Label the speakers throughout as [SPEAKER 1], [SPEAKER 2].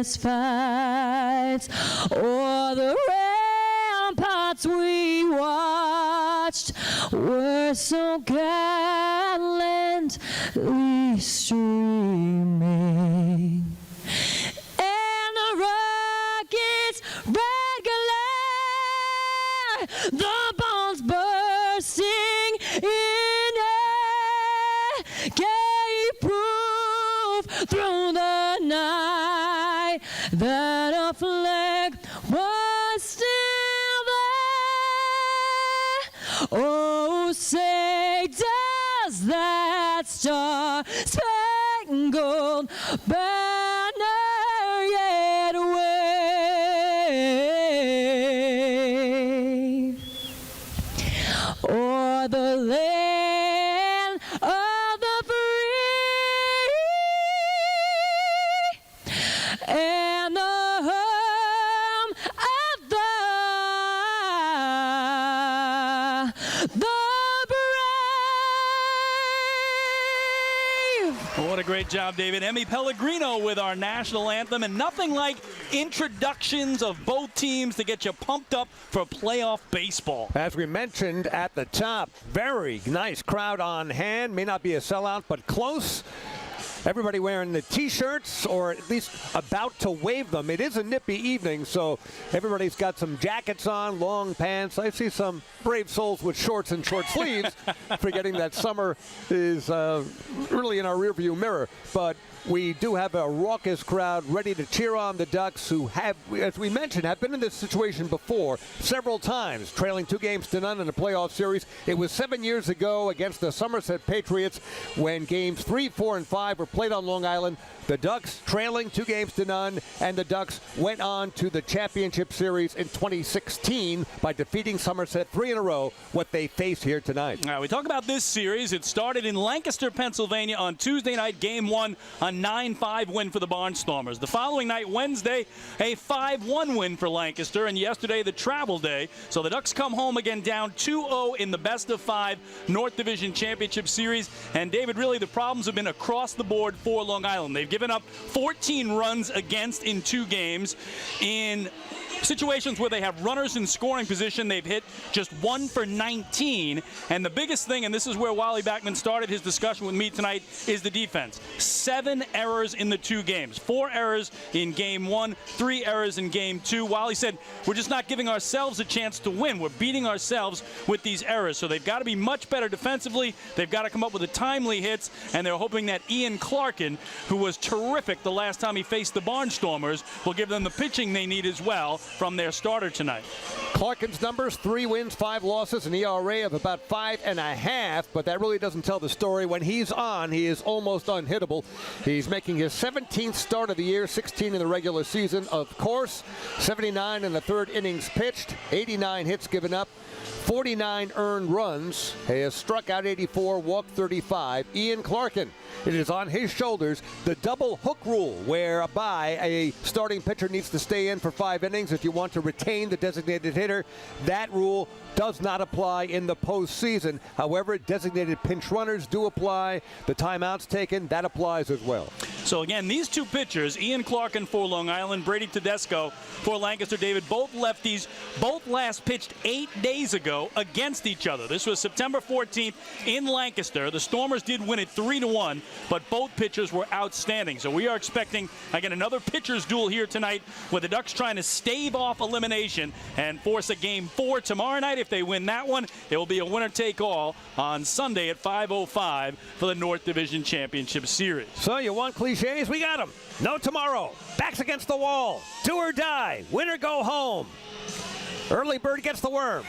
[SPEAKER 1] fierce fights, or the ramparts we watched were so gallantly streaming, and the rockets' red glare, the bombs bursting in air, gave proof through the night that a flag was still there. Oh, say does that star-spangled banner yet wave, or the land of the free and the home of the brave.
[SPEAKER 2] What a great job, David. Emmy Pellegrino with our national anthem, and nothing like introductions of both teams to get you pumped up for playoff baseball.
[SPEAKER 3] As we mentioned at the top, very nice crowd on hand. May not be a sellout, but close. Everybody wearing the T-shirts, or at least about to wave them. It is a nippy evening, so everybody's got some jackets on, long pants. I see some brave souls with shorts and short sleeves, forgetting that summer is really in our rearview mirror. But we do have a raucous crowd ready to cheer on the Ducks, who have, as we mentioned, have been in this situation before several times, trailing 2-0 in a playoff series. It was 7 years ago against the Somerset Patriots when games 3, 4, and 5 were played on Long Island. The Ducks trailing 2-0, and the Ducks went on to the championship series in 2016 by defeating Somerset 3 in a row, what they face here tonight.
[SPEAKER 2] All right, we talk about this series. It started in Lancaster, Pennsylvania on Tuesday night, game 1, a 9-5 win for the Barnstormers. The following night, Wednesday, a 5-1 win for Lancaster, and yesterday the travel day. So the Ducks come home again down 2-0 in the best-of-5 North Division Championship Series. And David, really the problems have been across the board for Long Island. They've given up 14 runs against in 2 games. In situations where they have runners in scoring position, they've hit just 1 for 19. And the biggest thing, and this is where Wally Backman started his discussion with me tonight, is the defense. 7 errors in the 2 games. 4 errors in game 1, 3 errors in game 2. Wally said, we're just not giving ourselves a chance to win. We're beating ourselves with these errors. So they've got to be much better defensively. They've got to come up with the timely hits, and they're hoping that Ian Clarkin, who was terrific the last time he faced the Barnstormers, will give them the pitching they need as well from their starter tonight.
[SPEAKER 3] Clarkin's numbers: 3 wins, 5 losses, an ERA of about 5.5, but that really doesn't tell the story. When he's on, he is almost unhittable. He's making his 17th start of the year, 16 in the regular season, of course. 79 in the 3rd innings pitched, 89 hits given up, 49 earned runs. He has struck out 84, walked 35. Ian Clarkin, it is on his shoulders, the double hook rule, whereby a starting pitcher needs to stay in for 5 innings if you want to retain the designated hitter. That rule does not apply in the postseason. However, designated pinch runners do apply. The timeouts taken, that applies as well.
[SPEAKER 2] So again, these 2 pitchers, Ian Clarkin for Long Island, Brady Tedesco for Lancaster, David, both lefties, both last pitched 8 days ago against each other. This was September 14th in Lancaster. The Stormers did win it 3-1, but both pitchers were outstanding. So we are expecting, again, another pitcher's duel here tonight, with the Ducks trying to stave off elimination and force a game 4 tomorrow night. If they win that one, it will be a winner-take-all on Sunday at 5:05 for the North Division Championship Series.
[SPEAKER 3] So you want cliches? We got them. No tomorrow. Backs against the wall. Do or die. Win or go home. Early bird gets the worm.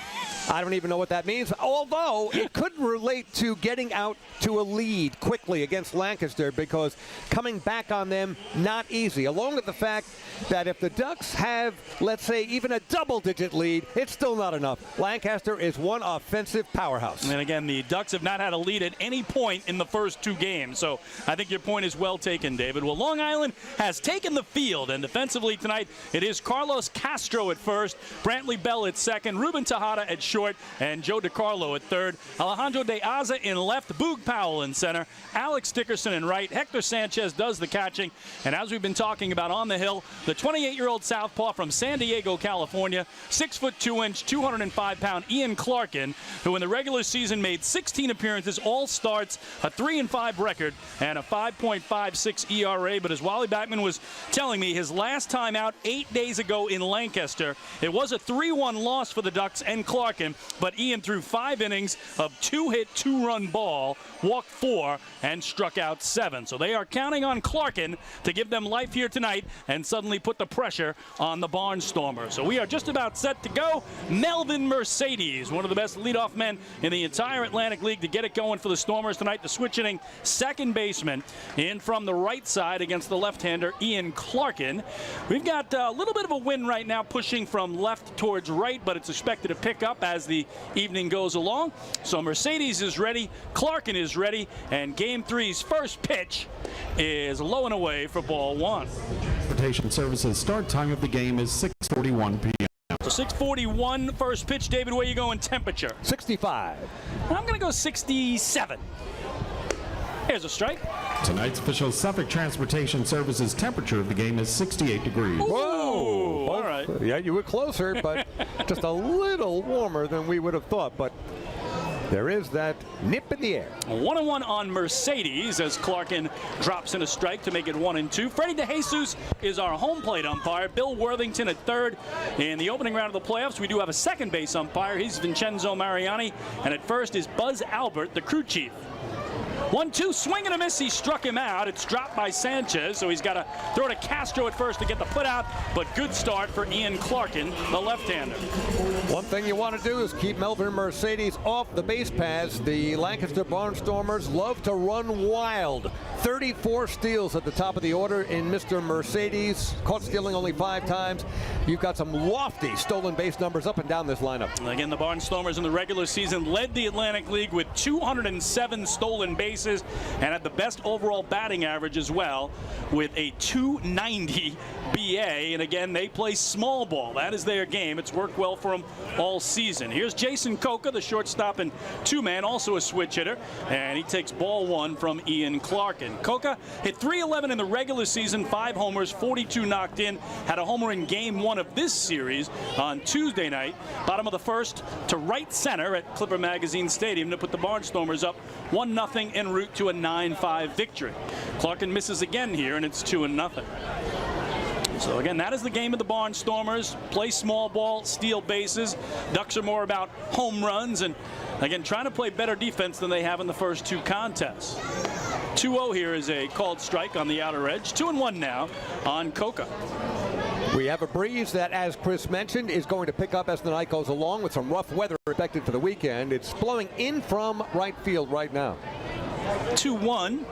[SPEAKER 3] I don't even know what that means, although it could relate to getting out to a lead quickly against Lancaster, because coming back on them, not easy, along with the fact that if the Ducks have, let's say, even a double-digit lead, it's still not enough. Lancaster is one offensive powerhouse.
[SPEAKER 2] And again, the Ducks have not had a lead at any point in the first 2 games, so I think your point is well taken, David. Well, Long Island has taken the field, and defensively tonight, it is Carlos Castro at first, Brantley Bell at second, Ruben Tejada at short, and Joe DiCarlo at third. Alejandro De Aza in left, Boog Powell in center, Alex Dickerson in right, Hector Sanchez does the catching, and as we've been talking about on the hill, the 28-year-old southpaw from San Diego, California, 6'2", 205-pound Ian Clarkin, who in the regular season made 16 appearances, all starts, a 3-5 record, and a 5.56 ERA. But as Wally Backman was telling me, his last time out 8 days ago in Lancaster, it was a 3-1 loss for the Ducks and Clarkin, but Ian threw 5 innings of 2-hit, 2-run ball, walked 4, and struck out 7. So they are counting on Clarkin to give them life here tonight and suddenly put the pressure on the Barnstormers. So we are just about set to go. Melvin Mercedes, one of the best leadoff men in the entire Atlantic League, to get it going for the Stormers tonight. The switch-hitting second baseman in from the right side against the left-hander Ian Clarkin. We've got a little bit of a wind right now pushing from left towards right, but it's expected to pick up as the evening goes along. So Mercedes is ready, Clarkin is ready, and Game 3's first pitch is low and away for ball 1.
[SPEAKER 4] Transportation Services start time of the game is 6:41 p.m.
[SPEAKER 2] So 6:41 first pitch. David, where you going temperature?
[SPEAKER 3] 65.
[SPEAKER 2] I'm going to go 67. Here's a strike.
[SPEAKER 4] Tonight's official Suffolk Transportation Services temperature of the game is 68 degrees.
[SPEAKER 3] Whoa!
[SPEAKER 2] All right.
[SPEAKER 3] Yeah, you were closer, but just a little warmer than we would have thought. But there is that nip in the air.
[SPEAKER 2] 1-1 on Mercedes as Clarkin drops in a strike to make it 1-2. Freddie DeJesus is our home plate umpire. Bill Worthington at third. In the opening round of the playoffs, we do have a second base umpire. He's Vincenzo Mariani. And at first is Buzz Albert, the crew chief. 1-2, swing and a miss. He struck him out. It's dropped by Sanchez, so he's got to throw to Castro at first to get the foot out, but good start for Ian Clarkin, the left-hander.
[SPEAKER 3] One thing you want to do is keep Melvin Mercedes off the base paths. The Lancaster Barnstormers love to run wild. 34 steals at the top of the order in Mr. Mercedes. Caught stealing only 5 times. You've got some lofty stolen base numbers up and down this lineup.
[SPEAKER 2] Again, the Barnstormers in the regular season led the Atlantic League with 207 stolen bases and had the best overall batting average as well with a 290 BA. And again, they play small ball. That is their game. It's worked well for them all season. Here's Jason Coca, the shortstop and 2-man, also a switch hitter, and he takes ball 1 from Ian Clarkin. Coca hit .311 in the regular season, 5 homers, 42 knocked in, had a homer in Game 1 of this series on Tuesday night. Bottom of the first to right center at Clipper Magazine Stadium to put the Barnstormers up 1-0 en route to a 9-5 victory. Clarkin misses again here, and it's 2-0. So again, that is the game of the Barnstormers. Play small ball, steal bases. Ducks are more about home runs, and again, trying to play better defense than they have in the first 2 contests. 2-0 here is a called strike on the outer edge. 2-1 now on Coca.
[SPEAKER 3] We have a breeze that, as Chris mentioned, is going to pick up as the night goes along with some rough weather expected for the weekend. It's blowing in from right field right now.
[SPEAKER 2] 2-1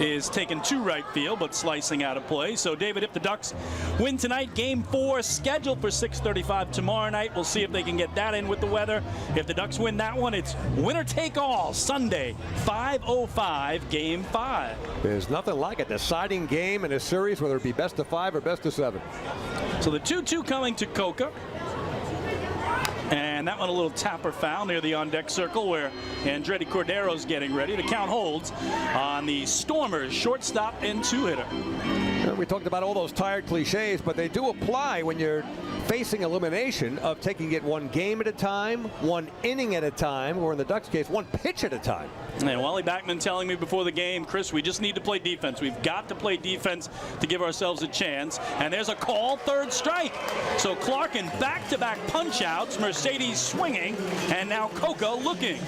[SPEAKER 2] is taken to right field, but slicing out of play. So, David, if the Ducks win tonight, Game 4 scheduled for 6:35 tomorrow night. We'll see if they can get that in with the weather. If the Ducks win that one, it's winner take all Sunday, 5:05, Game 5.
[SPEAKER 3] There's nothing like a deciding game in a series, whether it be best of 5 or best of 7.
[SPEAKER 2] So the 2-2 coming to Coca. And that one a little tapper foul near the on-deck circle where Andretti Cordero's getting ready. The count holds on the Stormers shortstop and 2-hitter.
[SPEAKER 3] We talked about all those tired cliches, but they do apply when you're facing elimination of taking it 1 game at a time, 1 inning at a time, or in the Ducks case, 1 pitch at a time.
[SPEAKER 2] And Wally Backman telling me before the game, Chris, we just need to play defense. We've got to play defense to give ourselves a chance. And there's a call, 3rd strike. So Clarkin back-to-back punch-outs, Mercedes swinging, and now Coca looking.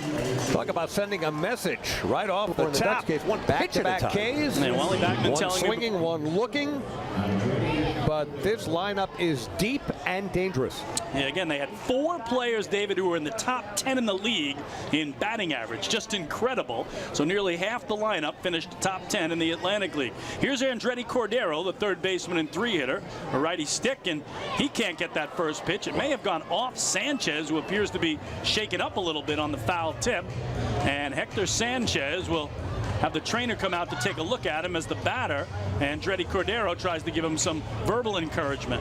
[SPEAKER 3] Talk about sending a message right off the top. In the Ducks case, 1 back-to-back Ks.
[SPEAKER 2] And Wally Backman
[SPEAKER 3] 1
[SPEAKER 2] telling
[SPEAKER 3] swinging,
[SPEAKER 2] me
[SPEAKER 3] 1 looking. But this lineup is deep and dangerous.
[SPEAKER 2] Yeah, again, they had 4 players, David, who were in the top 10 in the league in batting average. Just incredible. So nearly half the lineup finished top 10 in the Atlantic League. Here's Andretti Cordero, the 3rd baseman and 3-hitter, a righty stick, and he can't get that first pitch. It may have gone off Sanchez, who appears to be shaken up a little bit on the foul tip. And Hector Sanchez will have the trainer come out to take a look at him as the batter. Andretti Cordero tries to give him some verbal encouragement.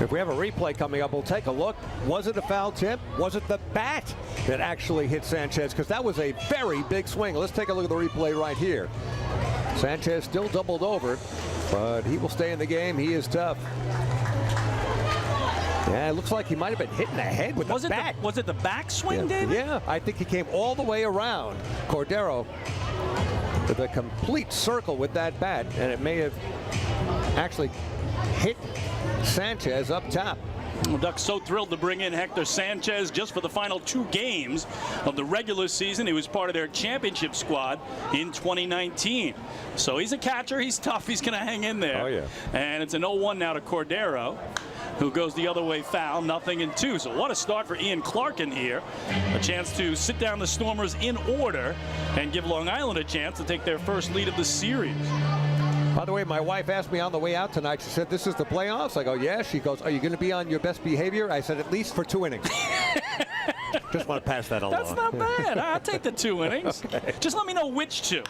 [SPEAKER 3] If we have a replay coming up, we'll take a look. Was it a foul tip? Was it the bat that actually hit Sanchez? Because that was a very big swing. Let's take a look at the replay right here. Sanchez still doubled over, but he will stay in the game. He is tough. Yeah, it looks like he might have been hit in the head with the bat.
[SPEAKER 2] Was it the backswing, David?
[SPEAKER 3] Yeah, I think he came all the way around Cordero with a complete circle with that bat, and it may have actually hit Sanchez up top.
[SPEAKER 2] Well, Ducks so thrilled to bring in Hector Sanchez just for the final 2 games of the regular season. He was part of their championship squad in 2019. So he's a catcher. He's tough. He's going to hang in there.
[SPEAKER 3] Oh, yeah.
[SPEAKER 2] And it's an 0-1 now to Cordero, who goes the other way foul, 0-2. So what a start for Ian Clark in here. A chance to sit down the Stormers in order and give Long Island a chance to take their first lead of the series.
[SPEAKER 3] By the way, my wife asked me on the way out tonight, she said, this is the playoffs? I go, yeah. She goes, are you going to be on your best behavior? I said, at least for 2 innings. Just want to pass that along.
[SPEAKER 2] That's not bad. I'll take the 2 innings. Okay. Just let me know which 2.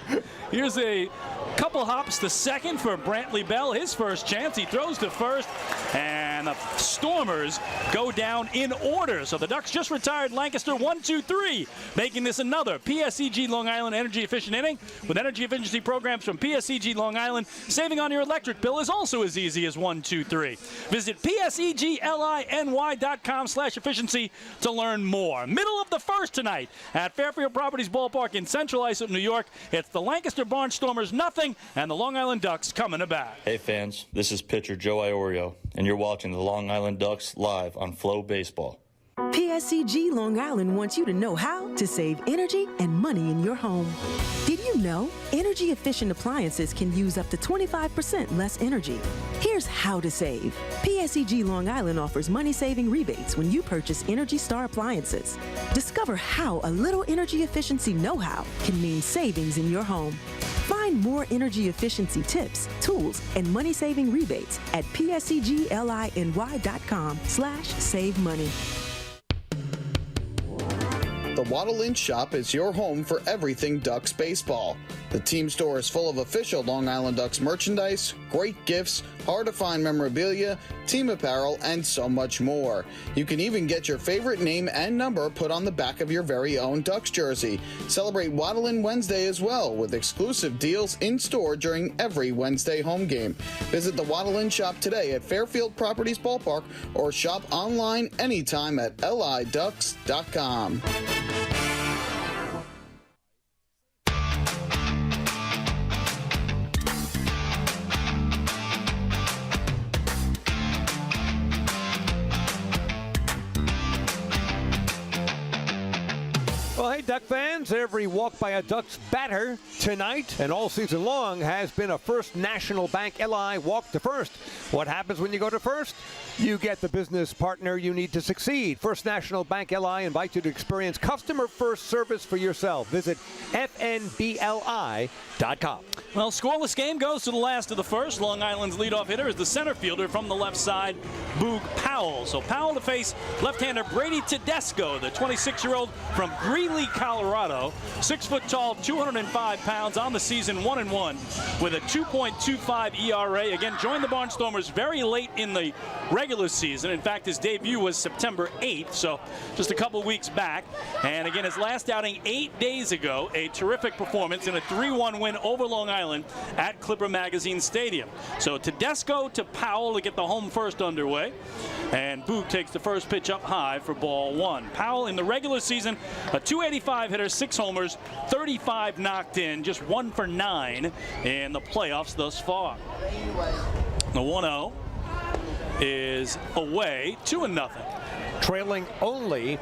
[SPEAKER 2] Here's a couple hops to second for Brantley Bell. His first chance. He throws to first, and the Stormers go down in order. So the Ducks just retired Lancaster 1-2-3, making this another PSEG Long Island energy efficient inning. With energy efficiency programs from PSEG Long Island, saving on your electric bill is also as easy as 1-2-3. Visit PSEGLINY.com/efficiency to learn more. Middle of the first tonight at Fairfield Properties Ballpark in Central Islip, New York. It's the Lancaster Barnstormers 0 and the Long Island Ducks coming to bat.
[SPEAKER 5] Hey fans, this is pitcher Joe Iorio, and you're watching the Long Island Ducks live on FloBaseball.
[SPEAKER 6] PSEG Long Island wants you to know how to save energy and money in your home. Did you know energy efficient appliances can use up to 25% less energy? Here's how to save. PSEG Long Island offers money-saving rebates when you purchase Energy Star appliances. Discover how a little energy efficiency know-how can mean savings in your home. Find more energy efficiency tips, tools, and money-saving rebates at PSEGLINY.com/save money.
[SPEAKER 7] The Waddle Inn Shop is your home for everything Ducks baseball. The team store is full of official Long Island Ducks merchandise, great gifts, hard-to-find memorabilia, team apparel, and so much more. You can even get your favorite name and number put on the back of your very own Ducks jersey. Celebrate Waddle Inn Wednesday as well, with exclusive deals in store during every Wednesday home game. Visit the Waddle Inn Shop today at Fairfield Properties Ballpark or shop online anytime at liducks.com.
[SPEAKER 3] Well, hey, Duck fans, every walk by a Ducks batter tonight and all season long has been a First National Bank LI walk to first. What happens when you go to first? You get the business partner you need to succeed. First National Bank LI invites you to experience customer-first service for yourself. Visit FNBLI.com.
[SPEAKER 2] Well, scoreless game goes to the last of the first. Long Island's leadoff hitter is the center fielder from the left side, Boog Powell. So Powell to face left-hander Brady Tedesco, the 26-year-old from Greeley, Colorado. 6 foot tall, 205 pounds on the season, 1-1 with a 2.25 ERA. Again, joined the Barnstormers very late in the regular season. In fact, his debut was September 8th, so just a couple weeks back. And again, his last outing 8 days ago, a terrific performance in a 3-1 win over Long Island at Clipper Magazine Stadium. So Tedesco to Powell to get the home first underway. And Boog takes the first pitch up high for ball 1. Powell in the regular season, a 285 hitter, 6 homers, 35 knocked in, just 1 for 9 in the playoffs thus far. The 1-0 is away, 2-0.
[SPEAKER 3] Trailing only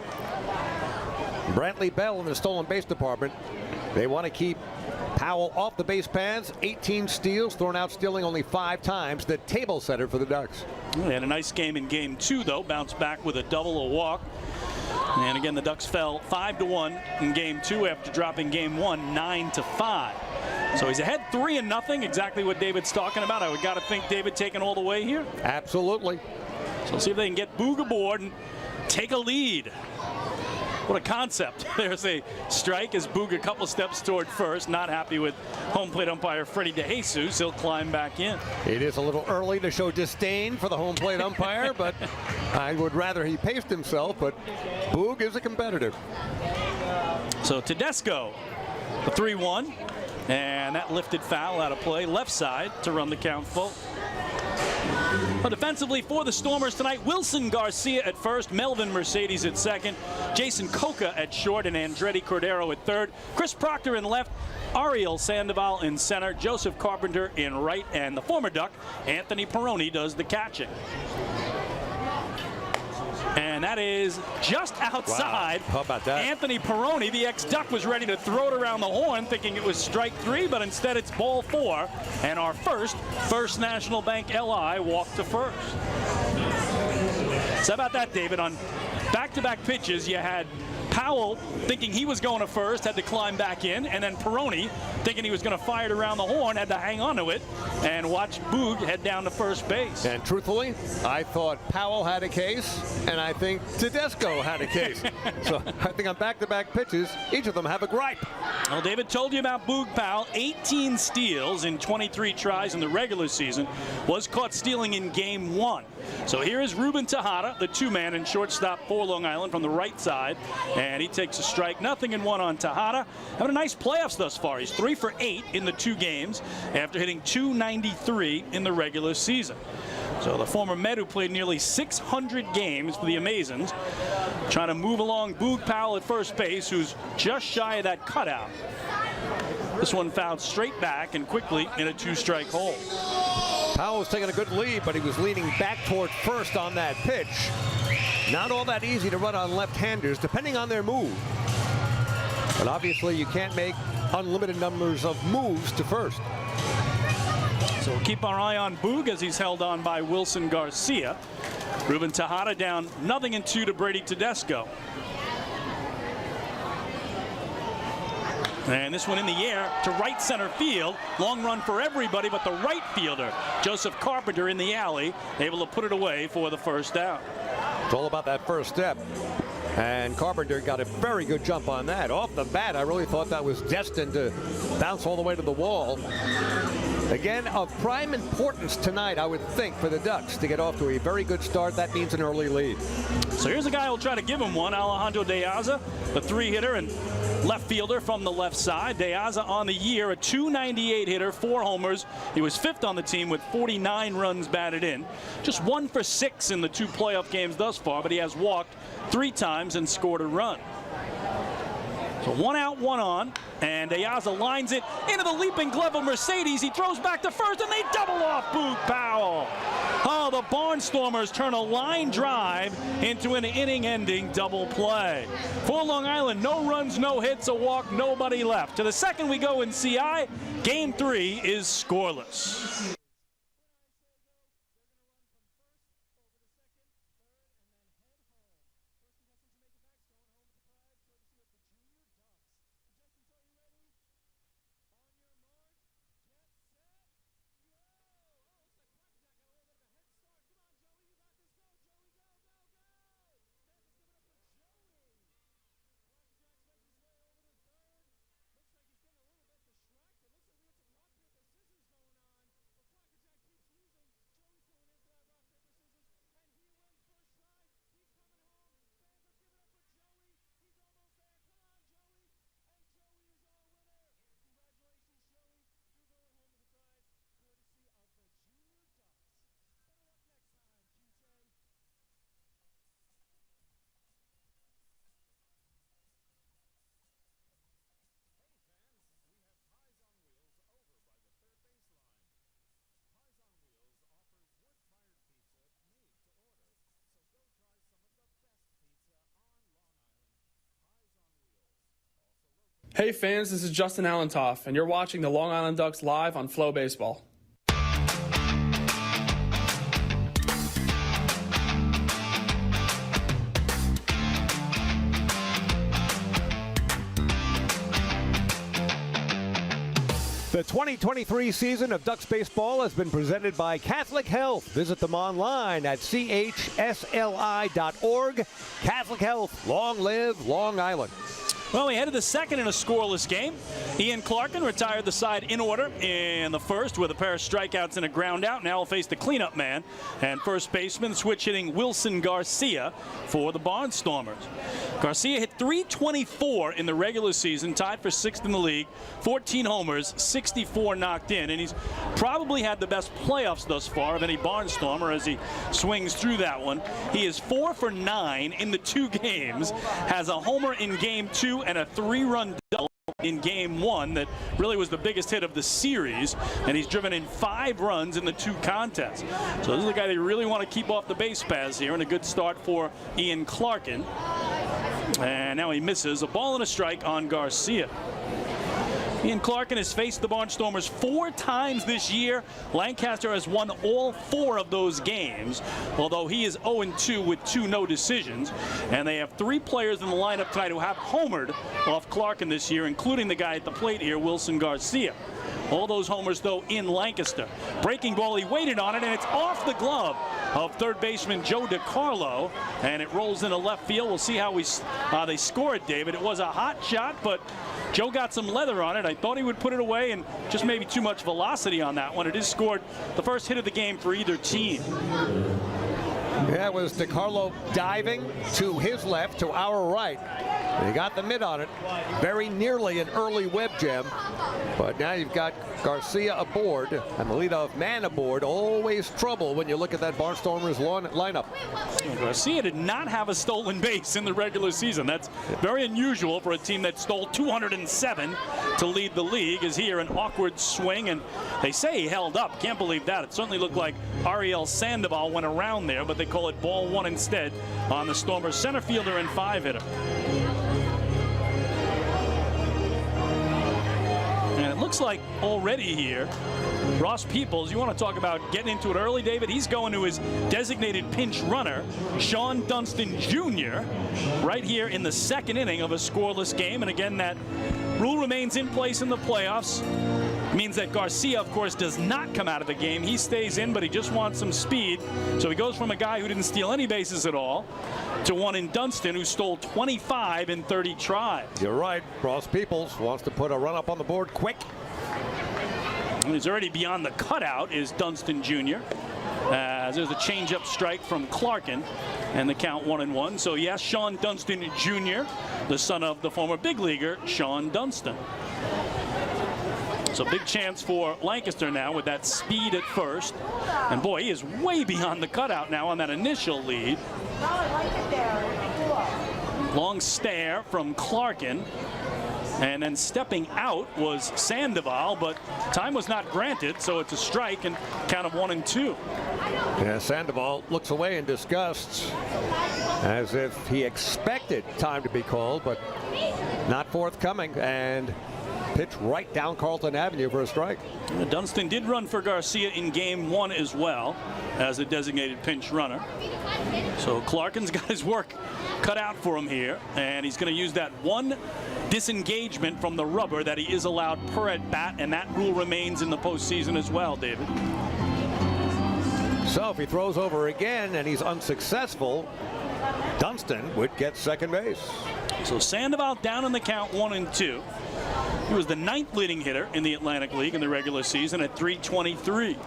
[SPEAKER 3] Brantley Bell in the stolen base department. They want to keep Powell off the base paths. 18 steals, thrown out stealing only 5 times. The table setter for the Ducks.
[SPEAKER 2] They had a nice game in game 2, though. Bounced back with a double, a walk. And again, the Ducks fell 5-1 in game 2 after dropping game 1 9-5. So he's ahead 3-0, exactly what David's talking about. I would got to think David taking all the way here.
[SPEAKER 3] Absolutely.
[SPEAKER 2] So let's see if they can get Boog aboard and take a lead. What a concept. There's a strike as Boog a couple steps toward first. Not happy with home plate umpire Freddie DeJesus. He'll climb back in.
[SPEAKER 3] It is a little early to show disdain for the home plate umpire, but I would rather he paced himself, but Boog is a competitor.
[SPEAKER 2] So Tedesco, the 3-1, and that lifted foul out of play. Left side to run the count full. But defensively for the Stormers tonight, Wilson Garcia at first, Melvin Mercedes at second, Jason Coca at short, and Andretti Cordero at third. Chris Proctor in left, Ariel Sandoval in center, Joseph Carpenter in right, and the former Duck, Anthony Perrone, does the catching. And that is just outside.
[SPEAKER 3] Wow. How about that?
[SPEAKER 2] Anthony Perrone, the ex-Duck, was ready to throw it around the horn thinking it was strike 3, but instead it's ball 4. And our First National Bank LI walked to first. So how about that, David? On back-to-back pitches, you had Powell thinking he was going to first, had to climb back in, and then Perrone thinking he was going to fire it around the horn, had to hang on to it and watch Boog head down to first base.
[SPEAKER 3] And truthfully, I thought Powell had a case, and I think Tedesco had a case. So I think on back-to-back pitches, each of them have a gripe.
[SPEAKER 2] Well, David told you about Boog Powell. 18 steals in 23 tries in the regular season. Was caught stealing in game 1. So here is Ruben Tejada, the two-man and shortstop for Long Island from the right side. And he takes a strike. 0-1 on Tejada. Having a nice playoffs thus far. He's 3 for 8 in the 2 games after hitting .293 in the regular season. So the former Met, who played nearly 600 games for the Amazons, trying to move along Boog Powell at first base, who's just shy of that cutout. This one fouled straight back and quickly in a 2-strike hole.
[SPEAKER 3] Powell was taking a good lead, but he was leaning back toward first on that pitch. Not all that easy to run on left-handers, depending on their move. But obviously, you can't make unlimited numbers of moves to first.
[SPEAKER 2] So we'll keep our eye on Boog as he's held on by Wilson Garcia. Ruben Tejada down 0-2 to Brady Tedesco. And this one in the air to right center field. Long run for everybody but the right fielder, Joseph Carpenter, in the alley, able to put it away for the first out.
[SPEAKER 3] It's all about that first step. And Carpenter got a very good jump on that. Off the bat, I really thought that was destined to bounce all the way to the wall. Again, of prime importance tonight, I would think, for the Ducks to get off to a very good start. That means an early lead.
[SPEAKER 2] So here's a guy who'll try to give him one, Alejandro De Aza, the 3-hitter and left fielder from the left side. De Aza on the year, a .298 hitter, 4 homers. He was 5th on the team with 49 runs batted in. Just 1 for 6 in the 2 playoff games thus far, but he has walked 3 times and scored a run. So 1 out, 1 on, and De Aza lines it into the leaping glove of Mercedes. He throws back to first, and they double off Boog Powell. Oh, the Barnstormers turn a line drive into an inning-ending double play. For Long Island, no runs, no hits, a walk, nobody left. To the second we go in CI. Game 3 is scoreless.
[SPEAKER 8] Hey fans, this is Justin Allentoff, and you're watching the Long Island Ducks live on FloBaseball.
[SPEAKER 3] The 2023 season of Ducks baseball has been presented by Catholic Health. Visit them online at chsli.org. Catholic Health, long live Long Island.
[SPEAKER 2] Well, we headed the second in a scoreless game. Ian Clarkin retired the side in order in the first with a pair of strikeouts and a ground out. Now he'll face the cleanup man and first baseman, switch hitting Wilson Garcia for the Barnstormers. Garcia hit .324 in the regular season, tied for 6th in the league, 14 homers, 64 knocked in, and he's probably had the best playoffs thus far of any Barnstormer as he swings through that one. He is 4 for 9 in the 2 games, has a homer in game 2 and a 3-run double in game 1 that really was the biggest hit of the series, and he's driven in 5 runs in the 2 contests. So this is the guy they really want to keep off the base paths here, and a good start for Ian Clarkin. And now he misses a ball and a strike on Garcia. Ian Clarkin has faced the Barnstormers 4 times this year. Lancaster has won all 4 of those games, although he is 0-2 with 2 no decisions. And they have 3 players in the lineup tonight who have homered off Clarkin this year, including the guy at the plate here, Wilson Garcia. All those homers, though, in Lancaster. Breaking ball, he waited on it, and it's off the glove of third baseman Joe DiCarlo, and it rolls into left field. We'll see how they score it, David. It was a hot shot, but Joe got some leather on it. I thought he would put it away, and just maybe too much velocity on that one. It is scored the first hit of the game for either team.
[SPEAKER 3] Yeah, it was DiCarlo diving to his left, to our right. He got the mid on it. Very nearly an early web gem. But now you've got Garcia aboard and the leadoff man aboard. Always trouble when you look at that Barnstormers lineup.
[SPEAKER 2] Garcia did not have a stolen base in the regular season. That's very unusual for a team that stole 207 to lead the league. Is here an awkward swing, and they say he held up. Can't believe that. It certainly looked like Ariel Sandoval went around there, but they call it ball 1 instead on the Stormers center fielder and 5-hitter. And it looks like already here, Ross Peoples, you want to talk about getting into it early, David? He's going to his designated pinch runner, Sean Dunston Jr., right here in the 2nd inning of a scoreless game. And again, that rule remains in place in the playoffs. Means that Garcia, of course, does not come out of the game. He stays in, but he just wants some speed. So he goes from a guy who didn't steal any bases at all to one in Dunston who stole 25 in 30 tries.
[SPEAKER 3] You're right. Ross Peoples wants to put a run up on the board quick.
[SPEAKER 2] And he's already beyond the cutout is Dunston Jr. There's a changeup strike from Clarkin, and the count 1-1. So yes, Sean Dunston Jr., the son of the former big leaguer Sean Dunston. So big chance for Lancaster now with that speed at first. And boy, he is way beyond the cutout now on that initial lead. Long stare from Clarkin. And then stepping out was Sandoval, but time was not granted, so it's a strike and count of 1-2.
[SPEAKER 3] Yeah, Sandoval looks away in disgust, as if he expected time to be called, but not forthcoming, and pitch right down Carlton Avenue for a strike.
[SPEAKER 2] Dunston did run for Garcia in game 1 as well as a designated pinch runner. So Clarkin's got his work cut out for him here, and he's going to use that one disengagement from the rubber that he is allowed per at bat, and that rule remains in the postseason as well, David.
[SPEAKER 3] So if he throws over again and he's unsuccessful, Dunston would get second base.
[SPEAKER 2] So Sandoval down in the count 1-2. He was the 9th leading hitter in the Atlantic League in the regular season at .323.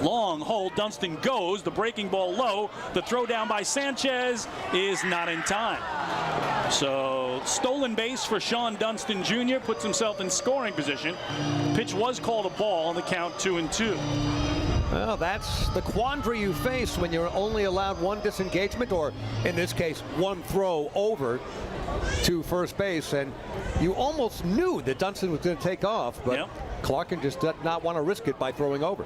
[SPEAKER 2] Long hold, Dunston goes, the breaking ball low, the throw down by Sanchez is not in time. So stolen base for Sean Dunston Jr. puts himself in scoring position. Pitch was called a ball on the count 2-2.
[SPEAKER 3] Well, that's the quandary you face when you're only allowed one disengagement, or in this case, one throw over to first base, and you almost knew that Dunston was going to take off, but Clarkin just did not want to risk it by throwing over.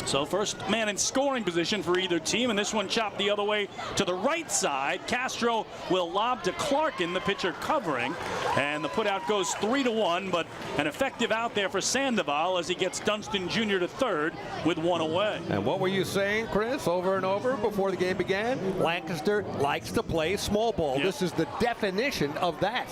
[SPEAKER 2] So first man in scoring position for either team, and this one chopped the other way to the right side. Castro will lob to Clarkin, the pitcher covering, and the putout goes 3-1, but an effective out there for Sandoval as he gets Dunston Jr. to third with 1 away.
[SPEAKER 3] And what were you saying, Chris, over and over before the game began? Lancaster likes to play small ball. This is the definition of that.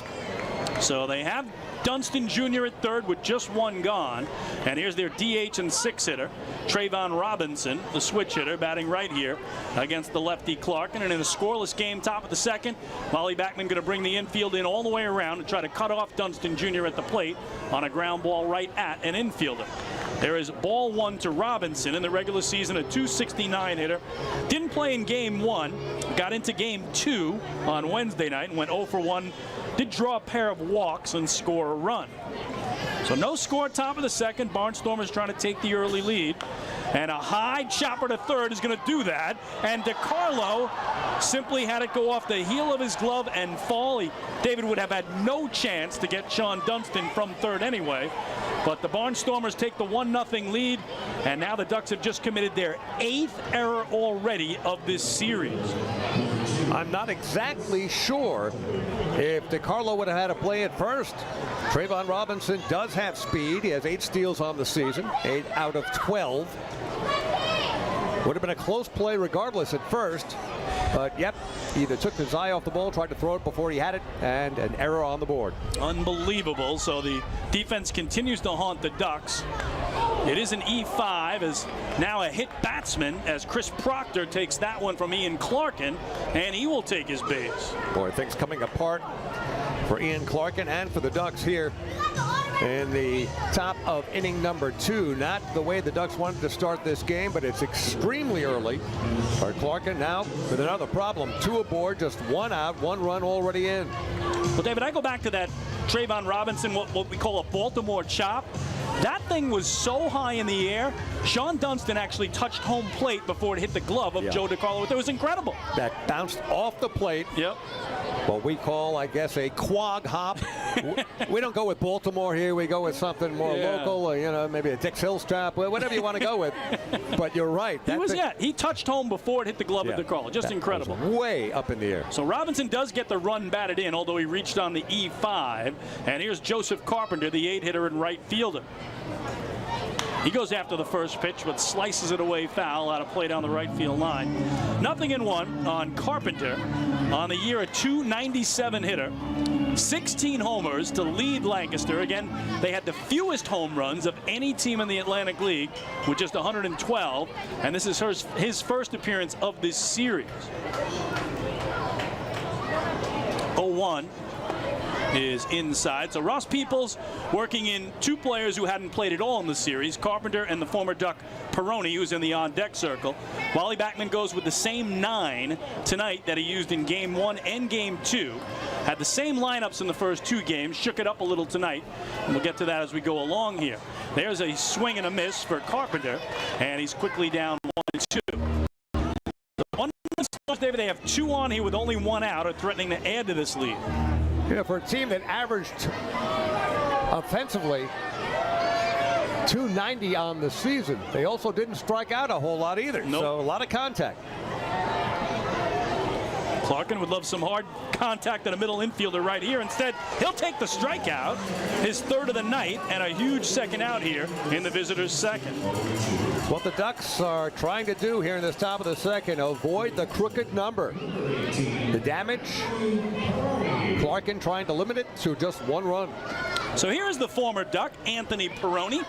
[SPEAKER 2] So they have Dunston Jr. at third with just one gone. And here's their DH and six hitter, Trayvon Robinson, the switch hitter, batting right here against the lefty Clarkin. And in a scoreless game, top of the second, Wally Backman going to bring the infield in all the way around to try to cut off Dunston Jr. at the plate on a ground ball right at an infielder. There is ball one to Robinson. In the regular season, a .269 hitter. Didn't play in game one. Got into game two on Wednesday night and went 0 for 1. Did draw a pair of walks and score a run. So no score, top of the second. Barnstormers trying to take the early lead. And a high chopper to third is going to do that. And DiCarlo simply had it go off the heel of his glove and fall. David would have had no chance to get Sean Dunston from third anyway. But the Barnstormers take the 1-0 lead. And now the Ducks have just committed their 8th error already of this series.
[SPEAKER 3] I'm not exactly sure if DiCarlo would have had to play at first. Trayvon Robinson does have speed. He has 8 steals on the season, 8 out of 12. Would have been a close play regardless at first. But, yep, either took his eye off the ball, tried to throw it before he had it, and an error on the board.
[SPEAKER 2] Unbelievable. So the defense continues to haunt the Ducks. It is an E5 as now a hit batsman as Chris Proctor takes that one from Ian Clarkin, and he will take his base.
[SPEAKER 3] Boy, things coming apart for Ian Clarkin and for the Ducks here in the top of inning number 2. Not the way the Ducks wanted to start this game, but it's extremely early. For Clarkin now with another problem. 2 aboard, just 1 out, 1 run already in.
[SPEAKER 2] Well, David, I go back to that Trayvon Robinson, what we call a Baltimore chop. That thing was so high in the air, Sean Dunston actually touched home plate before it hit the glove of Joe DiCarlo. It was incredible.
[SPEAKER 3] That bounced off the plate.
[SPEAKER 2] Yep.
[SPEAKER 3] What we call, I guess, a quag hop. We don't go with Baltimore here. We go with something more local, you know, maybe a Dix Hills trap, whatever you want to go with. But you're right.
[SPEAKER 2] He touched home before it hit the glove of DiCarlo. Just incredible.
[SPEAKER 3] Way up in the air.
[SPEAKER 2] So Robinson does get the run batted in, although he reached on the E5. And here's Joseph Carpenter, the 8-hitter and right fielder. He goes after the first pitch, but slices it away foul out of play down the right field line. 0-1 on Carpenter. On the year, a .297 hitter. 16 homers to lead Lancaster. Again, they had the fewest home runs of any team in the Atlantic League with just 112. And this is his first appearance of this series. 0-1. Is inside. So Ross Peoples working in 2 players who hadn't played at all in the series, Carpenter and the former Duck Peroni, who's in the on-deck circle. Wally Backman goes with the same 9 tonight that he used in Game 1 and Game 2. Had the same lineups in the first 2 games, shook it up a little tonight, and we'll get to that as we go along here. There's a swing and a miss for Carpenter, and he's quickly down 1-2. David, they have 2 on here with only 1 out, are threatening to add to this lead.
[SPEAKER 3] You know, for a team that averaged offensively .290 on the season, they also didn't strike out a whole lot either.
[SPEAKER 2] Nope.
[SPEAKER 3] So a lot of contact.
[SPEAKER 2] Clarkin would love some hard contact on a middle infielder right here. Instead, he'll take the strikeout, his 3rd of the night, and a huge second out here in the visitors' second.
[SPEAKER 3] What the Ducks are trying to do here in this top of the second, avoid the crooked number. The damage, Clarkin trying to limit it to just 1 run.
[SPEAKER 2] So here's the former Duck, Anthony Peroni,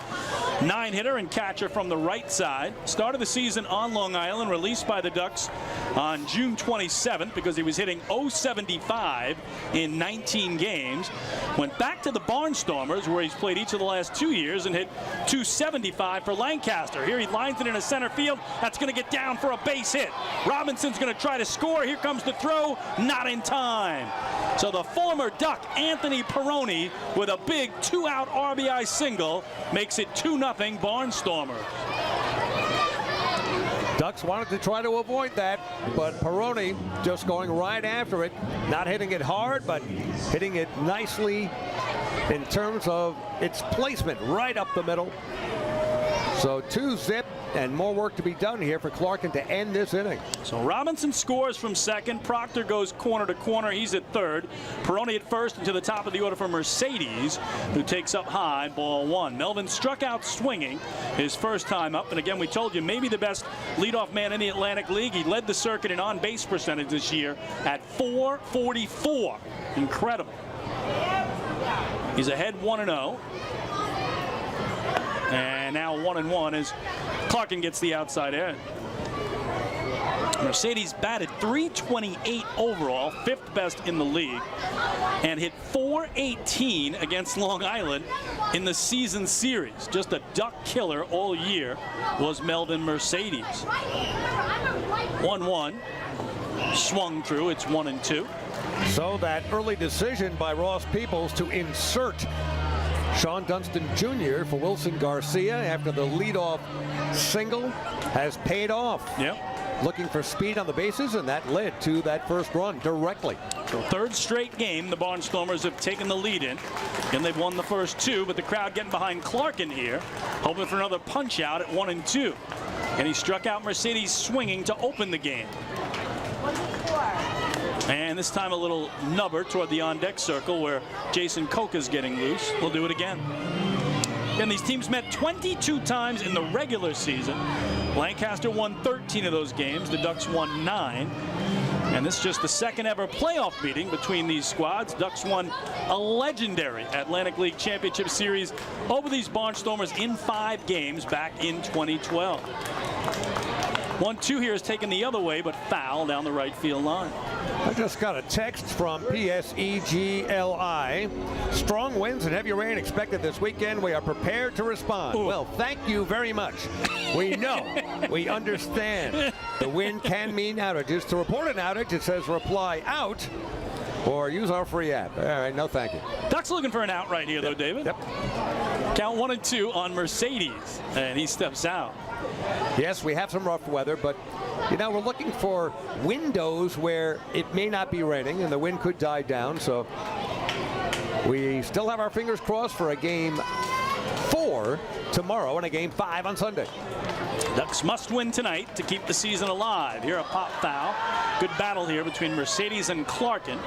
[SPEAKER 2] 9-hitter and catcher from the right side. Started the season on Long Island, released by the Ducks on June 27th because he was hitting .075 in 19 games. Went back to the Barnstormers, where he's played each of the last 2 years, and hit .275 for Lancaster. Here he lines it into center field. That's going to get down for a base hit. Robinson's going to try to score. Here comes the throw. Not in time. So the former Duck, Anthony Peroni, with a big 2-out RBI single, makes it 2-0 Barnstormers.
[SPEAKER 3] Ducks wanted to try to avoid that, but Peroni just going right after it. Not hitting it hard, but hitting it nicely in terms of its placement right up the middle. So 2-zip, and more work to be done here for Clarkin to end this inning.
[SPEAKER 2] So Robinson scores from second. Proctor goes corner to corner. He's at third. Peroni at first and to the top of the order for Mercedes, who takes up high, ball 1. Melvin struck out swinging his first time up. And again, we told you, maybe the best leadoff man in the Atlantic League. He led the circuit in on-base percentage this year at .444. Incredible. He's ahead 1-0. And now 1-1 as Clarkin gets the outside edge. Mercedes batted .328 overall, 5th best in the league, and hit .418 against Long Island in the season series. Just a duck killer all year was Meldon Mercedes. 1-1, swung through, it's 1-2.
[SPEAKER 3] So that early decision by Ross Peoples to insert Sean Dunston Jr. for Wilson Garcia after the leadoff single has paid off.
[SPEAKER 2] Yep.
[SPEAKER 3] Looking for speed on the bases, and that led to that first run directly.
[SPEAKER 2] So third straight game, the Barnstormers have taken the lead in, and they've won the first 2, but the crowd getting behind Clarkin here, hoping for another punch out at 1-2. And he struck out Mercedes swinging to open the game. And this time a little nubber toward the on-deck circle where Jason Kocha's getting loose. We'll do it again. And these teams met 22 times in the regular season. Lancaster won 13 of those games. The Ducks won 9. And this is just the second ever playoff meeting between these squads. Ducks won a legendary Atlantic League Championship Series over these Barnstormers in 5 games back in 2012. 1-2 here is taken the other way, but foul down the right field line.
[SPEAKER 3] I just got a text from PSEGLI. Strong winds and heavy rain expected this weekend. We are prepared to respond. Ooh. Well, thank you very much. We know, we understand. The wind can mean outages. To report an outage, it says reply out or use our free app. All right, no thank you.
[SPEAKER 2] Ducks looking for an out right here, though, David.
[SPEAKER 3] Yep.
[SPEAKER 2] Count 1-2 on Mercedes, and he steps out.
[SPEAKER 3] Yes, we have some rough weather, but you know, we're looking for windows where it may not be raining and the wind could die down. So we still have our fingers crossed for a game 4 tomorrow and a game 5 on Sunday.
[SPEAKER 2] Ducks must win tonight to keep the season alive. Here a pop foul. Good battle here between Mercedes and Clarkin.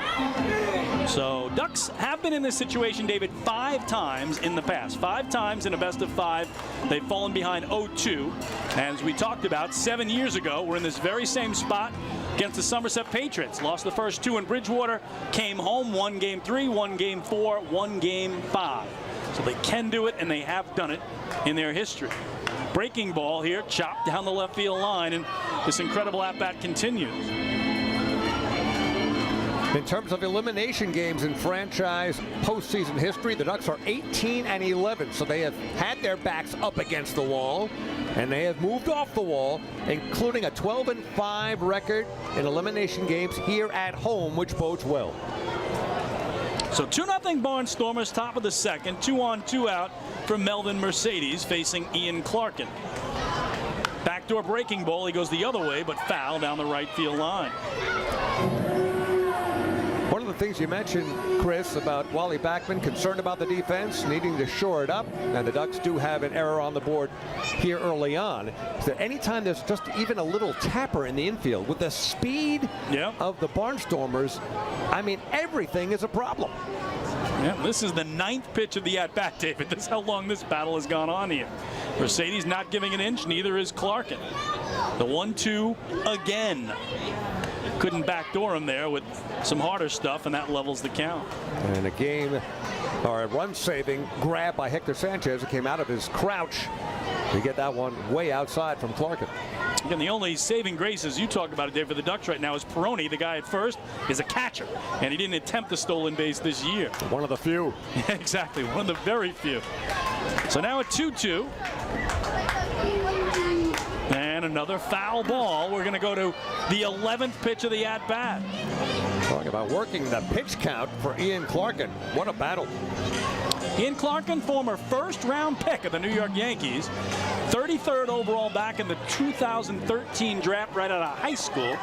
[SPEAKER 2] So Ducks have been in this situation, David, 5 times in the past. 5 times in a best of 5. They've fallen behind 0-2. And as we talked about 7 years ago, we're in this very same spot against the Somerset Patriots. Lost the first 2 in Bridgewater, came home, won game 3, won game 4, won game 5. So they can do it, and they have done it in their history. Breaking ball here, chopped down the left field line, and this incredible at-bat continues.
[SPEAKER 3] In terms of elimination games in franchise postseason history, the Ducks are 18-11, so they have had their backs up against the wall, and they have moved off the wall, including a 12-5 record in elimination games here at home, which bodes well.
[SPEAKER 2] So 2-0 Barnstormers, top of the second. 2-on-2 out for Meldon Mercedes facing Ian Clarkin. Backdoor breaking ball. He goes the other way, but foul down the right field line.
[SPEAKER 3] One of the things you mentioned, Chris, about Wally Backman, concerned about the defense, needing to shore it up, and the Ducks do have an error on the board here early on, is that anytime there's just even a little tapper in the infield, with the speed of the Barnstormers, I mean, everything is a problem.
[SPEAKER 2] Yeah, this is the 9th pitch of the at-bat, David. This is how long this battle has gone on here. Mercedes not giving an inch, neither is Clarkin. The 1-2 again. Couldn't backdoor him there with some harder stuff, and that levels the count.
[SPEAKER 3] And a game, or a run-saving grab by Hector Sanchez, who came out of his crouch to get that one way outside from Clarkin.
[SPEAKER 2] Again, the only saving grace, as you talked about it, Dave, for the Ducks right now is Peroni, the guy at first, is a catcher, and he didn't attempt the stolen base this year.
[SPEAKER 3] One of the few.
[SPEAKER 2] Exactly, one of the very few. So now a 2-2. And another foul ball. We're going to go to the 11th pitch of the at-bat.
[SPEAKER 3] Talking about working the pitch count for Ian Clarkin. What a battle.
[SPEAKER 2] Ian Clarkin, former first-round pick of the New York Yankees, 33rd overall back in the 2013 draft right out of high school.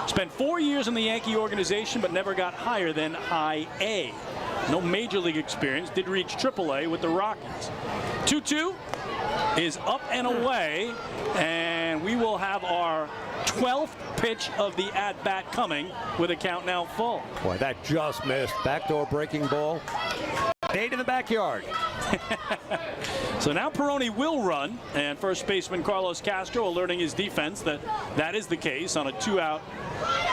[SPEAKER 2] Spent 4 years in the Yankee organization, but never got higher than high A. No major league experience. Did reach AAA with the Rockets. 2-2 is up and away, and we will have our 12th pitch of the at-bat coming with a count now full.
[SPEAKER 3] Boy, that just missed. Backdoor breaking ball. Stayed in the backyard.
[SPEAKER 2] So now Peroni will run, and first baseman Carlos Castro alerting his defense that that is the case on a 2-out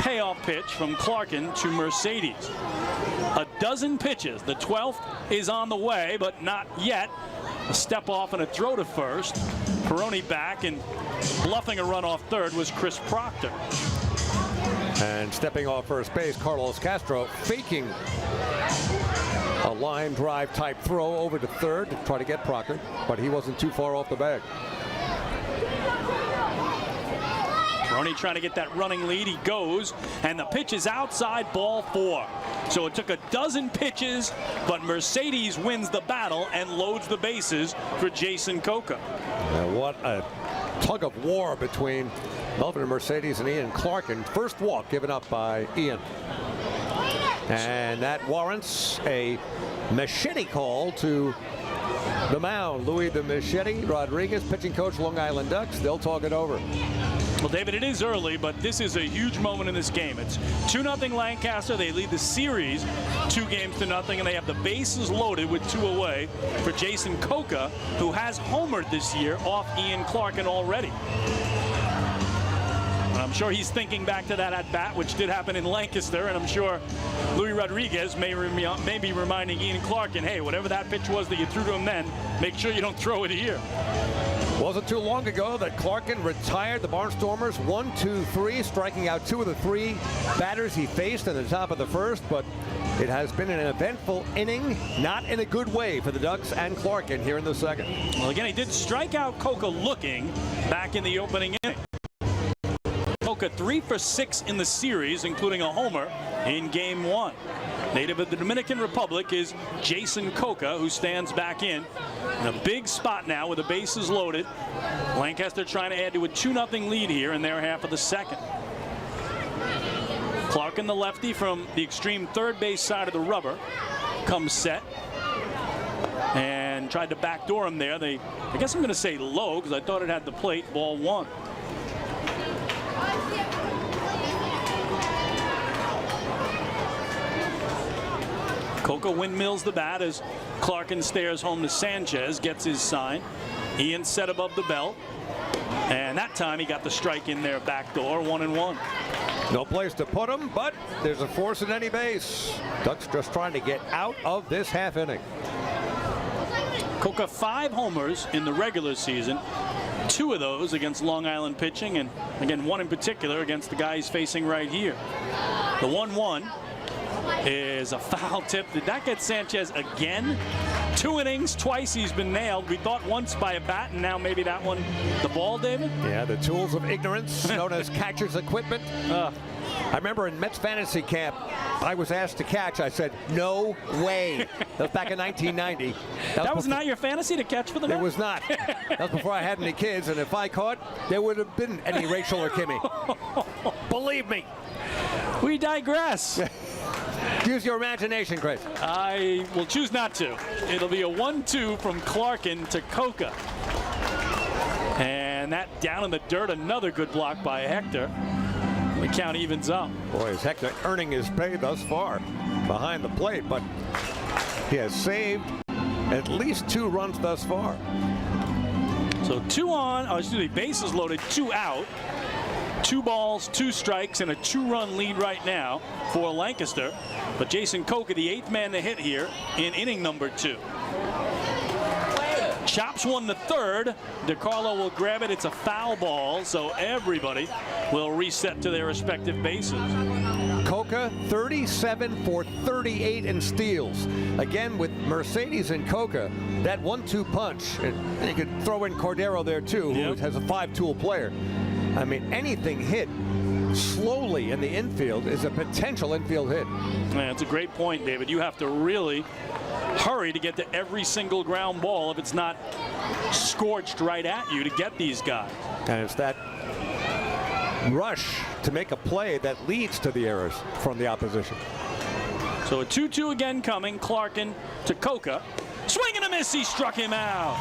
[SPEAKER 2] payoff pitch from Clarkin to Mercedes. a dozen pitches. The 12th is on the way, but not yet. A step off and a throw to first. Peroni back, and bluffing a run off third was Chris Proctor.
[SPEAKER 3] And stepping off first base, Carlos Castro faking a line drive type throw over to third to try to get Proctor, but he wasn't too far off the bag.
[SPEAKER 2] Peroni trying to get that running lead. He goes, and the pitch is outside, ball 4. So it took a dozen pitches, but Mercedes wins the battle and loads the bases for Jason Coca.
[SPEAKER 3] What a tug of war between Melvin Mercedes and Ian Clark, and first walk given up by Ian. And that warrants a machete call to the mound. Louis the Machete Rodriguez, pitching coach, Long Island Ducks. They'll talk it over.
[SPEAKER 2] Well, David, it is early, but this is a huge moment in this game. It's 2-0 Lancaster. They lead the series 2-0, and they have the bases loaded with 2 away for Jason Coca, who has homered this year off Ian Clark and already. And I'm sure he's thinking back to that at-bat, which did happen in Lancaster, and I'm sure Louis Rodriguez may be reminding Ian Clark, and hey, whatever that pitch was that you threw to him then, make sure you don't throw it here.
[SPEAKER 3] Wasn't too long ago that Clarkin retired the Barnstormers 1-2-3, striking out 2 of the 3 batters he faced in the top of the first, but it has been an eventful inning, not in a good way for the Ducks and Clarkin here in the second.
[SPEAKER 2] Well, again, he did strike out Coca looking back in the opening inning. Coca 3 for 6 in the series, including a homer in game 1. Native of the Dominican Republic is Jason Coca, who stands back in a big spot now with the bases loaded. Lancaster trying to add to a 2-0 lead here in their half of the second. Clark and the lefty from the extreme third base side of the rubber comes set and tried to backdoor him there. I guess I'm going to say low because I thought it had the plate. Ball 1. Coca windmills the bat as Clarkin stares home to Sanchez, gets his sign. Ian set above the belt, and that time he got the strike in there backdoor, 1-1.
[SPEAKER 3] No place to put him, but there's a force in any base. Ducks just trying to get out of this half inning.
[SPEAKER 2] Coca 5 homers in the regular season, 2 of those against Long Island pitching, and again 1 in particular against the guy he's facing right here. The 1-1 is a foul tip. Did that get Sanchez again? 2 innings, twice he's been nailed. We thought once by a bat, and now maybe that one the ball, David?
[SPEAKER 3] Yeah, the tools of ignorance known as catcher's equipment. I remember in Mets fantasy camp, I was asked to catch. I said, no way. That was back in 1990.
[SPEAKER 2] That was not your fantasy to catch for the Mets?
[SPEAKER 3] It was not. That was before I had any kids, and if I caught, there would have been any Rachel or Kimmy. Believe me.
[SPEAKER 2] We digress.
[SPEAKER 3] Use your imagination, Chris.
[SPEAKER 2] I will choose not to. It'll be a 1-2 from Clarkin to Coca. And that down in the dirt, another good block by Hector. The count evens up.
[SPEAKER 3] Boy, is Hector earning his pay thus far behind the plate, but he has saved at least 2 runs thus far.
[SPEAKER 2] So 2 on, bases loaded, 2 out. 2 balls, 2 strikes, and a 2-run lead right now for Lancaster. But Jason Coca, the 8th man to hit here in inning number 2. Chops one to third. DeCarlo will grab it. It's a foul ball, so everybody will reset to their respective bases.
[SPEAKER 3] Coca 37 for 38 in steals. Again, with Mercedes and Coca, that 1-2 punch, and you could throw in Cordero there too, who has a 5-tool player. I mean, anything hit slowly in the infield is a potential infield hit.
[SPEAKER 2] Yeah, it's a great point, David. You have to really hurry to get to every single ground ball if it's not scorched right at you to get these guys.
[SPEAKER 3] And it's that rush to make a play that leads to the errors from the opposition.
[SPEAKER 2] So a 2-2 again coming. Clarkin to Coca. Swing and a miss. He struck him out.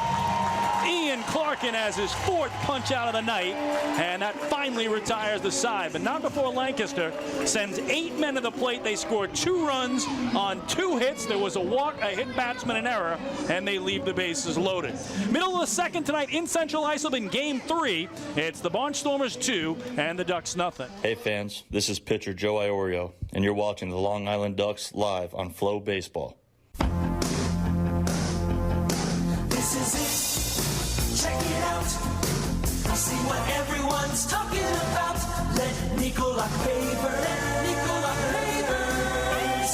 [SPEAKER 2] Ian Ian Clarkin has his 4th punch out of the night, and that finally retires the side. But not before Lancaster sends 8 men to the plate. They score 2 runs on 2 hits. There was a walk, a hit batsman, an error, and they leave the bases loaded. Middle of the second tonight in Central Islip in Game 3. It's the Barnstormers 2 and the Ducks nothing.
[SPEAKER 5] Hey fans, this is pitcher Joe Iorio, and you're watching the Long Island Ducks live on FloBaseball.
[SPEAKER 9] This is it. Check it out. See what everyone's talking about. Let Nicolak paver. Let Nicolak pavers.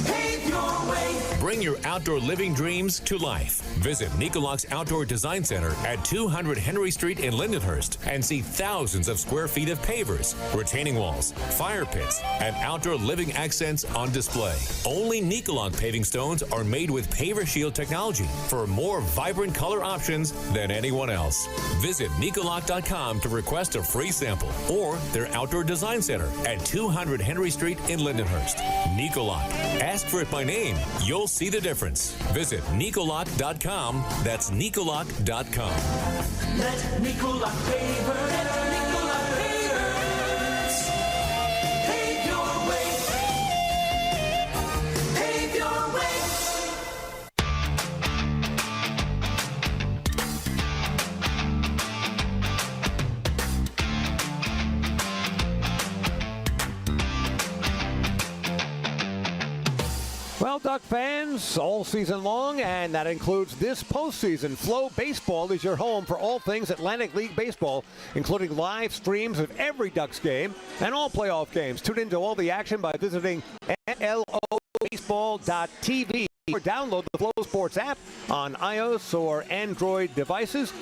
[SPEAKER 9] Pave your way.
[SPEAKER 10] Bring your outdoor living dreams to life. Visit Nicolak's Outdoor Design Center at 200 Henry Street in Lindenhurst and see thousands of square feet of pavers, retaining walls, fire pits, and outdoor living accents on display. Only Nicolak paving stones are made with Paver Shield technology for more vibrant color options than anyone else. Visit Nicolak.com to request a free sample or their Outdoor Design Center at 200 Henry Street in Lindenhurst. Nicolak. Ask for it by name. You'll see the difference. Visit Nicolak.com. That's Nicolak.com.
[SPEAKER 9] Let Nicolak paver. Let Nicolak pavers. Pave your way. Pave your way.
[SPEAKER 3] Well, Duck fans, all season long, and that includes this postseason. FloBaseball is your home for all things Atlantic League baseball, including live streams of every Ducks game and all playoff games. Tune into all the action by visiting LOBaseball.tv or download the Flow Sports app on iOS or Android devices,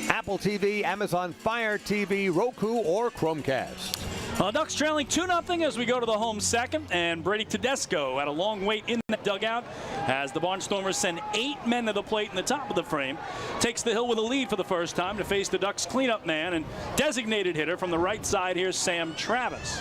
[SPEAKER 3] Apple TV, Amazon Fire TV, Roku, or Chromecast.
[SPEAKER 2] Ducks trailing 2-0 as we go to the home second, and Brady Tedesco had a long wait in the dugout as the Barnstormers send 8 men to the plate in the top of the frame. Takes the hill with a lead for the first time to face the Ducks cleanup man and designated hitter from the right side. Here's Sam Travis.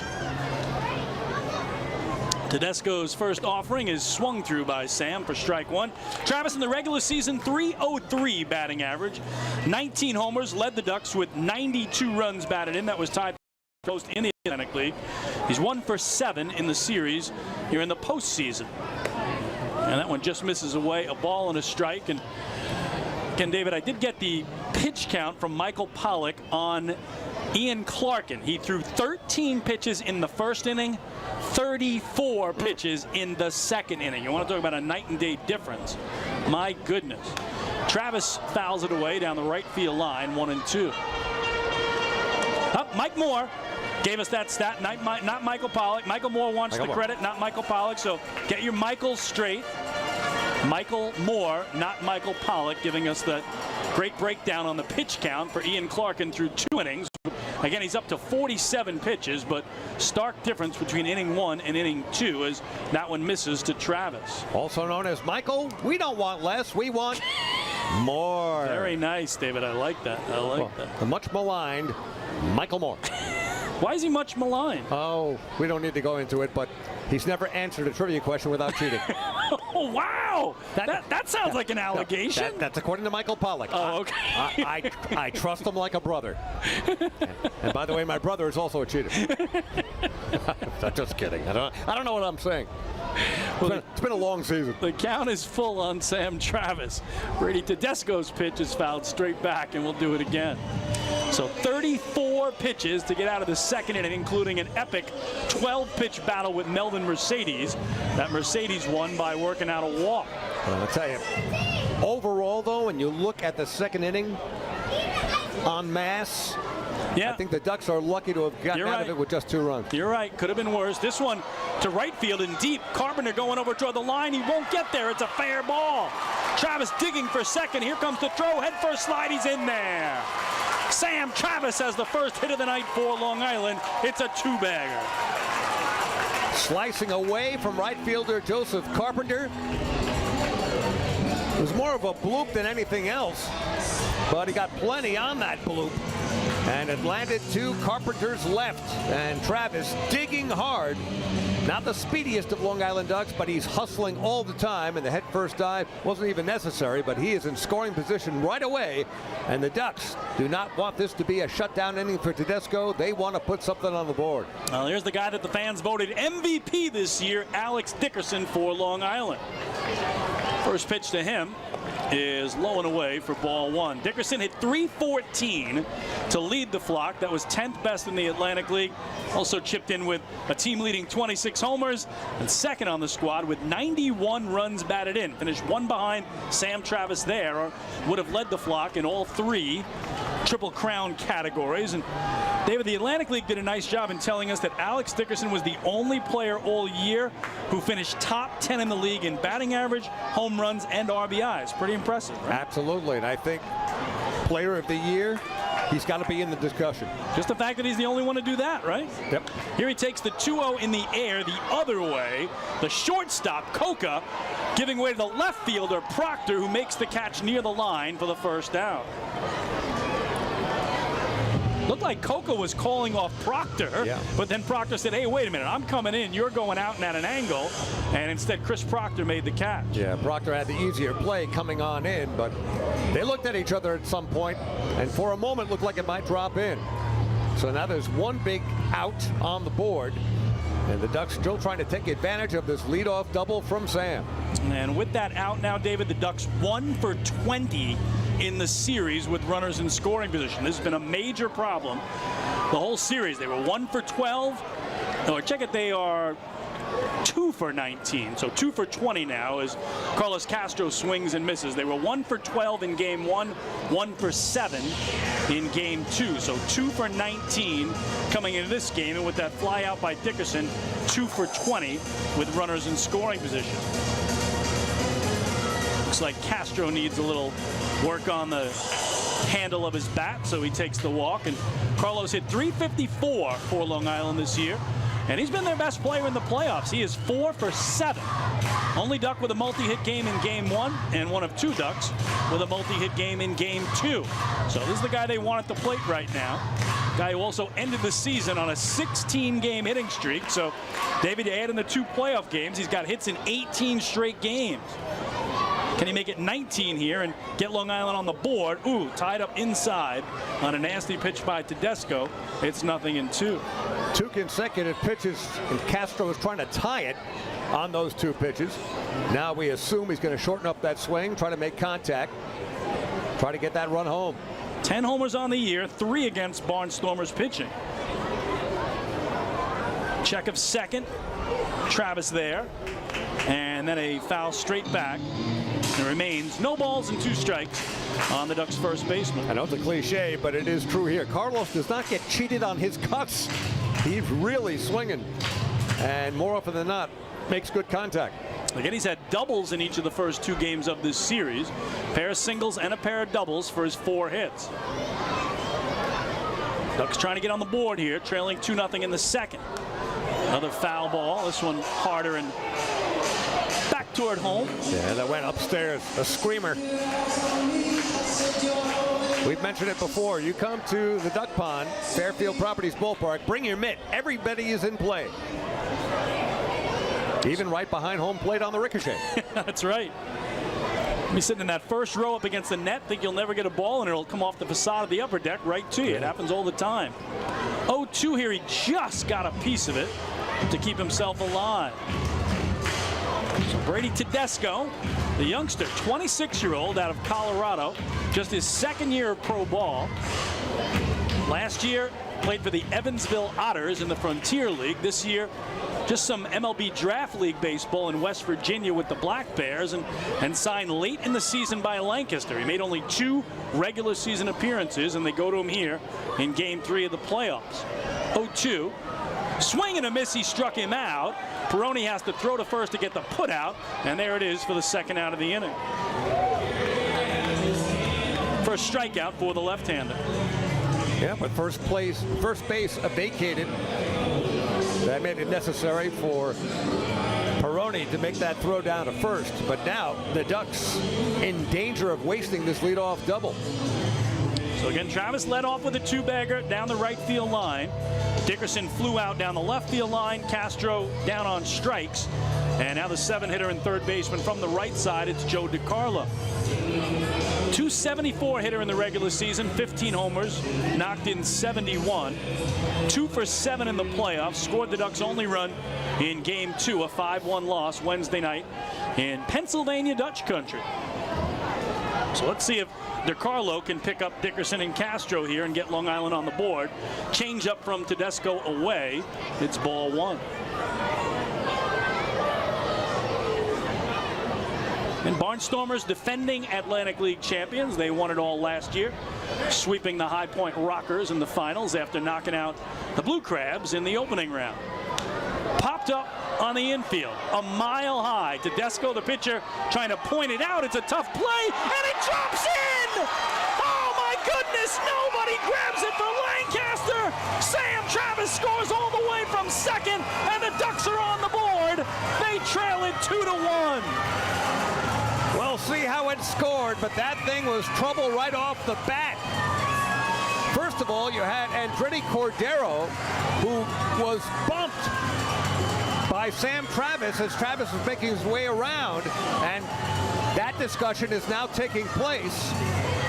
[SPEAKER 2] Tedesco's first offering is swung through by Sam for strike 1. Travis in the regular season, .303 batting average, 19 homers, led the Ducks with 92 runs batted in. That was tied most in the Atlantic League. He's 1 for 7 in the series here in the postseason. And that one just misses away, a ball and a strike. And again, David, I did get the pitch count from Michael Pollock on Ian Clarkin. He threw 13 pitches in the first inning, 34 pitches in the second inning. You want to talk about a night and day difference. My goodness. Travis fouls it away down the right field line, 1-2. Up, Mike Moore gave us that stat, not Michael Pollock. Michael Moore wants the credit, not Michael Pollock. So get your Michaels straight. Michael Moore, not Michael Pollock, giving us that great breakdown on the pitch count for Ian Clarkin through 2 innings. Again, he's up to 47 pitches, but stark difference between inning 1 and inning 2 as that one misses to Travis.
[SPEAKER 3] Also known as Michael, we don't want less, we want more.
[SPEAKER 2] Very nice, David. I like that. I like that.
[SPEAKER 3] The much maligned Michael Moore.
[SPEAKER 2] Why is he much maligned?
[SPEAKER 3] Oh, we don't need to go into it, but he's never answered a trivia question without cheating.
[SPEAKER 2] Oh, wow! That sounds like an allegation.
[SPEAKER 3] That's according to Michael Pollock.
[SPEAKER 2] Oh, okay.
[SPEAKER 3] I trust him like a brother. And by the way, my brother is also a cheater. I'm just kidding. I don't know what I'm saying. It's been a long season.
[SPEAKER 2] The count is full on Sam Travis. Brady Tedesco's pitch is fouled straight back, and we'll do it again. So 34 pitches to get out of the second inning, including an epic 12-pitch battle with Melvin Mercedes. That Mercedes won by working out a walk.
[SPEAKER 3] Well, I'll tell you, overall, though, when you look at the second inning en masse,
[SPEAKER 2] yeah,
[SPEAKER 3] I think the Ducks are lucky to have gotten out of it with just 2 runs.
[SPEAKER 2] You're right. Could have been worse. This one to right field and deep. Carpenter going over toward the line. He won't get there. It's a fair ball. Travis digging for second. Here comes the throw. Head first slide. He's in there. Sam Travis has the first hit of the night for Long Island. It's a 2-bagger.
[SPEAKER 3] Slicing away from right fielder Joseph Carpenter. It was more of a bloop than anything else, but he got plenty on that bloop. And it landed to Carpenter's left. And Travis digging hard. Not the speediest of Long Island Ducks, but he's hustling all the time. And the head first dive wasn't even necessary, but he is in scoring position right away. And the Ducks do not want this to be a shutdown inning for Tedesco. They want to put something on the board.
[SPEAKER 2] Well, here's the guy that the fans voted MVP this year, Alex Dickerson for Long Island. First pitch to him is low and away for ball one. Dickerson hit .314 to lead the flock. That was 10th best in the Atlantic League. Also chipped in with a team-leading 26 homers and second on the squad with 91 runs batted in. Finished one behind Sam Travis there, or would have led the flock in all three Triple Crown categories. And David, the Atlantic League did a nice job in telling us that Alex Dickerson was the only player all year who finished top 10 in the league in batting average, home runs, and RBIs. Pretty impressive, right?
[SPEAKER 3] Absolutely, and I think player of the year, he's got to be in the discussion.
[SPEAKER 2] Just the fact that he's the only one to do that, right?
[SPEAKER 3] Yep.
[SPEAKER 2] Here he takes the 2-0 in the air the other way. The shortstop, Coca, giving way to the left fielder, Proctor, who makes the catch near the line for the first out. Looked like Coca was calling off Proctor, but then Proctor said, hey, wait a minute, I'm coming in, you're going out and at an angle, and instead Chris Proctor made the catch.
[SPEAKER 3] Yeah, Proctor had the easier play coming on in, but they looked at each other at some point, and for a moment looked like it might drop in. So now there's one big out on the board, and the Ducks still trying to take advantage of this leadoff double from Sam.
[SPEAKER 2] And with that out now, David, the Ducks 1 for 20 in the series with runners in scoring position. This has been a major problem the whole series. They were 1 for 12. No, check it, they are 2 for 19. So 2 for 20 now as Carlos Castro swings and misses. They were 1 for 12 in game 1, 1 for 7 in game 2. So 2 for 19 coming into this game, and with that fly out by Dickerson, 2 for 20 with runners in scoring position. Looks like Castro needs a little work on the handle of his bat, so he takes the walk. And Carlos hit .354 for Long Island this year, and he's been their best player in the playoffs. He is 4 for 7. Only Duck with a multi-hit game in game 1, and one of 2 Ducks with a multi-hit game in game 2. So this is the guy they want at the plate right now. Guy who also ended the season on a 16-game hitting streak. So David, you add in the 2 playoff games, he's got hits in 18 straight games. Can he make it 19 here and get Long Island on the board? Ooh, tied up inside on a nasty pitch by Tedesco. It's 0-2.
[SPEAKER 3] 2 consecutive pitches, and Castro is trying to tie it on those 2 pitches. Now we assume he's going to shorten up that swing, try to make contact, try to get that run home.
[SPEAKER 2] 10 homers on the year, 3 against Barnstormers pitching. Check of second. Travis there. And then a foul straight back. It remains no balls and 2 strikes on the Ducks' first baseman.
[SPEAKER 3] I know it's a cliche, but it is true here. Carlos does not get cheated on his cuts. He's really swinging, and more often than not, makes good contact.
[SPEAKER 2] Again, he's had doubles in each of the first 2 games of this series. A pair of singles and a pair of doubles for his 4 hits. Ducks trying to get on the board here, trailing 2-0 in the second. Another foul ball. This one harder and back toward home.
[SPEAKER 3] Yeah, that went upstairs. A screamer. We've mentioned it before. You come to the Duck Pond, Fairfield Properties Ballpark, bring your mitt. Everybody is in play. Even right behind home plate on the ricochet.
[SPEAKER 2] That's right. Be sitting in that first row up against the net, think you'll never get a ball, and it'll come off the facade of the upper deck right to you. It happens all the time. 0-2 here. He just got a piece of it to keep himself alive. So Brady Tedesco, the youngster, 26-year-old out of Colorado, just his 2nd year of pro ball. Last year, played for the Evansville Otters in the Frontier League. This year, just some MLB Draft League baseball in West Virginia with the Black Bears, and signed late in the season by Lancaster. He made only 2 regular season appearances, and they go to him here in game 3 of the playoffs. 0-2. Swing and a miss, he struck him out. Peroni has to throw to first to get the put out, and there it is for the 2nd out of the inning. First strikeout for the left-hander.
[SPEAKER 3] Yeah, but first base vacated. That made it necessary for Peroni to make that throw down to first. But now the Ducks in danger of wasting this leadoff double.
[SPEAKER 2] So again, Travis led off with a two-bagger down the right field line. Dickerson flew out down the left field line. Castro down on strikes. And now the 7-hitter and third baseman from the right side, it's Joe DiCarlo. 274 hitter in the regular season, 15 homers, knocked in 71. 2 for 7 in the playoffs, scored the Ducks' only run in Game 2, a 5-1 loss Wednesday night in Pennsylvania Dutch country. So let's see if DiCarlo can pick up Dickerson and Castro here and get Long Island on the board. Change up from Tedesco away. It's ball 1. And Barnstormers, defending Atlantic League champions. They won it all last year, sweeping the High Point Rockers in the finals after knocking out the Blue Crabs in the opening round. Popped up on the infield, a mile high. Tedesco, the pitcher, trying to point it out. It's a tough play, and it drops in! Oh my goodness, nobody grabs it for Lancaster! Sam Travis scores all the way from second, and the Ducks are on the board. They trail it 2-1.
[SPEAKER 3] We'll see how it scored, but that thing was trouble right off the bat. First of all, you had Andretti Cordero, who was bumped by Sam Travis as Travis was making his way around, and that discussion is now taking place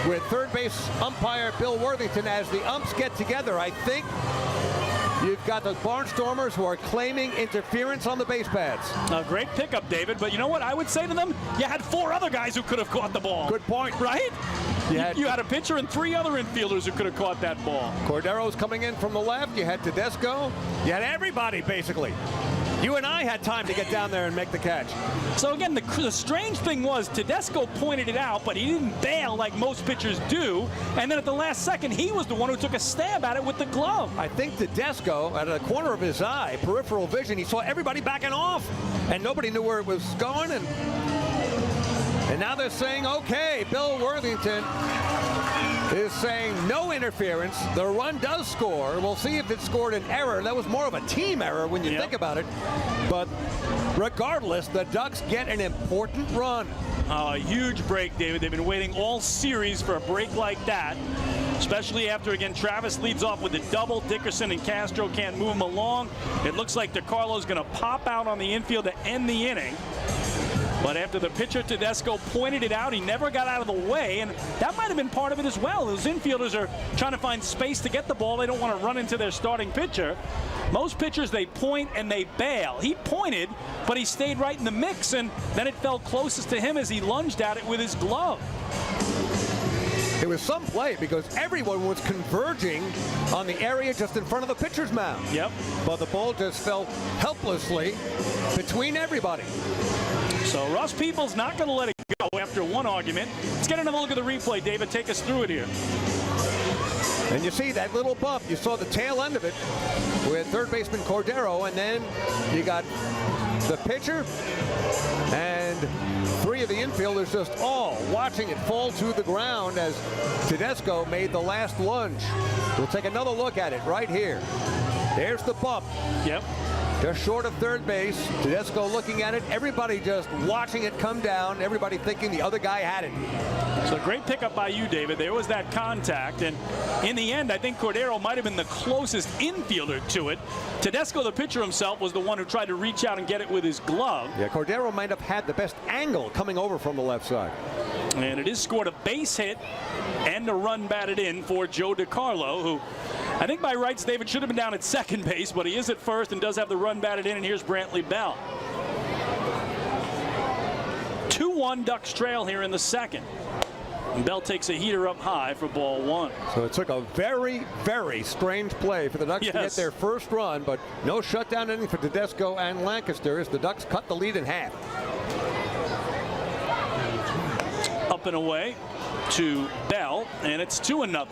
[SPEAKER 3] with third base umpire Bill Worthington as the umps get together. I think you've got the Barnstormers who are claiming interference on the base paths.
[SPEAKER 2] A great pickup, David, but you know what I would say to them? You had 4 other guys who could have caught the ball.
[SPEAKER 3] Good point.
[SPEAKER 2] Right? You had a pitcher and 3 other infielders who could have caught that ball.
[SPEAKER 3] Cordero's coming in from the left. You had Tedesco. You had everybody, basically. You and I had time to get down there and make the catch.
[SPEAKER 2] So again, the strange thing was Tedesco pointed it out, but he didn't bail like most pitchers do. And then at the last second, he was the one who took a stab at it with the glove.
[SPEAKER 3] I think Tedesco, at the corner of his eye, peripheral vision, he saw everybody backing off, and nobody knew where it was going. And now they're saying, okay, Bill Worthington is saying no interference. The run does score. We'll see if it scored an error. That was more of a team error when you think about it. But regardless, the Ducks get an important run.
[SPEAKER 2] A huge break, David. They've been waiting all series for a break like that, especially after, again, Travis leads off with a double. Dickerson and Castro can't move him along. It looks like DiCarlo's going to pop out on the infield to end the inning. But after the pitcher Tedesco pointed it out, he never got out of the way, and that might have been part of it as well. Those infielders are trying to find space to get the ball. They don't want to run into their starting pitcher. Most pitchers, they point and they bail. He pointed, but he stayed right in the mix, and then it fell closest to him as he lunged at it with his glove.
[SPEAKER 3] It was some play because everyone was converging on the area just in front of the pitcher's mound.
[SPEAKER 2] Yep.
[SPEAKER 3] But the ball just fell helplessly between everybody.
[SPEAKER 2] So Russ Peoples not going to let it go after one argument. Let's get another look at the replay. David, take us through it here.
[SPEAKER 3] And you see that little bump. You saw the tail end of it with third baseman Cordero, and then you got the pitcher and 3 of the infielders just all watching it fall to the ground as Tedesco made the last lunge. We'll take another look at it right here. There's the bump.
[SPEAKER 2] Yep.
[SPEAKER 3] Just short of third base. Tedesco looking at it. Everybody just watching it come down. Everybody thinking the other guy had it.
[SPEAKER 2] So great pickup by you, David. There was that contact. And in the end, I think Cordero might have been the closest infielder to it. Tedesco, the pitcher himself, was the one who tried to reach out and get it with his glove.
[SPEAKER 3] Yeah, Cordero might have had the best angle coming over from the left side.
[SPEAKER 2] And it is scored a base hit and a run batted in for Joe DiCarlo, who I think by rights, David should have been down at second base, but he is at first and does have the run batted in, and here's Brantley Bell. 2-1 Ducks trail here in the second. And Bell takes a heater up high for ball 1.
[SPEAKER 3] So it took a very, very strange play for the Ducks to get their first run, but no shutdown inning for Tedesco and Lancaster as the Ducks cut the lead in half.
[SPEAKER 2] Up and away to Bell, and it's 2-0.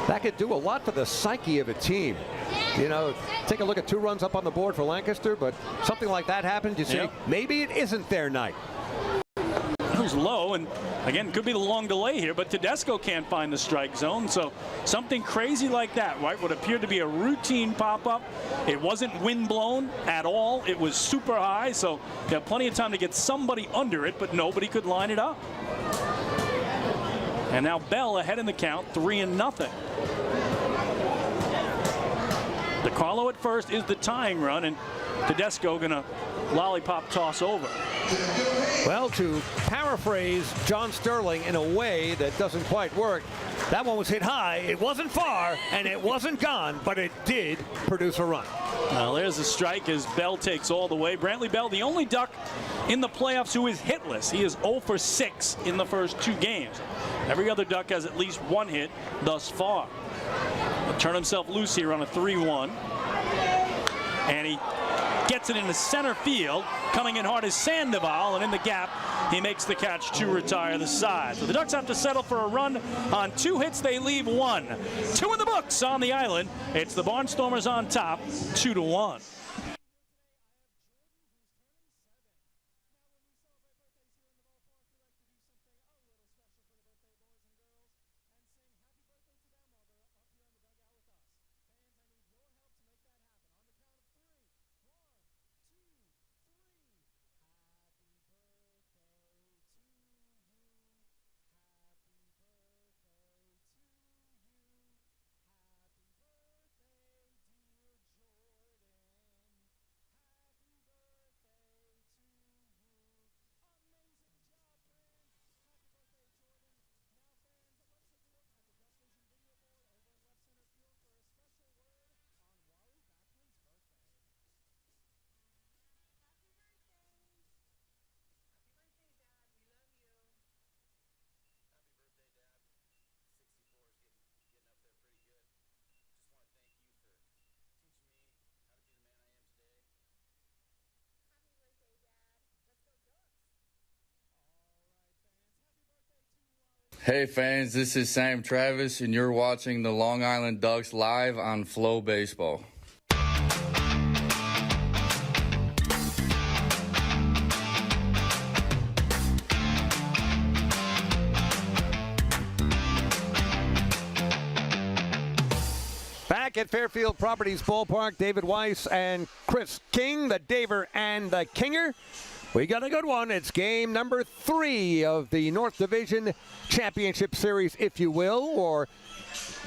[SPEAKER 3] That could do a lot for the psyche of a team. You know, take a look at 2 runs up on the board for Lancaster, but something like that happened, you see, maybe it isn't their night.
[SPEAKER 2] It was low, and again, could be the long delay here, but Tedesco can't find the strike zone, so something crazy like that, right? What appeared to be a routine pop-up. It wasn't wind-blown at all. It was super high, so you have plenty of time to get somebody under it, but nobody could line it up. And now Bell ahead in the count, 3-0. DeCarlo at first is the tying run, and Tedesco gonna lollipop toss over.
[SPEAKER 3] Well, to paraphrase John Sterling in a way that doesn't quite work, that one was hit high, it wasn't far, and it wasn't gone, but it did produce a run.
[SPEAKER 2] Well, there's a strike as Bell takes all the way. Brantley Bell, the only Duck in the playoffs who is hitless. He is 0 for 6 in the first 2 games. Every other Duck has at least 1 hit thus far. He'll turn himself loose here on a 3-1. And he gets it into center field. Coming in hard is Sandoval, and in the gap, he makes the catch to retire the side. So the Ducks have to settle for a run on 2 hits. They leave 1. 2 in the books on the island. It's the Barnstormers on top, 2-1.
[SPEAKER 11] Hey fans, this is Sam Travis, and you're watching the Long Island Ducks live on FloBaseball.
[SPEAKER 3] Back at Fairfield Properties Ballpark, David Weiss and Chris King, the Daver and the Kinger. We got a good one. It's game number 3 of the North Division Championship Series, if you will, or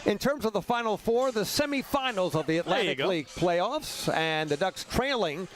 [SPEAKER 3] in terms of the Final Four, the semifinals of the Atlantic League playoffs, and the Ducks trailing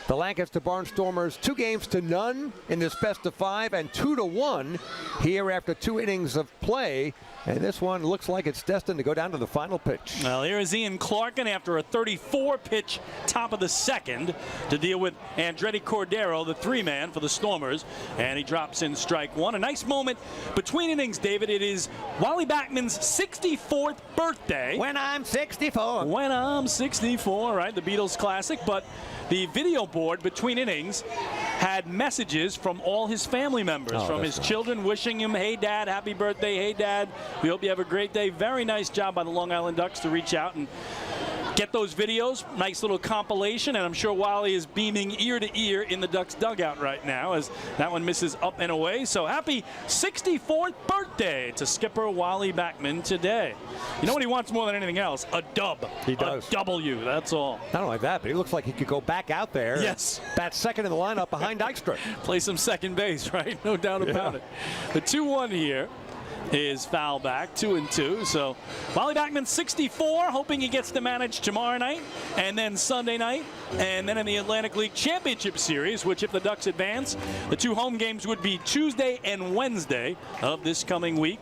[SPEAKER 3] the Lancaster Barnstormers 2-0 in this best of 5 and 2-1 here after 2 innings of play. And this one looks like it's destined to go down to the final pitch.
[SPEAKER 2] Well, here is Ian Clarkin after a 34-pitch top of the second to deal with Andretti Cordero, the 3-man for the Stormers. And he drops in strike 1. A nice moment between innings, David. It is Wally Backman's 64th birthday.
[SPEAKER 3] When I'm 64.
[SPEAKER 2] When I'm 64, right? The Beatles classic. But the video board between innings had messages from all his family members, from his children wishing him, hey, Dad, happy birthday, hey, Dad, we hope you have a great day. Very nice job by the Long Island Ducks to reach out and get those videos. Nice little compilation, and I'm sure Wally is beaming ear to ear in the Ducks dugout right now as that one misses up and away. So happy 64th birthday to skipper Wally Backman today. You know what he wants more than anything else? A dub.
[SPEAKER 3] He does.
[SPEAKER 2] A W, that's all.
[SPEAKER 3] Not only that, but he looks like he could go back out there.
[SPEAKER 2] Yes.
[SPEAKER 3] Bat second in the lineup behind Dykstra.
[SPEAKER 2] Play some second base, right? No doubt about it. The 2-1 here is foul back, 2-2. So Wally Backman 64, hoping he gets to manage tomorrow night and then Sunday night and then in the Atlantic League Championship Series, which if the Ducks advance, the 2 home games would be Tuesday and Wednesday of this coming week.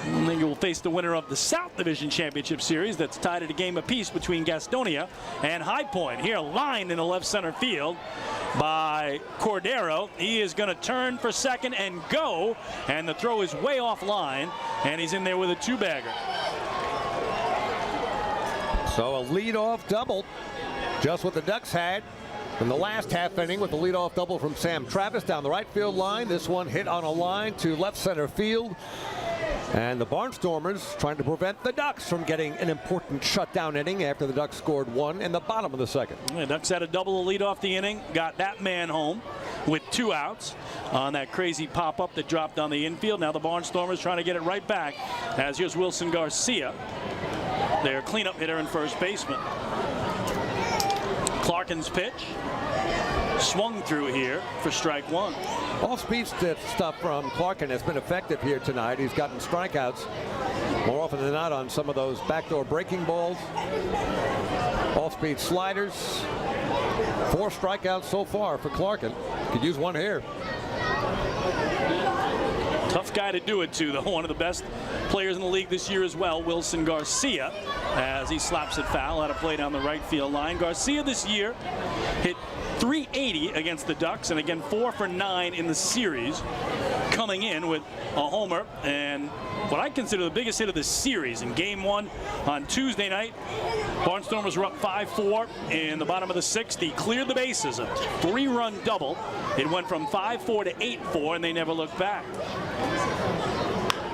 [SPEAKER 2] And then you will face the winner of the South Division Championship Series that's tied at a game apiece between Gastonia and High Point. Here, lined in the left center field by Cordero. He is going to turn for second and go, and the throw is way off line, and he's in there with a 2-bagger.
[SPEAKER 3] So a leadoff double, just what the Ducks had in the last half inning with the leadoff double from Sam Travis down the right field line. This one hit on a line to left center field. And the Barnstormers trying to prevent the Ducks from getting an important shutdown inning after the Ducks scored 1 in the bottom of the second.
[SPEAKER 2] The Ducks had a double to lead off the inning, got that man home with 2 outs on that crazy pop-up that dropped on the infield. Now the Barnstormers trying to get it right back, as here's Wilson Garcia, their cleanup hitter and first baseman. Clarkin's pitch swung through here for strike 1.
[SPEAKER 3] Off-speed stuff from Clarkin has been effective here tonight. He's gotten strikeouts more often than not on some of those backdoor breaking balls. Off-speed sliders. 4 strikeouts so far for Clarkin. Could use one here.
[SPEAKER 2] Tough guy to do it to, though. One of the best players in the league this year as well, Wilson Garcia, as he slaps it foul out of play down the right field line. Garcia this year hit .380 against the Ducks, and again 4 for 9 in the series, coming in with a homer and what I consider the biggest hit of the series. In Game 1 on Tuesday night, Barnstormers were up 5-4 in the bottom of the 6th. He cleared the bases, a 3-run double. It went from 5-4 to 8-4, and they never looked back.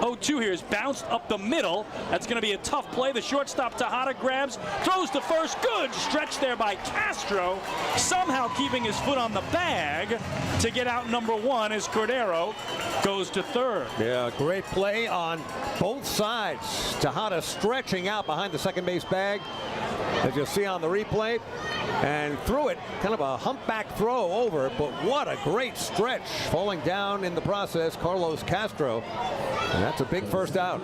[SPEAKER 2] 0-2 here is bounced up the middle. That's going to be a tough play. The shortstop Tejada grabs, throws to first. Good stretch there by Castro, somehow keeping his foot on the bag to get out number 1 as Cordero goes to third.
[SPEAKER 3] Yeah, great play on both sides. Tejada stretching out behind the second base bag, as you'll see on the replay, and threw it, kind of a humpback throw over, but what a great stretch. Falling down in the process, Carlos Castro. And that's a big first out.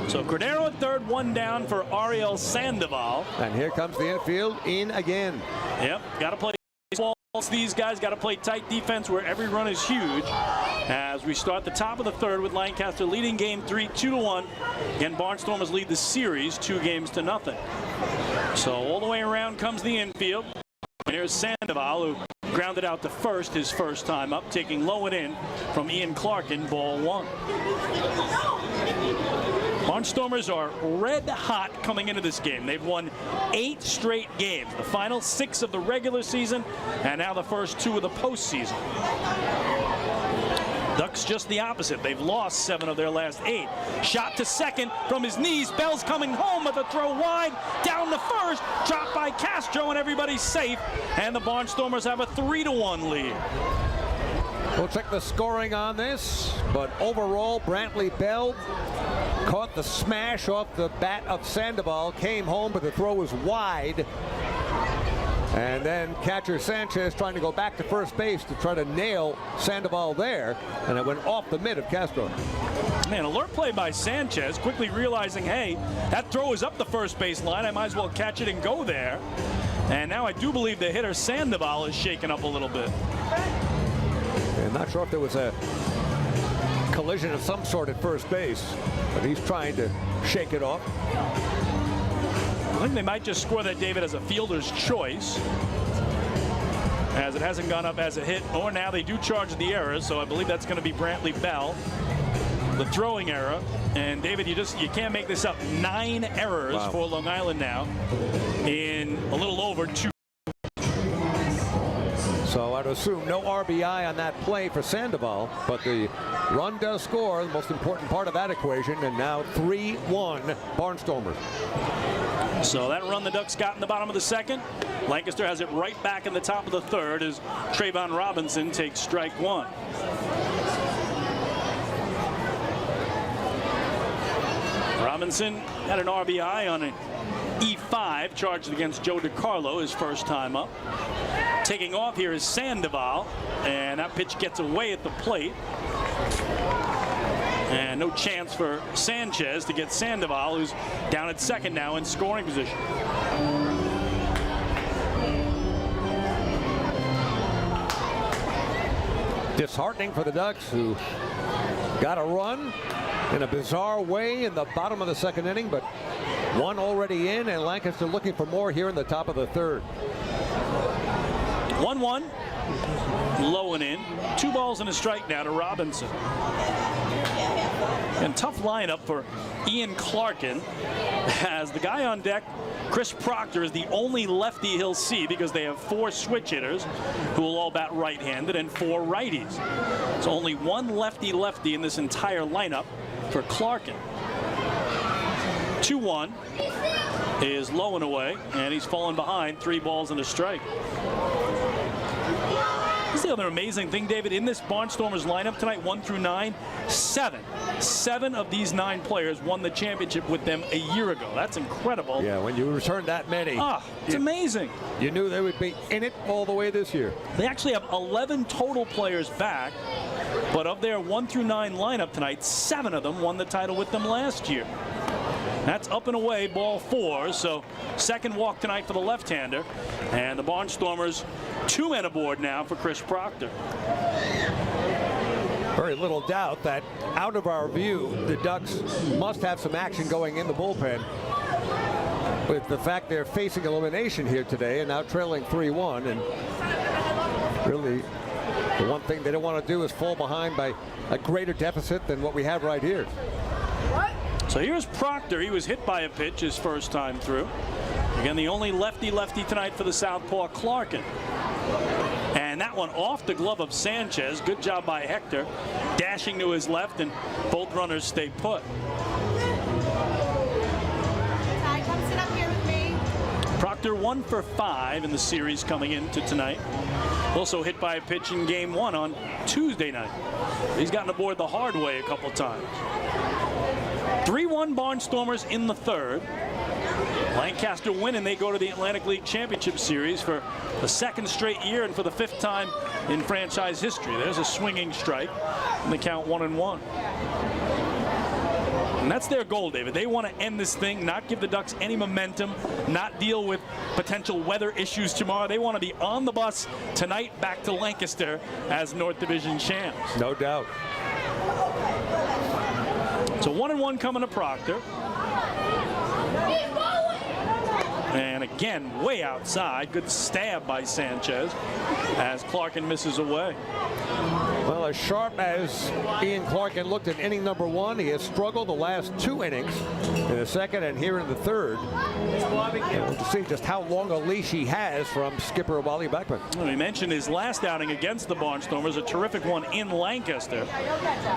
[SPEAKER 2] So Cordero at third, 1 down for Ariel Sandoval.
[SPEAKER 3] And here comes the infield in again.
[SPEAKER 2] Yep, got to play baseball. These guys got to play tight defense where every run is huge. As we start the top of the third with Lancaster leading Game 3 2-1. Again, Barnstormers lead the series 2-0. So all the way around comes the infield. And here's Sandoval, who grounded out to first his first time up, taking low and in from Ian Clarkin, ball 1. Barnstormers are red hot coming into this game. They've won 8 straight games, the final 6 of the regular season, and now the first 2 of the postseason. Ducks just the opposite. They've lost 7 of their last 8. Shot to second from his knees. Bell's coming home with a throw wide. Down to first. Dropped by Castro, and everybody's safe. And the Barnstormers have a 3-1 lead.
[SPEAKER 3] We'll check the scoring on this, but overall, Brantley Bell caught the smash off the bat of Sandoval, came home, but the throw was wide. And then catcher Sanchez trying to go back to first base to try to nail Sandoval there, and it went off the mid of Castro.
[SPEAKER 2] Man, alert play by Sanchez, quickly realizing, hey, that throw is up the first base line. I might as well catch it and go there. And now I do believe the hitter Sandoval is shaken up a little bit.
[SPEAKER 3] I'm not sure if there was a collision of some sort at first base, but he's trying to shake it off.
[SPEAKER 2] I think they might just score that, David, as a fielder's choice, as it hasn't gone up as a hit, or now they do charge the error, so I believe that's going to be Brantley Bell, the throwing error. And David, you can't make this up. 9 errors for Long Island now in a little over 2.
[SPEAKER 3] So I'd assume no RBI on that play for Sandoval, but the run does score, the most important part of that equation, and now 3-1 Barnstormers.
[SPEAKER 2] So that run the Ducks got in the bottom of the 2nd. Lancaster has it right back in the top of the 3rd as Trayvon Robinson takes strike 1. Robinson had an RBI on an E5 charged against Joe DiCarlo, his first time up. Taking off here is Sandoval, and that pitch gets away at the plate. And no chance for Sanchez to get Sandoval, who's down at second now in scoring position.
[SPEAKER 3] Disheartening for the Ducks, who got a run in a bizarre way in the bottom of the 2nd inning, but one already in, and Lancaster looking for more here in the top of the 3rd.
[SPEAKER 2] 1-1, low and in. 2 balls and a strike now to Robinson. And tough lineup for Ian Clarkin, as the guy on deck, Chris Proctor, is the only lefty he'll see because they have 4 switch hitters who will all bat right-handed and 4 righties. So only 1 lefty in this entire lineup for Clarkin. 2-1 is low and away, and he's fallen behind. 3 balls and a strike. This is the other amazing thing, David. In this Barnstormers lineup tonight, 1 through 9, 7 of these 9 players won the championship with them a year ago. That's incredible.
[SPEAKER 3] Yeah, when you return that many.
[SPEAKER 2] It's amazing.
[SPEAKER 3] You knew they would be in it all the way this year.
[SPEAKER 2] They actually have 11 total players back, but of their 1 through 9 lineup tonight, 7 of them won the title with them last year. That's up and away, ball 4. So second walk tonight for the left-hander. And the Barnstormers, 2 men aboard now for Chris Proctor.
[SPEAKER 3] Very little doubt that out of our view, the Ducks must have some action going in the bullpen. With the fact they're facing elimination here today and now trailing 3-1. And really, the one thing they don't want to do is fall behind by a greater deficit than what we have right here.
[SPEAKER 2] So here's Proctor. He was hit by a pitch his first time through. Again, the only lefty-lefty tonight for the southpaw, Clarkin. And that one off the glove of Sanchez. Good job by Hector. Dashing to his left, and both runners stay put.
[SPEAKER 12] Come sit up here with me.
[SPEAKER 2] Proctor 1 for 5 in the series coming into tonight. Also hit by a pitch in game 1 on Tuesday night. He's gotten aboard the hard way a couple times. 3-1 Barnstormers in the third. Lancaster win, and they go to the Atlantic League Championship Series for the 2nd straight year and for the 5th time in franchise history. There's a swinging strike, and they count 1-1. And that's their goal, David. They want to end this thing, not give the Ducks any momentum, not deal with potential weather issues tomorrow. They want to be on the bus tonight back to Lancaster as North Division champs.
[SPEAKER 3] No doubt.
[SPEAKER 2] So 1-1 coming to Proctor. And again, way outside. Good stab by Sanchez as Clarkin misses away.
[SPEAKER 3] Well, as sharp as Ian Clarkin looked in inning number 1, he has struggled the last 2 innings in the second and here in the third. To see just how long a leash he has from skipper Wally Beckman.
[SPEAKER 2] Well, he mentioned his last outing against the Barnstormers, a terrific one in Lancaster.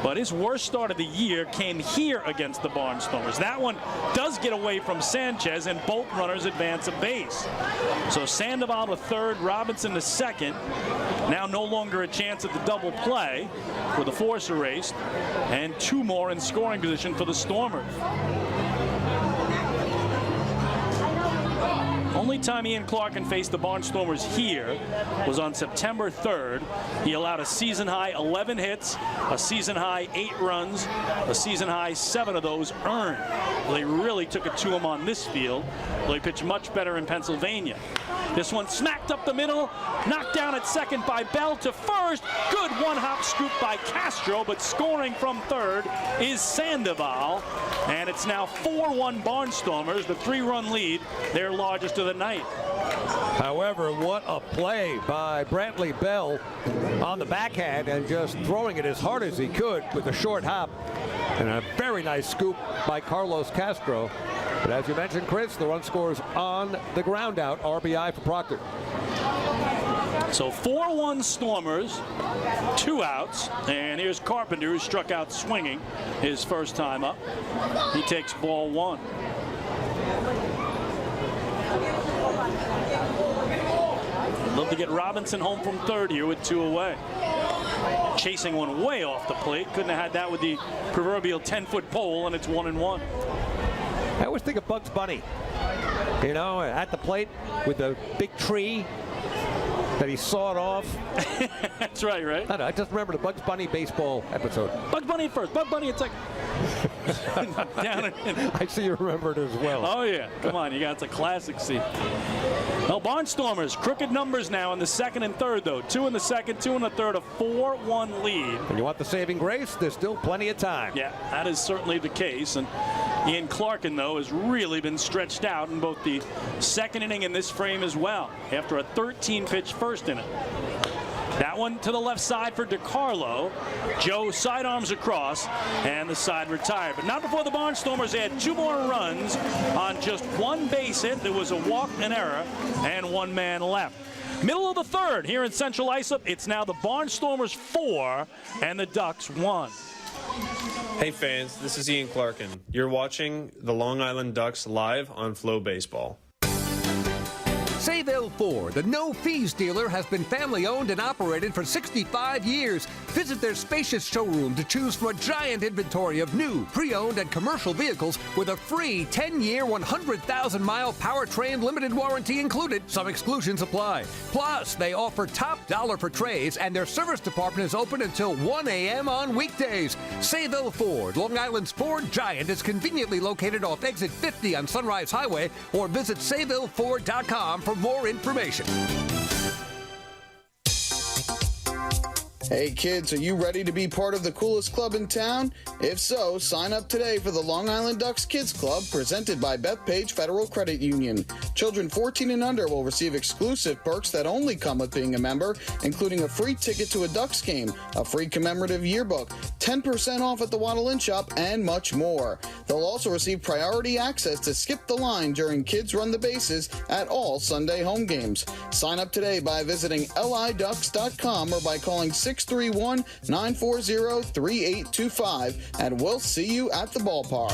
[SPEAKER 2] But his worst start of the year came here against the Barnstormers. That one does get away from Sanchez, and both runners advance a base. So Sandoval to third, Robinson to second. Now no longer a chance at the double play with the force erased, and 2 more in scoring position for the Stormers. Only time Ian Clarkin faced the Barnstormers here was on September 3rd. He allowed a season-high 11 hits, a season-high 8 runs, a season-high 7 of those earned. Well, they really took it to him on this field. Well, he pitched much better in Pennsylvania. This one smacked up the middle, knocked down at second by Bell to first. Good one-hop scoop by Castro, but scoring from third is Sandoval. And it's now 4-1 Barnstormers, the 3-run lead, their largest of the night.
[SPEAKER 3] However, what a play by Brantley Bell on the backhand and just throwing it as hard as he could with a short hop. And a very nice scoop by Carlos Castro. But as you mentioned, Chris, the run scores on the ground out, RBI for Proctor.
[SPEAKER 2] So 4-1 Stormers, 2 outs, and here's Carpenter, who struck out swinging his first time up. He takes ball 1. Love to get Robinson home from third here with 2 away. Chasing one way off the plate. Couldn't have had that with the proverbial 10-foot pole, and it's 1-1.
[SPEAKER 3] I always think of Bugs Bunny, you know, at the plate with a big tree that he sawed off.
[SPEAKER 2] That's right, right?
[SPEAKER 3] I don't know, I just remember the Bugs Bunny baseball episode.
[SPEAKER 2] Bugs Bunny at first. Bugs Bunny at second. Down
[SPEAKER 3] I see you remember it as well.
[SPEAKER 2] Oh, yeah. Come on. It's a classic scene. Well, Barnstormers, crooked numbers now in the second and third, though. 2 in the second, 2 in the third, a 4-1 lead.
[SPEAKER 3] And you want the saving grace? There's still plenty of time.
[SPEAKER 2] Yeah, that is certainly the case. And Ian Clarkin, though, has really been stretched out in both the second inning and this frame as well, after a 13-pitch first inning. That one to the left side for DiCarlo. Joe sidearms across, and the side retired. But not before the Barnstormers had 2 more runs on just 1 base hit. There was a walk, an error, and 1 man left. Middle of the third here in Central Islip. It's now the Barnstormers 4 and the Ducks 1.
[SPEAKER 13] Hey fans, this is Ian Clarkin. You're watching the Long Island Ducks live on FloBaseball.
[SPEAKER 3] Save
[SPEAKER 14] Sayville Ford, the no-fees dealer, has been family-owned and operated for 65 years. Visit their spacious showroom to choose from a giant inventory of new, pre-owned, and commercial vehicles with a free 10-year, 100,000-mile powertrain limited warranty included. Some exclusions apply. Plus, they offer top dollar for trades, and their service department is open until 1 a.m. on weekdays. Sayville Ford, Long Island's Ford giant, is conveniently located off exit 50 on Sunrise Highway, or visit SayvilleFord.com for more information.
[SPEAKER 7] Hey kids, are you ready to be part of the coolest club in town? If so, sign up today for the Long Island Ducks Kids Club presented by Bethpage Federal Credit Union. Children 14 and under will receive exclusive perks that only come with being a member, including a free ticket to a Ducks game, a free commemorative yearbook, 10% off at the Waddle Inn Shop, and much more. They'll also receive priority access to skip the line during Kids Run the Bases at all Sunday home games. Sign up today by visiting liducks.com or by calling 631-940-3825, and we'll see you at the ballpark.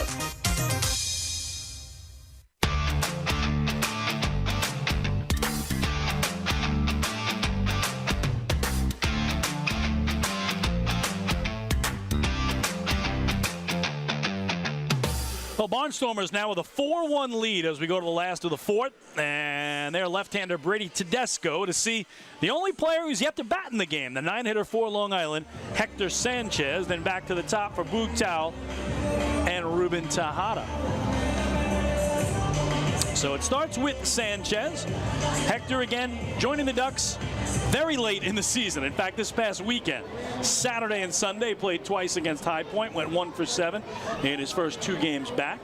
[SPEAKER 2] Well, Barnstormers now with a 4-1 lead as we go to the last of the fourth. And their left-hander Brady Tedesco to see the only player who's yet to bat in the game, the 9-hitter for Long Island, Hector Sanchez. Then back to the top for Boog Tao and Ruben Tejada. So it starts with Sanchez. Hector again joining the Ducks very late in the season. In fact, this past weekend, Saturday and Sunday, played twice against High Point, went 1 for 7 in his first 2 games back.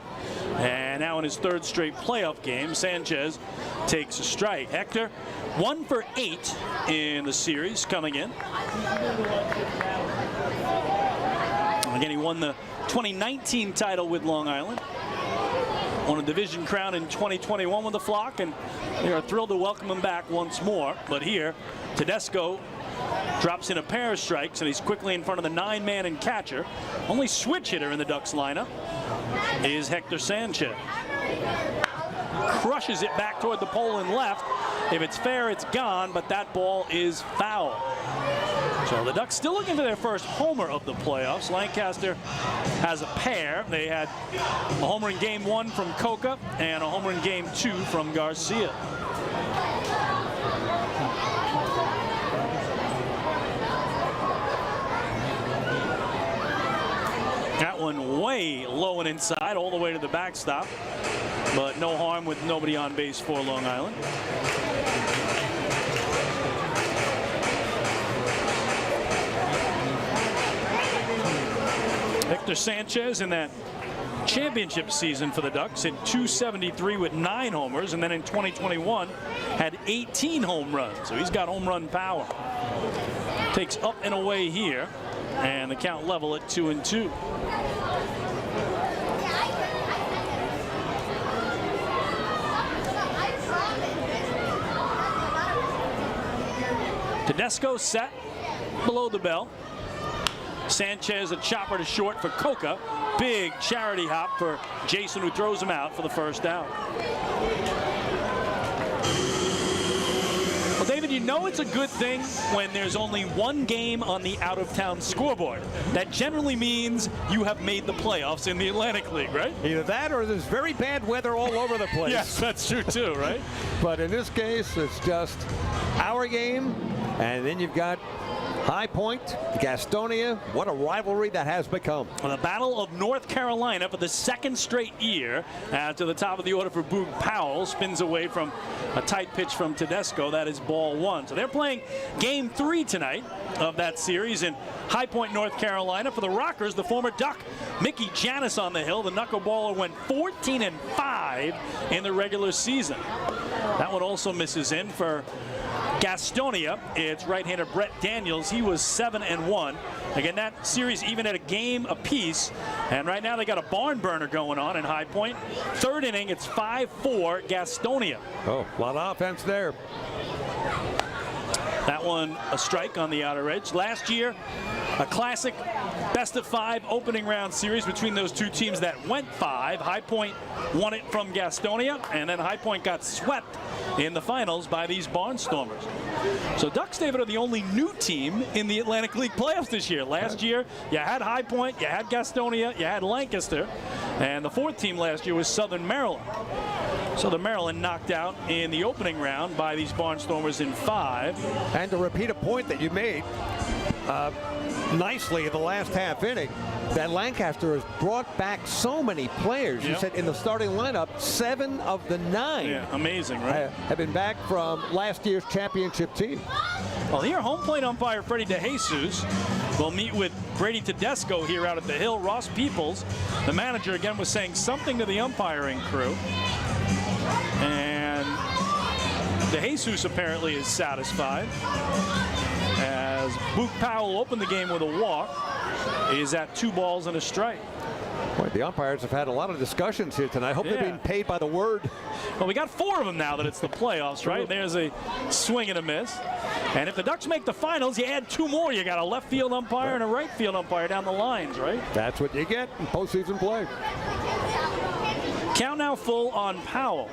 [SPEAKER 2] And now in his 3rd straight playoff game, Sanchez takes a strike. Hector 1 for 8 in the series coming in. Again, he won the 2019 title with Long Island. Won a division crown in 2021 with the Flock, and they are thrilled to welcome him back once more. But here, Tedesco drops in a pair of strikes, and he's quickly in front of the 9-man and catcher. Only switch hitter in the Ducks lineup is Hector Sanchez. Crushes it back toward the pole and left. If it's fair, it's gone, but that ball is foul. So the Ducks still looking for their first homer of the playoffs. Lancaster has a pair. They had a homer in game 1 from Coca and a homer in game 2 from Garcia. That one way low and inside, all the way to the backstop. But no harm with nobody on base for Long Island. Hector Sanchez in that championship season for the Ducks hit .273 with 9 homers, and then in 2021 had 18 home runs. So he's got home run power. Takes up and away here, and the count level at 2-2. Tedesco set below the bell. Sanchez a chopper to short for Coca. Big charity hop for Jason, who throws him out for the first out. Well, David, you know it's a good thing when there's only one game on the out-of-town scoreboard. That generally means you have made the playoffs in the Atlantic League, right?
[SPEAKER 3] Either that or there's very bad weather all over the place.
[SPEAKER 2] Yes, that's true too, right?
[SPEAKER 3] But in this case, it's just our game, and then you've got High Point, Gastonia. What a rivalry that has become.
[SPEAKER 2] Well, the Battle of North Carolina for the 2nd straight year. To the top of the order for Boog Powell. Spins away from a tight pitch from Tedesco. That is ball 1. So they're playing game 3 tonight of that series in High Point, North Carolina. For the Rockers, the former Duck, Mickey Janis on the hill. The knuckleballer went 14-5 in the regular season. That one also misses in for Gastonia. It's right-hander Brett Daniels. He was 7-1. Again, that series even at a game apiece. And right now they got a barn burner going on in High Point. 3rd inning, it's 5-4 Gastonia.
[SPEAKER 3] Oh, a lot of offense there.
[SPEAKER 2] That one a strike on the outer edge. Last year, a classic best-of-5 opening round series between those two teams that went 5. High Point won it from Gastonia, and then High Point got swept in the finals by these Barnstormers. So Ducks, David, are the only new team in the Atlantic League playoffs this year. Last year, you had High Point, you had Gastonia, you had Lancaster, and the fourth team last year was Southern Maryland. Southern Maryland knocked out in the opening round by these Barnstormers in 5.
[SPEAKER 3] And to repeat a point that you made nicely in the last half inning, that Lancaster has brought back so many players. You said in the starting lineup, 7 of the 9.
[SPEAKER 2] Yeah, amazing, right?
[SPEAKER 3] Have been back from last year's championship team.
[SPEAKER 2] Well, here home plate umpire Freddie DeJesus will meet with Brady Tedesco here out at the Hill. Ross Peoples, the manager, again was saying something to the umpiring crew. And DeJesus apparently is satisfied, as Boog Powell opened the game with a walk. Is at 2 balls and a strike.
[SPEAKER 3] Boy, the umpires have had a lot of discussions here tonight. I hope they're being paid by the word.
[SPEAKER 2] Well, we got 4 of them now that it's the playoffs, right? There's a swing and a miss. And if the Ducks make the finals, you add 2 more. You got a left field umpire and a right field umpire down the lines, right?
[SPEAKER 3] That's what you get in postseason play.
[SPEAKER 2] Count now full on Powell.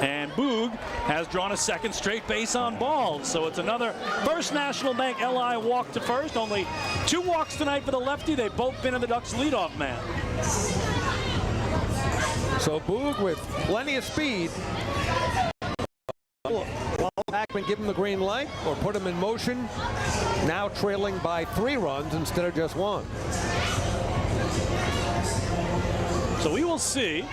[SPEAKER 2] And Boog has drawn a second straight base on balls. So it's another First National Bank LI walk to first. Only 2 walks tonight for the lefty. They've both been in the Ducks' leadoff man.
[SPEAKER 3] So Boog with plenty of speed. Will Hackman give him the green light or put him in motion? Now trailing by 3 runs instead of just 1.
[SPEAKER 2] So we will see,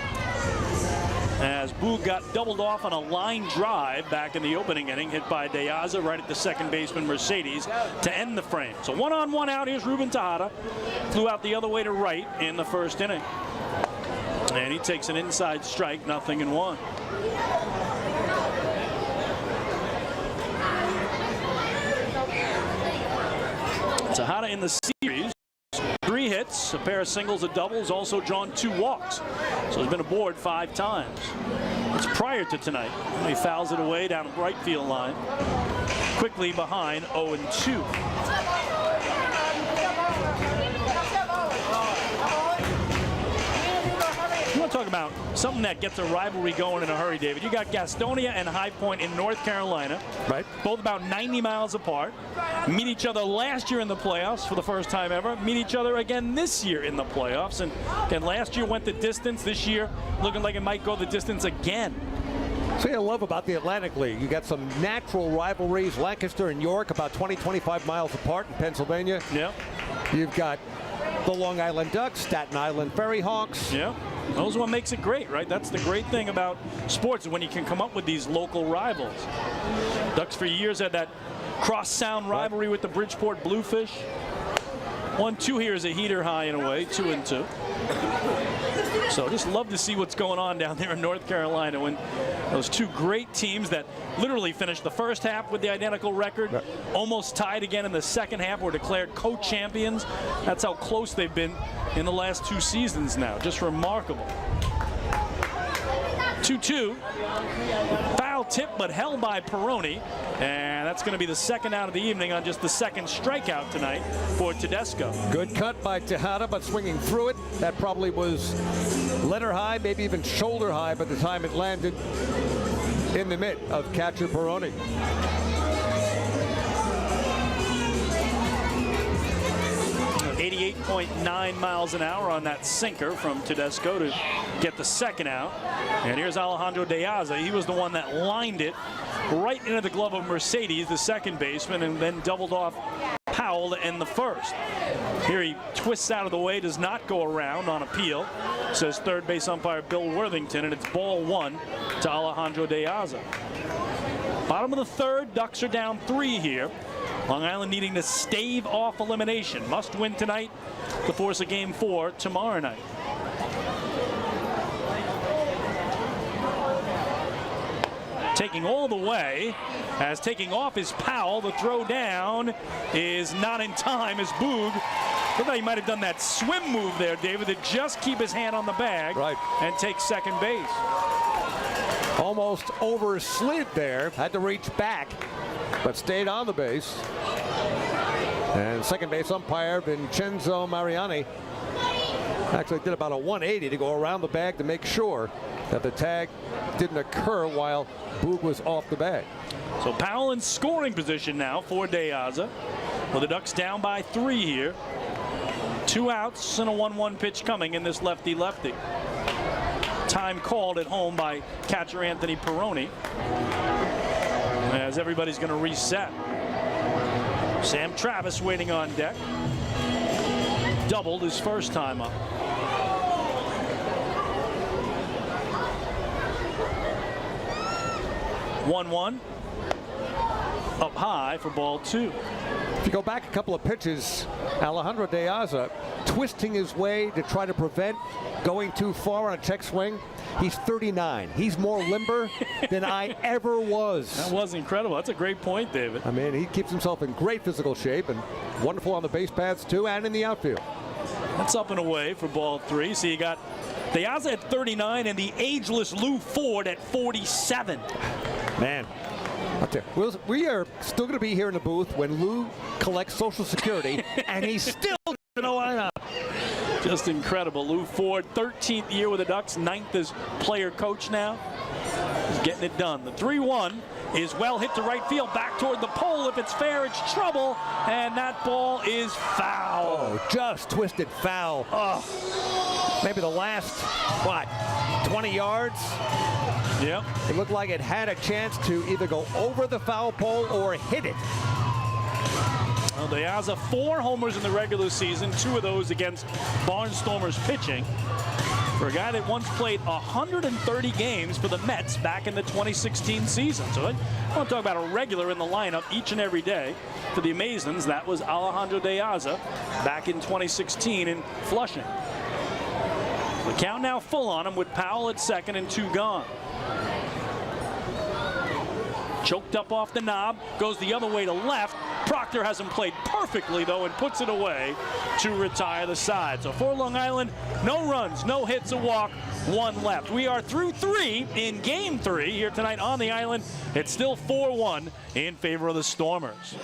[SPEAKER 2] as Boog got doubled off on a line drive back in the opening inning, hit by Deaza right at the second baseman Mercedes to end the frame. So 1-on-1 out. Here's Ruben Tejada. Flew out the other way to right in the first inning. And he takes an inside strike, 0-1. Tejada in the series, 3 hits, a pair of singles, a doubles, also drawn 2 walks. So he's been aboard 5 times. It's prior to tonight. He fouls it away down the right field line. Quickly behind 0-2. You want to talk about something that gets a rivalry going in a hurry, David. You got Gastonia and High Point in North Carolina.
[SPEAKER 3] Right.
[SPEAKER 2] Both about 90 miles apart. Meet each other last year in the playoffs for the first time ever. Meet each other again this year in the playoffs. And again, last year went the distance. This year looking like it might go the distance again.
[SPEAKER 3] So I love about the Atlantic League. You got some natural rivalries. Lancaster and York about 20-25 miles apart in Pennsylvania.
[SPEAKER 2] Yeah.
[SPEAKER 3] You've got the Long Island Ducks, Staten Island Ferry Hawks.
[SPEAKER 2] Yeah. Those are what makes it great, right? That's the great thing about sports, when you can come up with these local rivals. Ducks for years had that cross-sound rivalry with the Bridgeport Bluefish. 1-2 here is a heater high in a way, 2-2. So just love to see what's going on down there in North Carolina when those 2 great teams that literally finished the first half with the identical record, almost tied again in the second half, were declared co-champions. That's how close they've been in the last 2 seasons now. Just remarkable. 2-2. Foul tip, but held by Peroni. And that's going to be the second out of the evening on just the second strikeout tonight for Tedesco.
[SPEAKER 3] Good cut by Tejada, but swinging through it. That probably was letter high, maybe even shoulder high by the time it landed in the mitt of catcher Peroni. .9 miles an hour on that sinker from Tedesco to get the second out. And here's Alejandro Deaza. He was the one that lined it right into the glove of Mercedes, the second baseman, and then doubled off Powell to end the first. Here he twists out of the way, does not go around on appeal, says third base umpire Bill Worthington, and it's ball 1 to Alejandro Deaza. Bottom of the third, Ducks are down 3 here. Long Island needing to stave off elimination. Must win tonight to force a game 4 tomorrow night. Taking all the way, as taking off is Powell. The throw down is not in time as Boog. I thought he might have done that swim move there, David, to just keep his hand on the bag and take second base. Almost overslid there. Had to reach back, but stayed on the base. And second base umpire Vincenzo Mariani actually did about a 180 to go around the bag to make sure that the tag didn't occur while Boog was off the bag.
[SPEAKER 2] So Powell in scoring position now for De Aza. Well, the Ducks down by 3 here. 2 outs and a 1-1 pitch coming in this lefty-lefty. Time called at home by catcher Anthony Perrone, as everybody's going to reset. Sam Travis waiting on deck. Doubled his first time up. One up high for ball 2.
[SPEAKER 3] If you go back a couple of pitches, Alejandro De Aza twisting his way to try to prevent going too far on a check swing. He's 39. He's more limber than I ever was.
[SPEAKER 2] That was incredible. That's a great point, David.
[SPEAKER 3] I mean, he keeps himself in great physical shape and wonderful on the base paths too, and in the outfield.
[SPEAKER 2] That's up and away for ball 3. So you got De Aza at 39 and the ageless Lou Ford at 47.
[SPEAKER 3] Man, I'll tell you, we are still going to be here in the booth when Lou collects Social Security, and he's still in the lineup.
[SPEAKER 2] Just incredible. Lou Ford, 13th year with the Ducks, 9th as player coach now. He's getting it done. The 3-1 is well hit to right field, back toward the pole. If it's fair, it's trouble, and that ball is foul.
[SPEAKER 3] Oh, just twisted foul. Oh, maybe the last, 20 yards?
[SPEAKER 2] Yep.
[SPEAKER 3] It looked like it had a chance to either go over the foul pole or hit it.
[SPEAKER 2] Well, De Aza 4 homers in the regular season, 2 of those against Barnstormers pitching. For a guy that once played 130 games for the Mets back in the 2016 season. So I want to talk about a regular in the lineup each and every day. For the Amazons, that was Alejandro De Aza back in 2016 in Flushing. The count now full on him with Powell at second and 2 gone. Choked up off the knob, goes the other way to left. Proctor has him played perfectly, though, and puts it away to retire the side. So for Long Island, no runs, no hits, a walk, 1 left. We are through 3 in Game 3 here tonight on the island. It's still 4-1 in favor of the Stormers.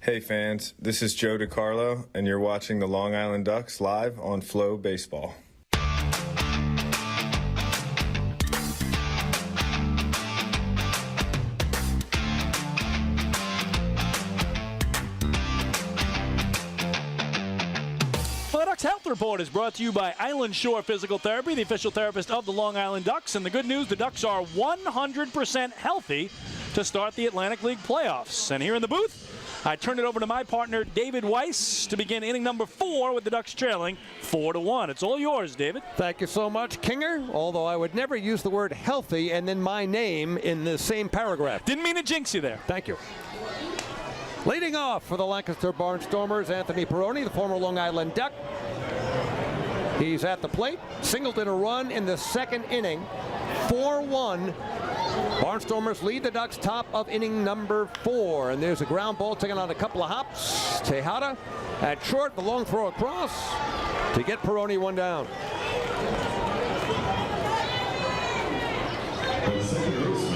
[SPEAKER 15] Hey fans, this is Joe DiCarlo, and you're watching the Long Island Ducks live on FloBaseball.
[SPEAKER 2] Well, the Ducks Health Report is brought to you by Island Shore Physical Therapy, the official therapist of the Long Island Ducks. And the good news, the Ducks are 100% healthy to start the Atlantic League playoffs. And here in the booth, I turn it over to my partner, David Weiss, to begin inning number 4 with the Ducks trailing 4-1. It's all yours, David.
[SPEAKER 3] Thank you so much, Kinger. Although I would never use the word healthy and then my name in the same paragraph.
[SPEAKER 2] Didn't mean to jinx you there.
[SPEAKER 3] Thank you. Leading off for the Lancaster Barnstormers, Anthony Perrone, the former Long Island Duck. He's at the plate, singled in a run in the second inning, 4-1. Barnstormers lead the Ducks top of inning number 4. And there's a ground ball taken on a couple of hops. Tejada at short, the long throw across to get Perrone 1 down.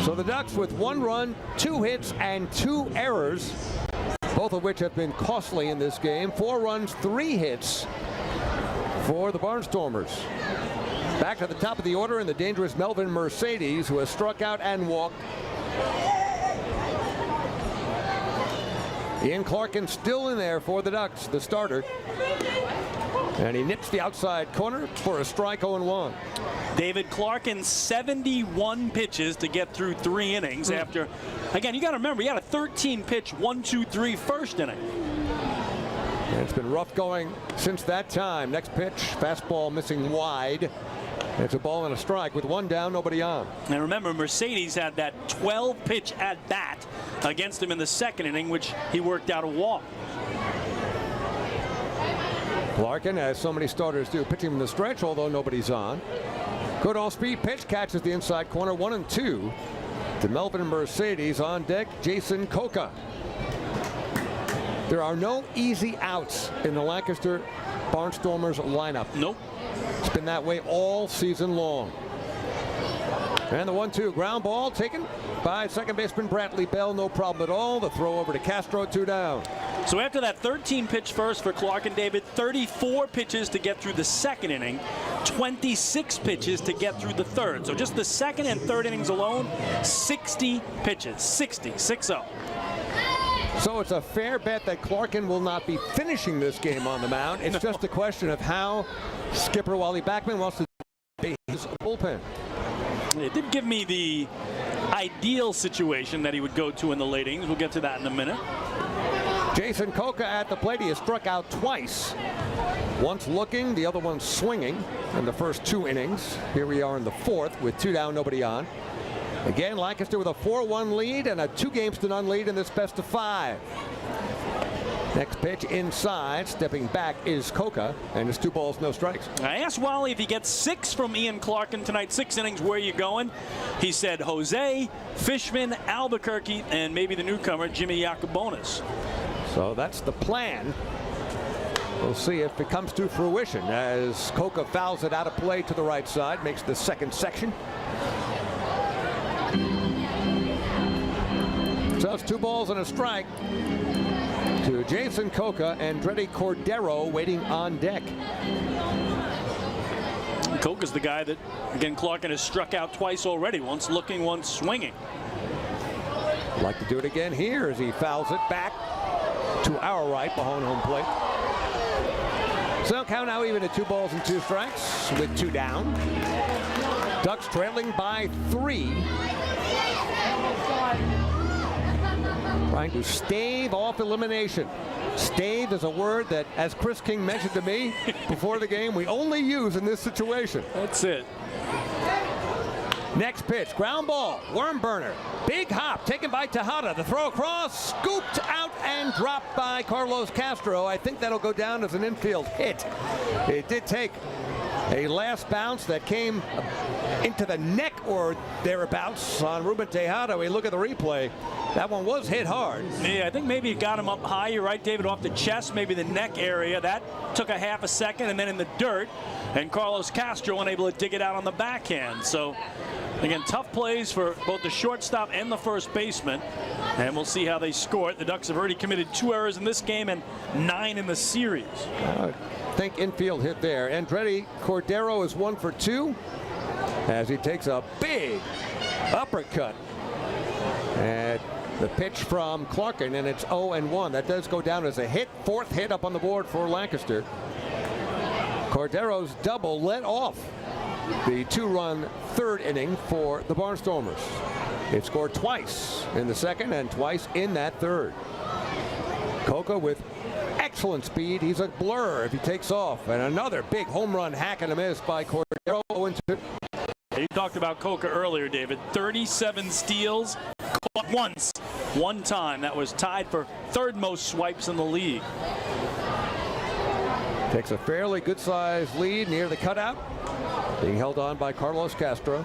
[SPEAKER 3] So the Ducks with 1 run, 2 hits, and 2 errors, both of which have been costly in this game. 4 runs, 3 hits for the Barnstormers. Back to the top of the order in the dangerous Melvin Mercedes, who has struck out and walked Ian Clarkin still in there for the Ducks, the starter. And he nips the outside corner for a strike, 0-1.
[SPEAKER 2] David Clarkin, 71 pitches to get through 3 innings after, again, you got to remember, he had a 13-pitch 1-2-3 first inning.
[SPEAKER 3] And it's been rough going since that time. Next pitch, fastball missing wide. It's a ball and a strike with 1 down, nobody on.
[SPEAKER 2] And remember, Mercedes had that 12-pitch at-bat against him in the 2nd inning, which he worked out a walk.
[SPEAKER 3] Larkin, as so many starters do, pitching from the stretch, although nobody's on. Good all-speed pitch, catches the inside corner, 1-2 to Melvin Mercedes. On deck, Jason Coca. There are no easy outs in the Lancaster Barnstormers lineup.
[SPEAKER 2] Nope.
[SPEAKER 3] It's been that way all season long. And the 1-2 ground ball taken by second baseman Bradley Bell. No problem at all. The throw over to Castro, 2 down.
[SPEAKER 2] So after that 13-pitch first for Clark and David, 34 pitches to get through the 2nd inning, 26 pitches to get through the 3rd. So just the 2nd and 3rd innings alone, 60 pitches, 60-6-0.
[SPEAKER 3] So it's a fair bet that Clarkin will not be finishing this game on the mound. It's just a question of how skipper Wally Backman wants to be his bullpen.
[SPEAKER 2] It did give me the ideal situation that he would go to in the late innings. We'll get to that in a minute.
[SPEAKER 3] Jason Coca at the plate. He has struck out twice. Once looking, the other one swinging in the first 2 innings. Here we are in the 4th with 2 down, nobody on. Again, Lancaster with a 4-1 lead and a 2-0 lead in this best of 5. Next pitch inside, stepping back is Coca, and it's 2 balls, no strikes.
[SPEAKER 2] I asked Wally if he gets 6 from Ian Clarkin tonight, 6 innings, where are you going? He said Jose, Fishman, Albuquerque, and maybe the newcomer, Jimmy Yacobonis.
[SPEAKER 3] So that's the plan. We'll see if it comes to fruition as Coca fouls it out of play to the right side, makes the 2nd section. So it's 2 balls and a strike to Jason Coca and Andretti Cordero waiting on deck.
[SPEAKER 2] Coca's the guy that, again, Clarkin has struck out twice already, once looking, once swinging.
[SPEAKER 3] Like to do it again here as he fouls it back to our right behind home plate. So count now even at 2 balls and 2 strikes with 2 down. Ducks trailing by 3. Trying to stave off elimination. Stave is a word that, as Chris King mentioned to me before the game, we only use in this situation.
[SPEAKER 2] That's it.
[SPEAKER 3] Next pitch, ground ball, worm burner. Big hop taken by Tejada. The throw across, scooped out and dropped by Carlos Castro. I think that'll go down as an infield hit. It did take a last bounce that came into the neck or thereabouts on Ruben Tejada. We look at the replay. That one was hit hard.
[SPEAKER 2] Yeah, I think maybe it got him up high. You're right, David, off the chest, maybe the neck area. That took a half a second, and then in the dirt, and Carlos Castro unable to dig it out on the backhand. So, again, tough plays for both the shortstop and the first baseman, and we'll see how they score it. The Ducks have already committed 2 errors in this game and 9 in the series.
[SPEAKER 3] I think infield hit there. Andretti Cordero is 1 for 2 as he takes a big uppercut at the pitch from Clarkin, and it's 0-1. That does go down as a hit. 4th hit up on the board for Lancaster. Cordero's double led off the 2-run 3rd inning for the Barnstormers. It scored twice in the 2nd and twice in that 3rd. Coca with excellent speed. He's a blur if he takes off. And another big home run hack and a miss by Cordero.
[SPEAKER 2] You talked about Coca earlier, David. 37 steals, caught once, 1 time. That was tied for 3rd most swipes in the league.
[SPEAKER 3] Takes a fairly good-sized lead near the cutout, being held on by Carlos Castro.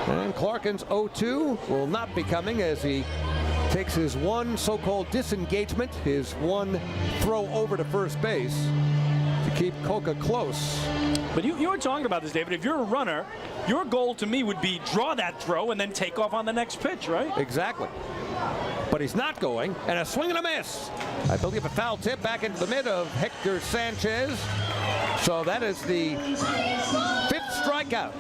[SPEAKER 3] And Clarkin's 0-2 will not be coming as he takes his 1 so-called disengagement, his 1 throw over to first base to keep Coca close.
[SPEAKER 2] But you were talking about this, David. If you're a runner, your goal to me would be draw that throw and then take off on the next pitch, right?
[SPEAKER 3] Exactly. But he's not going, and a swing and a miss. I believe a foul tip back into the mid of Hector Sanchez. So that is the 5th strike strikeout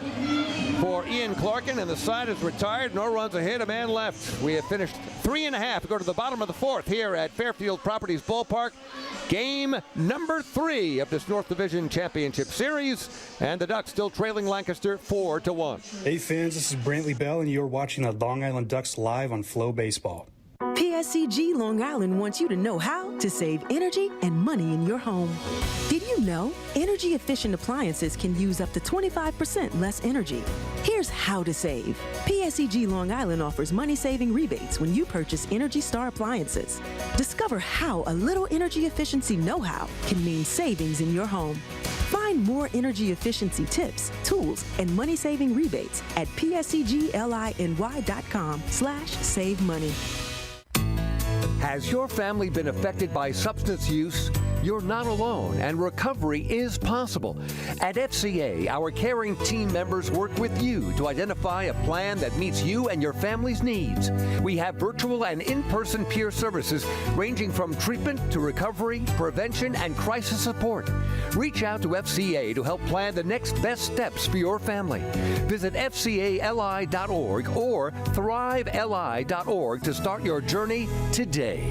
[SPEAKER 3] for Ian Clarkin, and the side is retired. No runs ahead, a man left. We have finished 3 1/2. We go to the bottom of the 4th here at Fairfield Properties Ballpark. Game number 3 of this North Division Championship Series, and the Ducks still trailing Lancaster 4-1.
[SPEAKER 16] Hey fans, this is Brantley Bell, and you're watching the Long Island Ducks live on FloBaseball.
[SPEAKER 6] PSCG Long Island wants you to know how to save energy and money in your home. Did you know energy efficient appliances can use up to 25% less energy? Here's how to save. PSCG Long Island offers money saving rebates when you purchase Energy Star appliances. Discover how a little energy efficiency know-how can mean savings in your home. Find more energy efficiency tips, tools, and money saving rebates at pscgliny.com/save money.
[SPEAKER 14] Has your family been affected by substance use? You're not alone, and recovery is possible. At FCA, our caring team members work with you to identify a plan that meets you and your family's needs. We have virtual and in-person peer services ranging from treatment to recovery, prevention, and crisis support. Reach out to FCA to help plan the next best steps for your family. Visit FCALI.org or ThriveLI.org to start your journey today.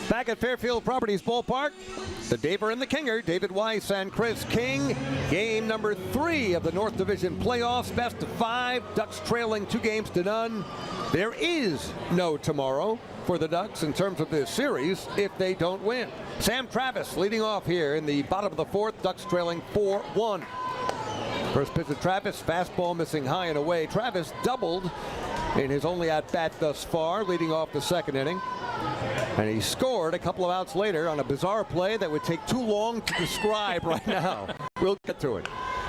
[SPEAKER 3] Back at Fairfield Properties Ballpark, the Daver and the Kinger, David Weiss and Chris King. Game number 3 of the North Division playoffs. Best of 5. Ducks trailing 2-0. There is no tomorrow for the Ducks in terms of this series if they don't win. Sam Travis leading off here in the bottom of the 4th. Ducks trailing 4-1. First pitch to Travis. Fastball missing high and away. Travis doubled in his only at-bat thus far, leading off the 2nd inning. And he scored a couple of outs later on a bizarre play that would take too long to describe right now. We'll get to it.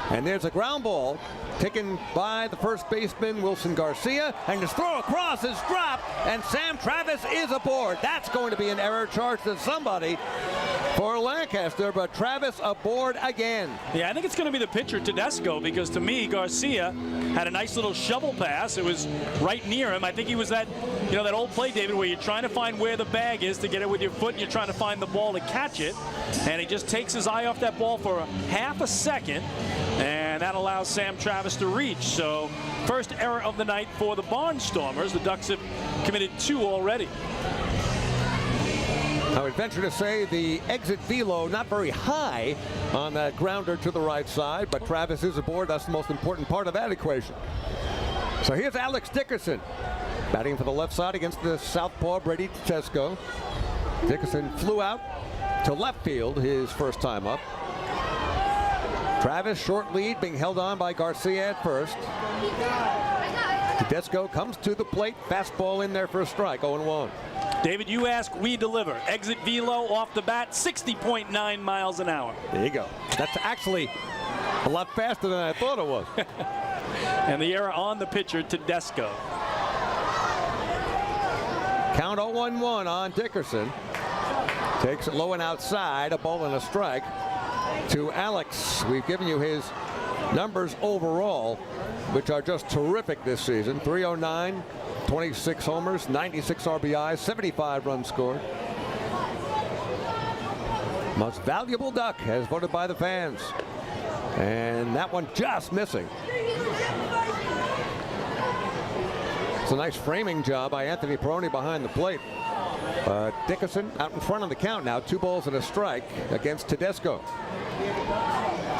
[SPEAKER 3] And there's a ground ball taken by the first baseman, Wilson Garcia, and his throw across is dropped, and Sam Travis is aboard. That's going to be an error charged to somebody for Lancaster, but Travis aboard again.
[SPEAKER 2] Yeah, I think it's going to be the pitcher, Tedesco, because to me, Garcia had a nice little shovel pass. It was right near him. I think he was that, that old play, David, where you're trying to find where the bag is to get it with your foot, and you're trying to find the ball to catch it, and he just takes his eye off that ball for half a second, and that allows Sam Travis to reach. So first error of the night for the Barnstormers. The Ducks have committed 2 already.
[SPEAKER 3] I would venture to say the exit velo not very high on that grounder to the right side, but Travis is aboard. That's the most important part of that equation. So here's Alex Dickerson batting for the left side against the southpaw Brady Tedesco. Dickerson flew out to left field his first time up. Travis, short lead, being held on by Garcia at first. Tedesco comes to the plate. Fastball in there for a strike, 0-1.
[SPEAKER 2] David, you ask, we deliver. Exit velo off the bat, 60.9 miles an hour.
[SPEAKER 3] There you go. That's actually a lot faster than I thought it was.
[SPEAKER 2] And the error on the pitcher, Tedesco.
[SPEAKER 3] Count 0-1 on Dickerson. Takes it low and outside, a ball and a strike to Alex. We've given you his numbers overall, which are just terrific this season. 309, 26 homers, 96 RBIs, 75 runs scored. Most valuable Duck as voted by the fans. And that one just missing. It's a nice framing job by Anthony Peroni behind the plate. Dickerson out in front of the count now. 2 balls and a strike against Tedesco.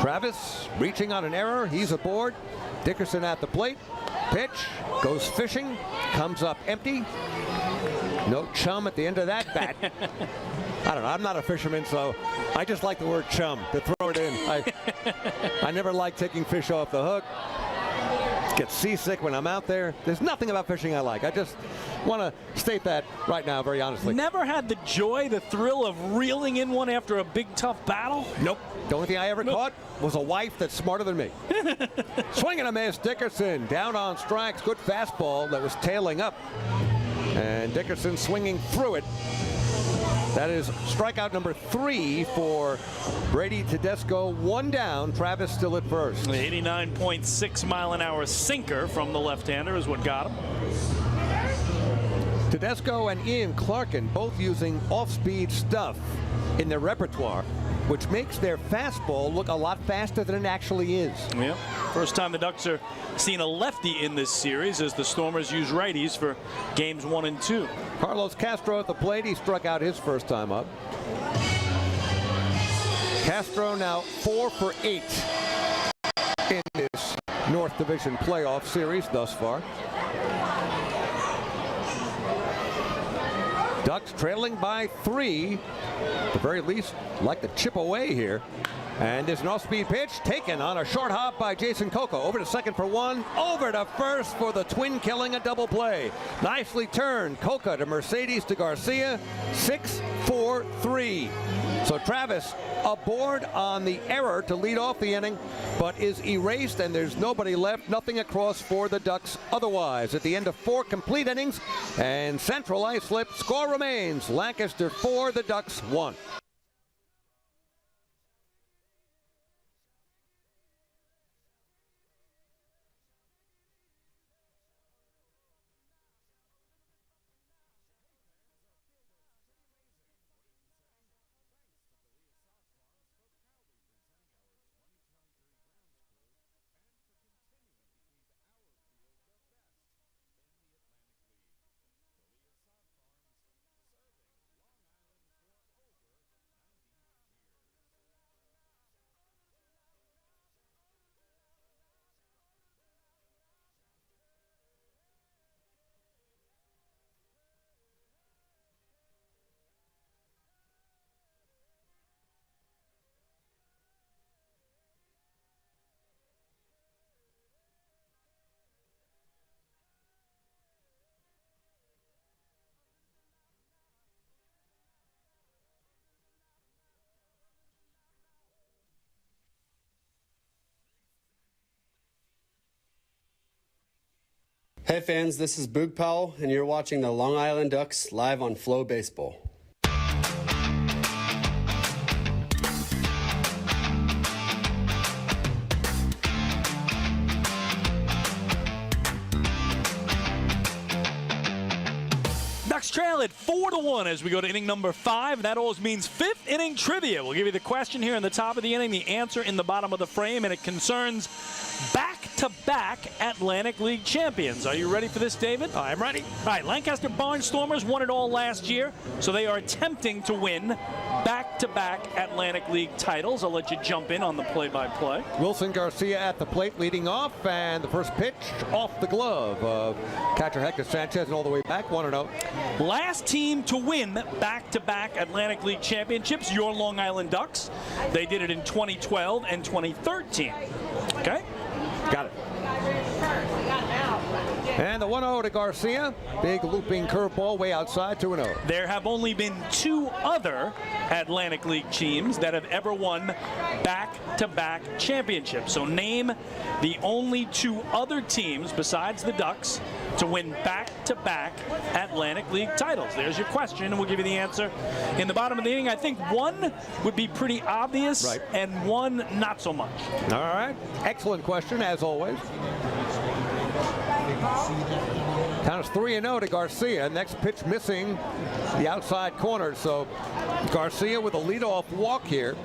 [SPEAKER 3] Travis reaching on an error. He's aboard. Dickerson at the plate. Pitch goes fishing. Comes up empty. No chum at the end of that bat. I don't know. I'm not a fisherman, so I just like the word chum to throw it in. I never like taking fish off the hook. Get seasick when I'm out there. There's nothing about fishing I like. I just want to state that right now very honestly.
[SPEAKER 2] Never had the joy, the thrill of reeling in one after a big tough battle?
[SPEAKER 3] Nope. The only thing I ever caught was a wife that's smarter than me. Swing and a miss. Dickerson down on strikes. Good fastball that was tailing up. And Dickerson swinging through it. That is strikeout number 3 for Brady Tedesco. 1 down. Travis still at first.
[SPEAKER 2] The 89.6-mile-an-hour sinker from the left-hander is what got him.
[SPEAKER 3] Tedesco and Ian Clarkin both using off-speed stuff in their repertoire, which makes their fastball look a lot faster than it actually is.
[SPEAKER 2] Yeah. First time the Ducks are seeing a lefty in this series as the Stormers use righties for games 1 and 2.
[SPEAKER 3] Carlos Castro at the plate. He struck out his first time up. Castro now 4 for 8 in this North Division playoff series thus far. Ducks trailing by 3. At the very least, like to chip away here. And there's an off-speed pitch taken on a short hop by Jason Coco. Over to second for 1. Over to first for the Twin killing a double play. Nicely turned. Coco to Mercedes to Garcia. 6-4-3. So Travis aboard on the error to lead off the inning, but is erased, and there's nobody left. Nothing across for the Ducks otherwise. At the end of 4 complete innings, and Central Islip, score remains Lancaster 4, the Ducks 1.
[SPEAKER 17] Hey fans, this is Boog Powell, and you're watching the Long Island Ducks live on FloBaseball.
[SPEAKER 2] Ducks trail at 4-1 as we go to inning number 5. That always means 5th inning trivia. We'll give you the question here in the top of the inning, the answer in the bottom of the frame, and it concerns back-to-back Atlantic League champions. Are you ready for this, David?
[SPEAKER 3] I'm ready.
[SPEAKER 2] All right, Lancaster Barnstormers won it all last year, so they are attempting to win back-to-back Atlantic League titles. I'll let you jump in on the play-by-play.
[SPEAKER 3] Wilson Garcia at the plate leading off, and the first pitch off the glove of catcher Hector Sanchez, and all the way back, 1-0.
[SPEAKER 2] Last team to win back-to-back Atlantic League championships, your Long Island Ducks. They did it in 2012 and 2013. Okay?
[SPEAKER 3] Got it. And the 1-0 to Garcia. Big looping curveball way outside, 2-0.
[SPEAKER 2] There have only been 2 other Atlantic League teams that have ever won back-to-back championships. So name the only 2 other teams besides the Ducks to win back-to-back Atlantic League titles. There's your question, and we'll give you the answer in the bottom of the inning. I think one would be pretty obvious,
[SPEAKER 3] right,
[SPEAKER 2] and one not so much.
[SPEAKER 3] All right. Excellent question, as always. Count is 3-0 to Garcia. Next pitch missing the outside corner. So Garcia with a leadoff walk here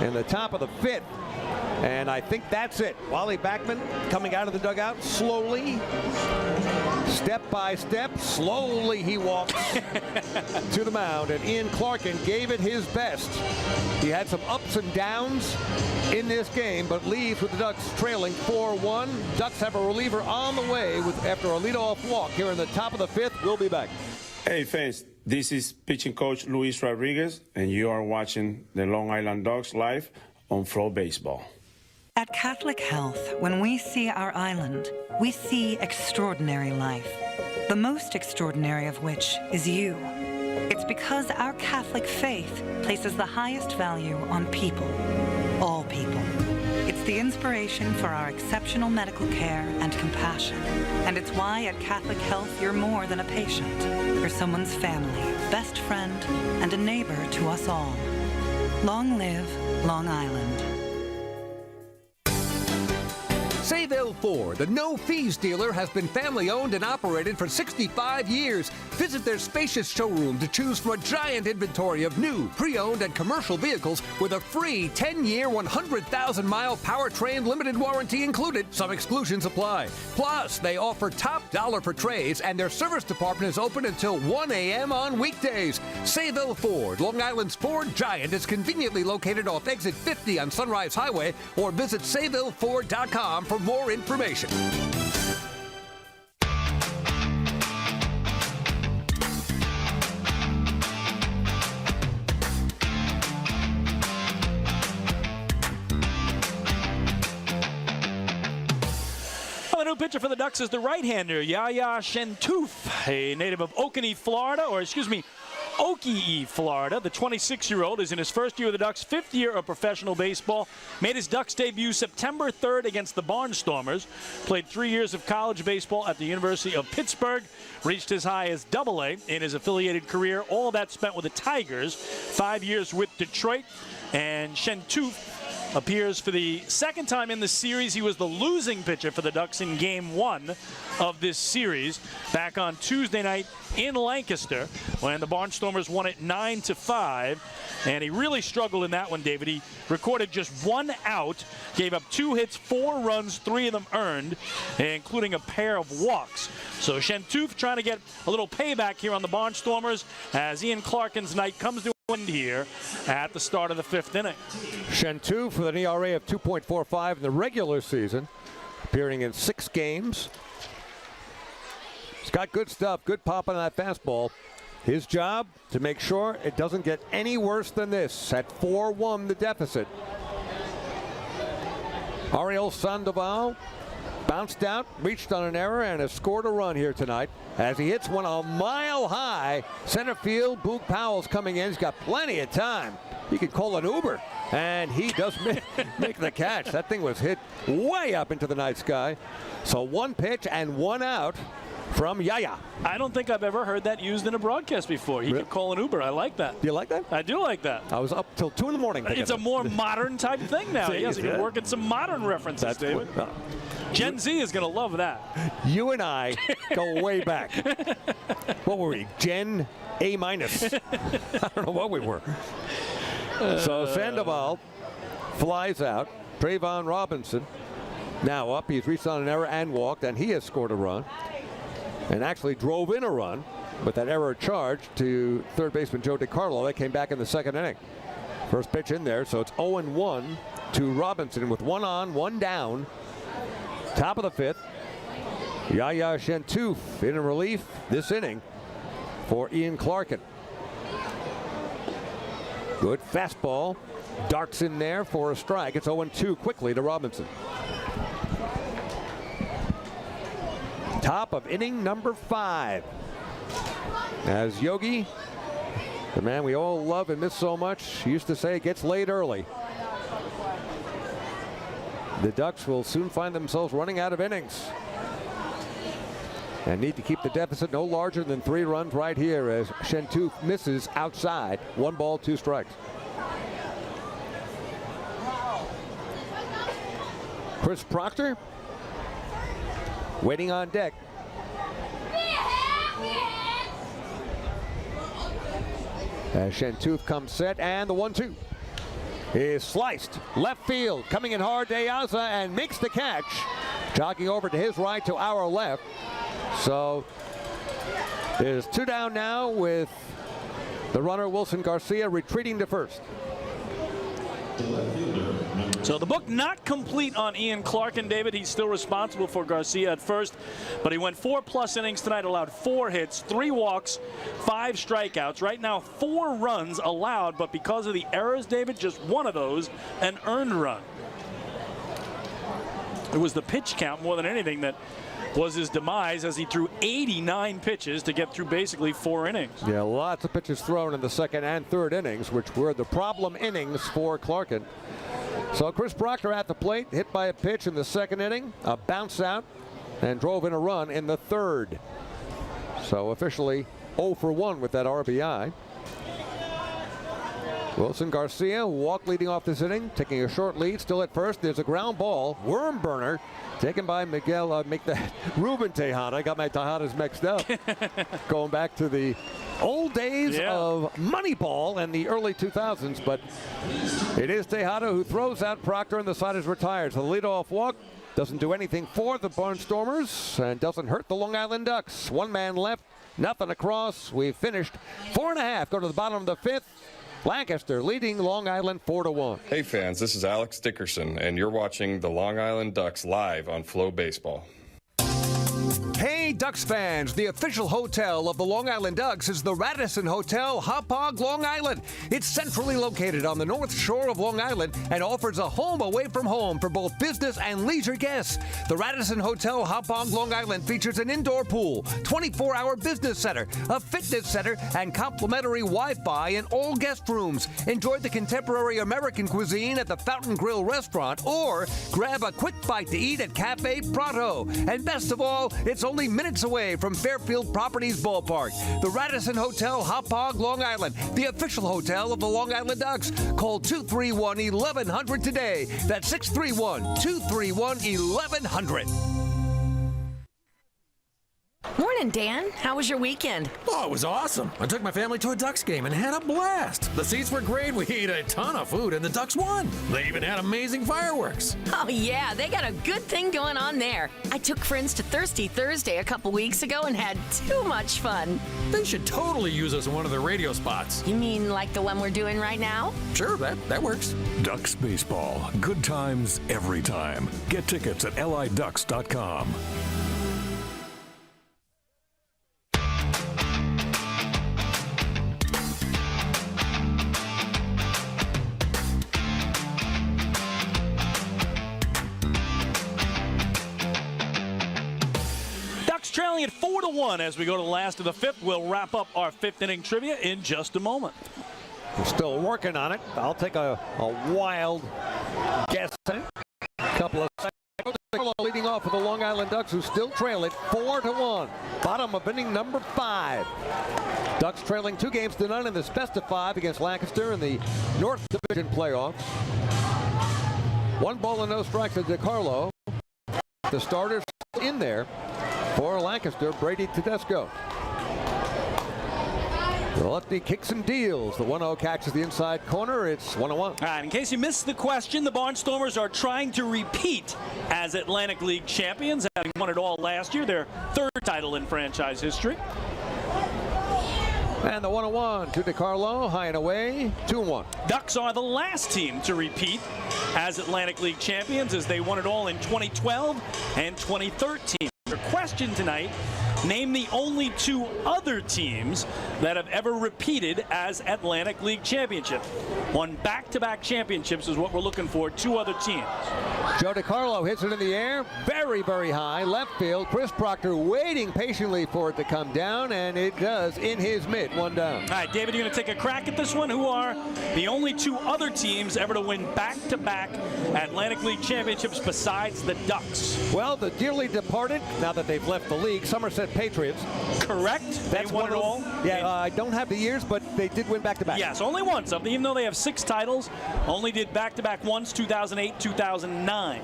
[SPEAKER 3] in the top of the 5th. And I think that's it. Wally Backman coming out of the dugout slowly, step by step. Slowly he walks to the mound, and Ian Clarkin gave it his best. He had some ups and downs in this game, but leaves with the Ducks trailing 4-1. Ducks have a reliever on the way after a leadoff walk here in the top of the 5th. We'll be back.
[SPEAKER 18] Hey fans, this is pitching coach Luis Rodriguez, and you are watching the Long Island Ducks live on FloBaseball.
[SPEAKER 19] At Catholic Health, when we see our island, we see extraordinary life, the most extraordinary of which is you. It's because our Catholic faith places the highest value on people, all people. It's the inspiration for our exceptional medical care and compassion. And it's why at Catholic Health you're more than a patient. You're someone's family, best friend, and a neighbor to us all. Long live Long Island.
[SPEAKER 14] Sayville Ford, the no-fees dealer, has been family-owned and operated for 65 years. Visit their spacious showroom to choose from a giant inventory of new, pre-owned, and commercial vehicles with a free 10-year, 100,000-mile powertrain limited warranty included. Some exclusions apply. Plus, they offer top dollar for trades, and their service department is open until 1 a.m. on weekdays. Sayville Ford, Long Island's Ford giant, is conveniently located off exit 50 on Sunrise Highway, or visit SayvilleFord.com for more information.
[SPEAKER 2] The new pitcher for the Ducks is the right-hander, Yaya Shentouf, a native of Oakey, Florida, Oakey, Florida. The 26-year-old is in his first year of the Ducks, fifth year of professional baseball. Made his Ducks debut September 3rd against the Barnstormers. Played 3 years of college baseball at the University of Pittsburgh. Reached as high as AA in his affiliated career. All that spent with the Tigers. 5 years with Detroit. And Shentouf appears for the second time in the series. He was the losing pitcher for the Ducks in Game 1 of this series back on Tuesday night in Lancaster when the Barnstormers won it 9-5. And he really struggled in that one, David. He recorded just 1 out, gave up 2 hits, 4 runs, 3 of them earned, including a pair of walks. So Shentouf trying to get a little payback here on the Barnstormers as Ian Clarkin's night comes to an end here at the start of the 5th inning.
[SPEAKER 3] Shentouf with an ERA of 2.45 in the regular season, appearing in 6 games. He's got good stuff, good pop on that fastball. His job to make sure it doesn't get any worse than this. At 4-1 the deficit. Ariel Sandoval bounced out, reached on an error, and has scored a run here tonight as he hits one a mile high. Center field, Boog Powell's coming in. He's got plenty of time. He can call an Uber, and he does make the catch. That thing was hit way up into the night sky. So 1 pitch and 1 out from Yaya.
[SPEAKER 2] I don't think I've ever heard that used in a broadcast before. He could call an Uber. I like that.
[SPEAKER 3] Do you like that?
[SPEAKER 2] I do like that.
[SPEAKER 3] I was up till 2 in the morning.
[SPEAKER 2] It's a more modern type thing now. Yes, you're working some modern references, David. Gen Z is going to love that.
[SPEAKER 3] You and I go way back. What were we? Gen A-. I don't know what we were. So Sandoval flies out. Trayvon Robinson now up. He's reached on an error and walked, and he has scored a run. And actually drove in a run with that error charge to third baseman Joe DiCarlo. That came back in the 2nd inning. First pitch in there, so it's 0-1 to Robinson with 1 on, 1 down. Top of the 5th. Yaya Shentouf in relief this inning for Ian Clarkin. Good fastball. Darts in there for a strike. It's 0-2 quickly to Robinson. Top of inning number 5. As Yogi, the man we all love and miss so much, used to say, it gets late early. The Ducks will soon find themselves running out of innings and need to keep the deficit no larger than 3 runs right here as Shentouf misses outside. 1 ball, 2 strikes. Chris Proctor waiting on deck. As Shentouf comes set, and the 1-2 is sliced left field. Coming in hard, De Aza, and makes the catch. Jogging over to his right to our left. So there's 2 down now with the runner Wilson Garcia retreating to first.
[SPEAKER 2] So the book not complete on Ian Clarkin, David. He's still responsible for Garcia at first, but he went 4+ innings tonight, allowed 4 hits, 3 walks, 5 strikeouts. Right now 4 runs allowed, but because of the errors, David, just 1 of those an earned run. It was the pitch count more than anything that was his demise, as he threw 89 pitches to get through basically 4 innings.
[SPEAKER 3] Yeah, lots of pitches thrown in the 2nd and 3rd innings, which were the problem innings for Clarkin. So Chris Proctor at the plate, hit by a pitch in the second inning, a bounce out, and drove in a run in the third. So officially 0 for 1 with that RBI. Wilson Garcia, walk leading off this inning, taking a short lead, still at first. There's a ground ball, worm burner, taken by Ruben Tejada. I got my Tejadas mixed up. Going back to the old days of Moneyball and the early 2000s, but it is Tejada who throws out Proctor, and the side is retired. So the leadoff walk doesn't do anything for the Barnstormers and doesn't hurt the Long Island Ducks. One man left, nothing across. We've finished 4.5. Go to the bottom of the fifth. Lancaster leading Long Island 4-1.
[SPEAKER 20] Hey fans, this is Alex Dickerson, and you're watching the Long Island Ducks live on FloBaseball.
[SPEAKER 14] Hey, Ducks fans, the official hotel of the Long Island Ducks is the Radisson Hotel, Hauppauge, Long Island. It's centrally located on the north shore of Long Island and offers a home away from home for both business and leisure guests. The Radisson Hotel, Hauppauge, Long Island features an indoor pool, 24-hour business center, a fitness center, and complimentary Wi-Fi in all guest rooms. Enjoy the contemporary American cuisine at the Fountain Grill restaurant or grab a quick bite to eat at Cafe Prato. And best of all, it's only minutes away from Fairfield Properties Ballpark. The Radisson Hotel, Hauppauge, Long Island, the official hotel of the Long Island Ducks. Call 231-1100 today. That's 631-231-1100.
[SPEAKER 21] Morning, Dan. How was your weekend?
[SPEAKER 22] Oh, it was awesome. I took my family to a Ducks game and had a blast. The seats were great. We ate a ton of food, and the Ducks won. They even had amazing fireworks.
[SPEAKER 21] Oh, yeah. They got a good thing going on there. I took friends to Thirsty Thursday a couple weeks ago and had too much fun.
[SPEAKER 22] They should totally use us in one of their radio spots.
[SPEAKER 21] You mean like the one we're doing right now?
[SPEAKER 22] Sure, that works.
[SPEAKER 23] Ducks Baseball. Good times every time. Get tickets at liducks.com.
[SPEAKER 2] Trailing at 4-1 as we go to the last of the fifth. We'll wrap up our fifth inning trivia in just a moment.
[SPEAKER 3] We're still working on it. I'll take a wild guess. A couple of seconds. Leading off with the Long Island Ducks, who still trail it 4-1. Bottom of inning number 5. Ducks trailing 2-0 in this best of 5 against Lancaster in the North Division playoffs. 1 ball and no strikes to DiCarlo. The starters in there. For Lancaster, Brady Tedesco. The lefty kicks and deals. The 1-0 catches the inside corner. It's 1-1.
[SPEAKER 2] All right, in case you missed the question, the Barnstormers are trying to repeat as Atlantic League champions, having won it all last year, their third title in franchise history.
[SPEAKER 3] And the 1-1 to DiCarlo, high and away, 2-1.
[SPEAKER 2] Ducks are the last team to repeat as Atlantic League champions, as they won it all in 2012 and 2013. Your question tonight, name the only 2 other teams that have ever repeated as Atlantic League championship. Won back-to-back championships is what we're looking for, 2 other teams.
[SPEAKER 3] Joe DiCarlo hits it in the air, very, very high, left field. Chris Proctor waiting patiently for it to come down, and it does in his mitt, 1 down.
[SPEAKER 2] All right, David, you're going to take a crack at this one. Who are the only 2 other teams ever to win back-to-back Atlantic League championships besides the Ducks?
[SPEAKER 3] Well, the dearly departed, now that they've left the league, Somerset Patriots.
[SPEAKER 2] Correct.
[SPEAKER 3] That's
[SPEAKER 2] they won it all.
[SPEAKER 3] Yeah, I don't have the years, but they did win back-to-back.
[SPEAKER 2] Yes, only once. Even though they have 6 titles, only did back-to-back once, 2008, 2009.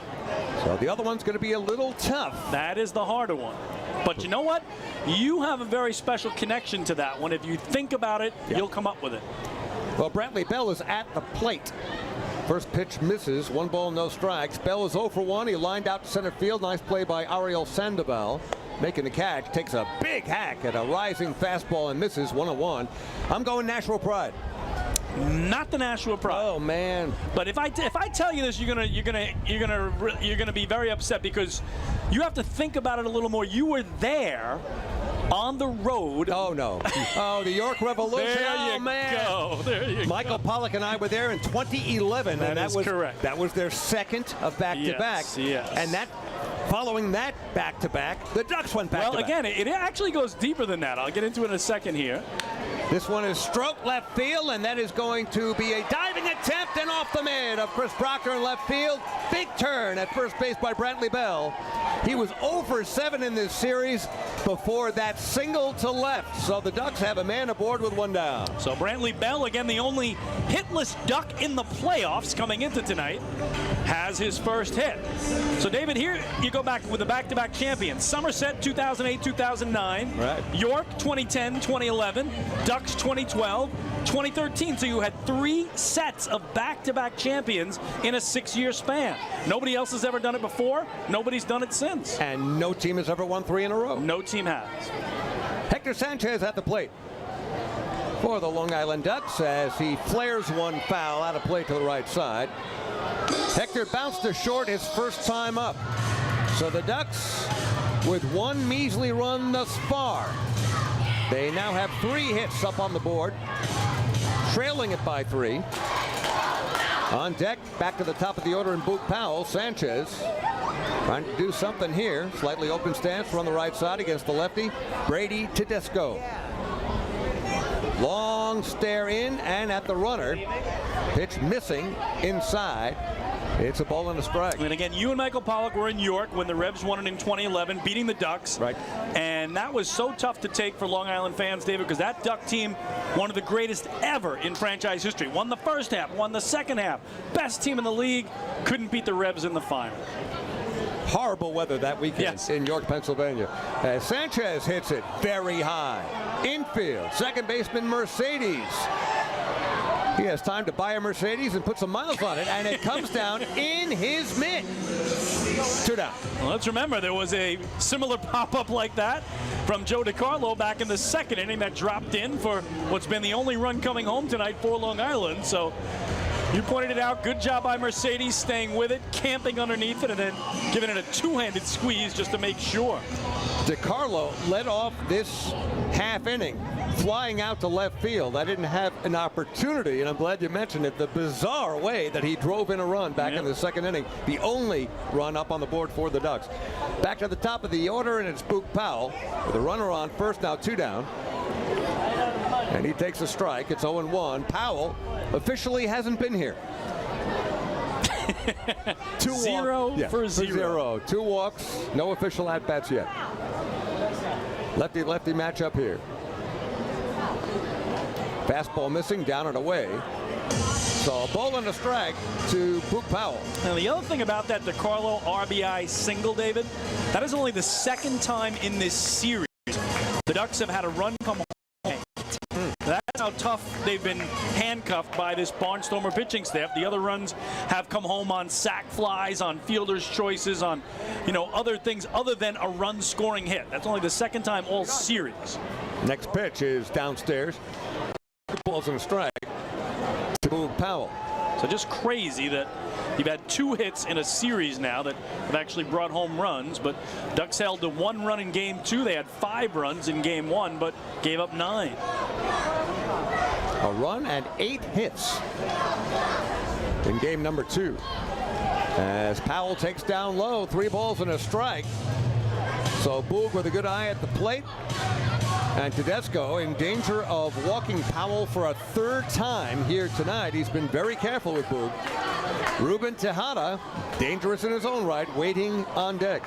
[SPEAKER 3] So the other one's going to be a little tough.
[SPEAKER 2] That is the harder one. But you know what? You have a very special connection to that one. If you think about it, you'll come up with it.
[SPEAKER 3] Well, Brantley Bell is at the plate. First pitch misses, 1 ball, no strikes. Bell is 0 for 1. He lined out to center field. Nice play by Ariel Sandoval. Making the catch, takes a big hack at a rising fastball and misses 1-1. I'm going Nashua Pride.
[SPEAKER 2] Not the Nashua Pride.
[SPEAKER 3] Oh man!
[SPEAKER 2] But if I tell you this, you're gonna be very upset, because you have to think about it a little more. You were there on the road.
[SPEAKER 3] Oh no! Oh, the York Revolution.
[SPEAKER 2] There you go. There you
[SPEAKER 3] Michael Pollock and I were there in 2011, and that was
[SPEAKER 2] correct.
[SPEAKER 3] That was their second of back-to-back.
[SPEAKER 2] Yes.
[SPEAKER 3] And that. Following that back-to-back, the Ducks went back-to-back.
[SPEAKER 2] Well, again, it actually goes deeper than that. I'll get into it in a second here.
[SPEAKER 3] This one is stroked left field, and that is going to be a diving attempt and off the mid of Chris Proctor in left field. Big turn at first base by Brantley Bell. He was 0 for 7 in this series before that single to left. So the Ducks have a man aboard with one down.
[SPEAKER 2] So Brantley Bell, again, the only hitless Duck in the playoffs coming into tonight, has his first hit. So, David, here you go back with the back-to-back champions. Somerset 2008-2009.
[SPEAKER 3] Right.
[SPEAKER 2] York 2010-2011. Ducks 2012. 2013. So you had 3 sets of back-to-back champions in a 6-year span. Nobody else has ever done it before. Nobody's done it since.
[SPEAKER 3] And no team has ever won 3 in a row.
[SPEAKER 2] No team has.
[SPEAKER 3] Hector Sanchez at the plate for the Long Island Ducks as he flares one foul out of play to the right side. Hector bounced to short his first time up. So the Ducks with 1 measly run thus far. They now have 3 hits up on the board, trailing it by 3. On deck, back to the top of the order in Boog Powell. Sanchez trying to do something here. Slightly open stance from the right side against the lefty, Brady Tedesco. Long stare in and at the runner. Pitch missing inside. It's a ball and a strike.
[SPEAKER 2] And again, you and Michael Pollock were in York when the Revs won it in 2011, beating the Ducks.
[SPEAKER 3] Right.
[SPEAKER 2] And that was so tough to take for Long Island fans, David, because that Duck team, one of the greatest ever in franchise history. Won the first half, won the second half. Best team in the league. Couldn't beat the Revs in the final.
[SPEAKER 3] Horrible weather that weekend in York, Pennsylvania. As Sanchez hits it very high. Infield, second baseman Mercedes. He has time to buy a Mercedes and put some miles on it, and it comes down in his mitt. 2 down.
[SPEAKER 2] Well, let's remember there was a similar pop-up like that from Joe DiCarlo back in the second inning that dropped in for what's been the only run coming home tonight for Long Island. So you pointed it out. Good job by Mercedes staying with it, camping underneath it, and then giving it a 2-handed squeeze just to make sure.
[SPEAKER 3] DiCarlo led off this half inning flying out to left field. I didn't have an opportunity, and I'm glad you mentioned it, the bizarre way that he drove in a run back in the second inning. The only run up on the board for the Ducks. Back to the top of the order, and it's Boog Powell with a runner on first, now 2 down. And he takes a strike. It's 0-1. Powell officially hasn't been here.
[SPEAKER 2] 0 for 0.
[SPEAKER 3] 2 walks, no official at-bats yet. Lefty-lefty matchup here. Fastball missing, down and away. So a ball and a strike to Boog Powell.
[SPEAKER 2] Now the other thing about that DiCarlo RBI single, David, that is only the second time in this series the Ducks have had a run come home. That's how tough they've been handcuffed by this Barnstormer pitching staff. The other runs have come home on sac flies, on fielder's choices, on other things other than a run-scoring hit. That's only the second time all series.
[SPEAKER 3] Next pitch is downstairs. Balls and a strike to Boog Powell.
[SPEAKER 2] So just crazy that you've had 2 hits in a series now that have actually brought home runs, but Ducks held to 1 run in game 2. They had 5 runs in game 1, but gave up 9.
[SPEAKER 3] A run and 8 hits in game number 2. As Powell takes down low, 3 balls and a strike. So Boog with a good eye at the plate. And Tedesco in danger of walking Powell for a 3rd time here tonight. He's been very careful with Boog. Ruben Tejada, dangerous in his own right, waiting on deck.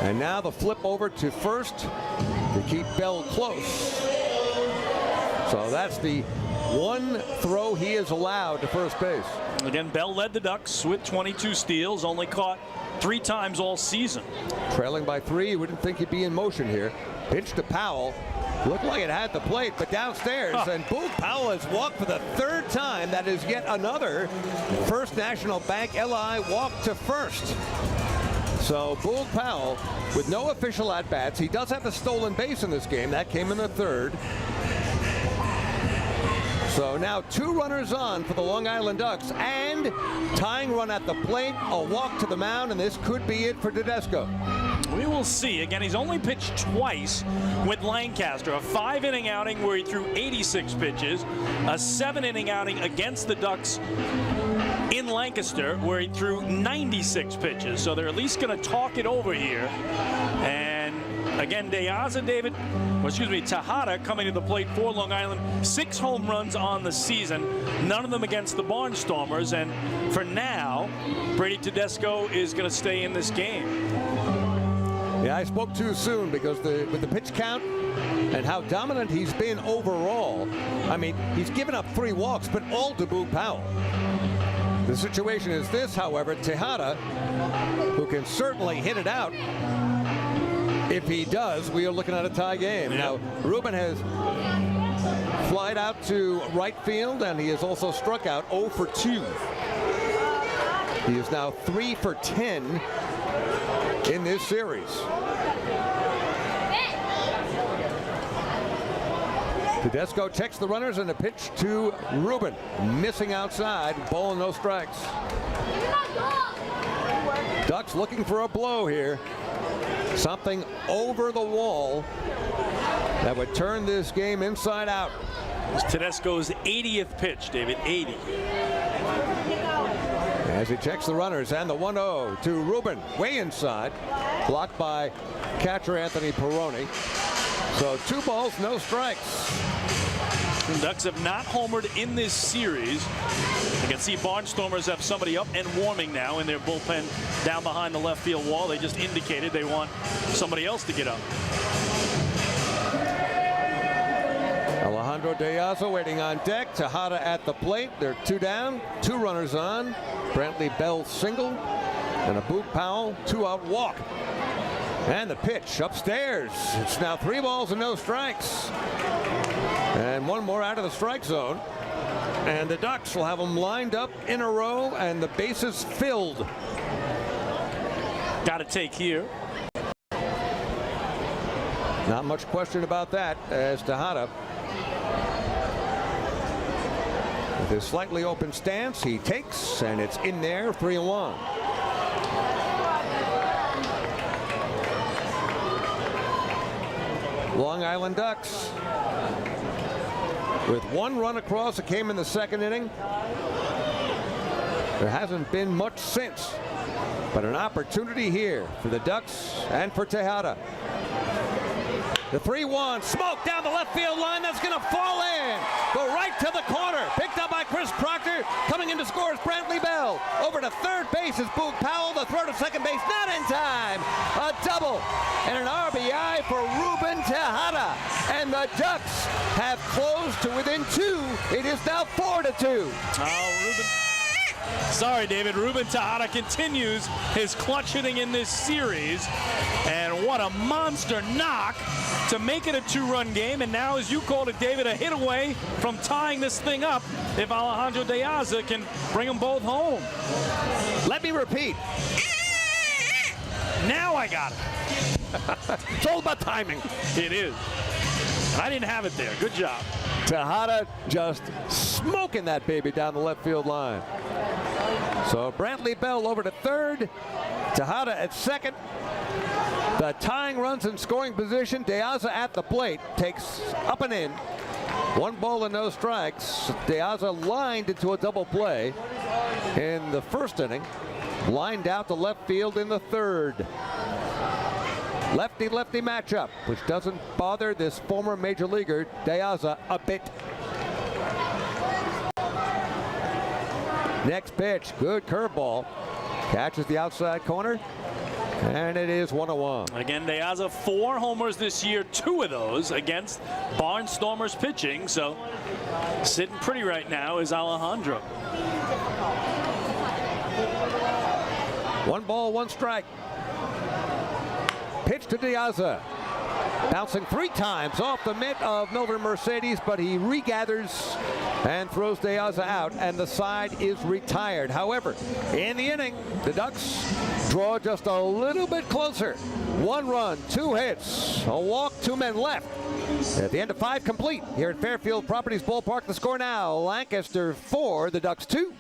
[SPEAKER 3] And now the flip over to first to keep Bell close. So that's the 1 throw he is allowed to first base.
[SPEAKER 2] Again, Bell led the Ducks with 22 steals, only caught 3 times all season.
[SPEAKER 3] Trailing by 3, you wouldn't think he'd be in motion here. Pitch to Powell. Looked like it had the plate, but downstairs. And Boog Powell has walked for the 3rd time. That is yet another First National Bank LI walk to first. So Boog Powell with no official at-bats. He does have a stolen base in this game. That came in the 3rd. So now 2 runners on for the Long Island Ducks, and tying run at the plate, a walk to the mound, and this could be it for Tedesco.
[SPEAKER 2] We will see. Again, he's only pitched twice with Lancaster. A 5-inning outing where he threw 86 pitches. A 7-inning outing against the Ducks in Lancaster where he threw 96 pitches. So they're at least going to talk it over here. And Again, Tejada coming to the plate for Long Island. 6 home runs on the season, none of them against the Barnstormers. And for now, Brady Tedesco is going to stay in this game.
[SPEAKER 3] Yeah, I spoke too soon because with the pitch count and how dominant he's been overall, I mean, he's given up 3 walks, but all to Boog Powell. The situation is this, however, Tejada, who can certainly hit it out. If he does, we are looking at a tie game. Now, Ruben has flied out to right field, and he has also struck out 0 for 2. He is now 3 for 10 in this series. Tedesco checks the runners and a pitch to Ruben. Missing outside, ball and no strikes. Ducks looking for a blow here. Something over the wall that would turn this game inside out.
[SPEAKER 2] It's Tedesco's 80th pitch, David, 80.
[SPEAKER 3] As he checks the runners and the 1-0 to Ruben, way inside, blocked by catcher Anthony Peroni. So 2 balls, no strikes.
[SPEAKER 2] The Ducks have not homered in this series. You can see Barnstormers have somebody up and warming now in their bullpen down behind the left field wall. They just indicated they want somebody else to get up.
[SPEAKER 3] Alejandro De Aza waiting on deck. Tejada at the plate. They're 2 down, 2 runners on. Brantley Bell single and a Boog Powell 2-out walk. And the pitch upstairs. It's now 3 balls and no strikes. And 1 more out of the strike zone. And the Ducks will have them lined up in a row and the bases filled.
[SPEAKER 2] Got to take here.
[SPEAKER 3] Not much question about that as Tejada, with his slightly open stance, he takes, and it's in there, 3-1. Long Island Ducks with 1 run across. It came in the 2nd inning. There hasn't been much since, but an opportunity here for the Ducks and for Tejada. The 3-1, smoke down the left field line. That's going to fall in. Go right to the corner. Picked up by Chris Proctor. Coming in to score is Brantley Bell. Over to third base is Boog Powell. The throw to second base, not in time. A double and an RBI for Ruben Tejada. And the Ducks have closed to within 2. It is now 4-2.
[SPEAKER 2] Oh, Ruben. Sorry, David. Ruben Tejada continues his clutch hitting in this series. And what a monster knock to make it a 2-run game. And now, as you called it, David, a hit away from tying this thing up if Alejandro De Aza can bring them both home.
[SPEAKER 3] Let me repeat.
[SPEAKER 2] Now I got it.
[SPEAKER 3] It's all about timing.
[SPEAKER 2] It is. I didn't have it there. Good job.
[SPEAKER 3] Tejada just smoking that baby down the left field line. So Brantley Bell over to third. Tejada at second. The tying runs in scoring position. De Aza at the plate takes up and in. 1 ball and no strikes. De Aza lined into a double play in the 1st inning. Lined out to left field in the 3rd. Lefty-lefty matchup, which doesn't bother this former major leaguer De Aza a bit. Next pitch, good curveball. Catches the outside corner, and it is 1-1.
[SPEAKER 2] Again, De Aza 4 homers this year, 2 of those against Barnstormers pitching. So sitting pretty right now is Alejandro.
[SPEAKER 3] 1 ball, 1 strike. Pitch to De Aza. Bouncing 3 times off the mitt of Milton Mercedes, but he regathers and throws De Aza out, and the side is retired. However, in the inning, the Ducks draw just a little bit closer. 1 run, 2 hits, a walk, 2 men left. At the end of 5 complete here at Fairfield Properties Ballpark. The score now, Lancaster 4, the Ducks 2.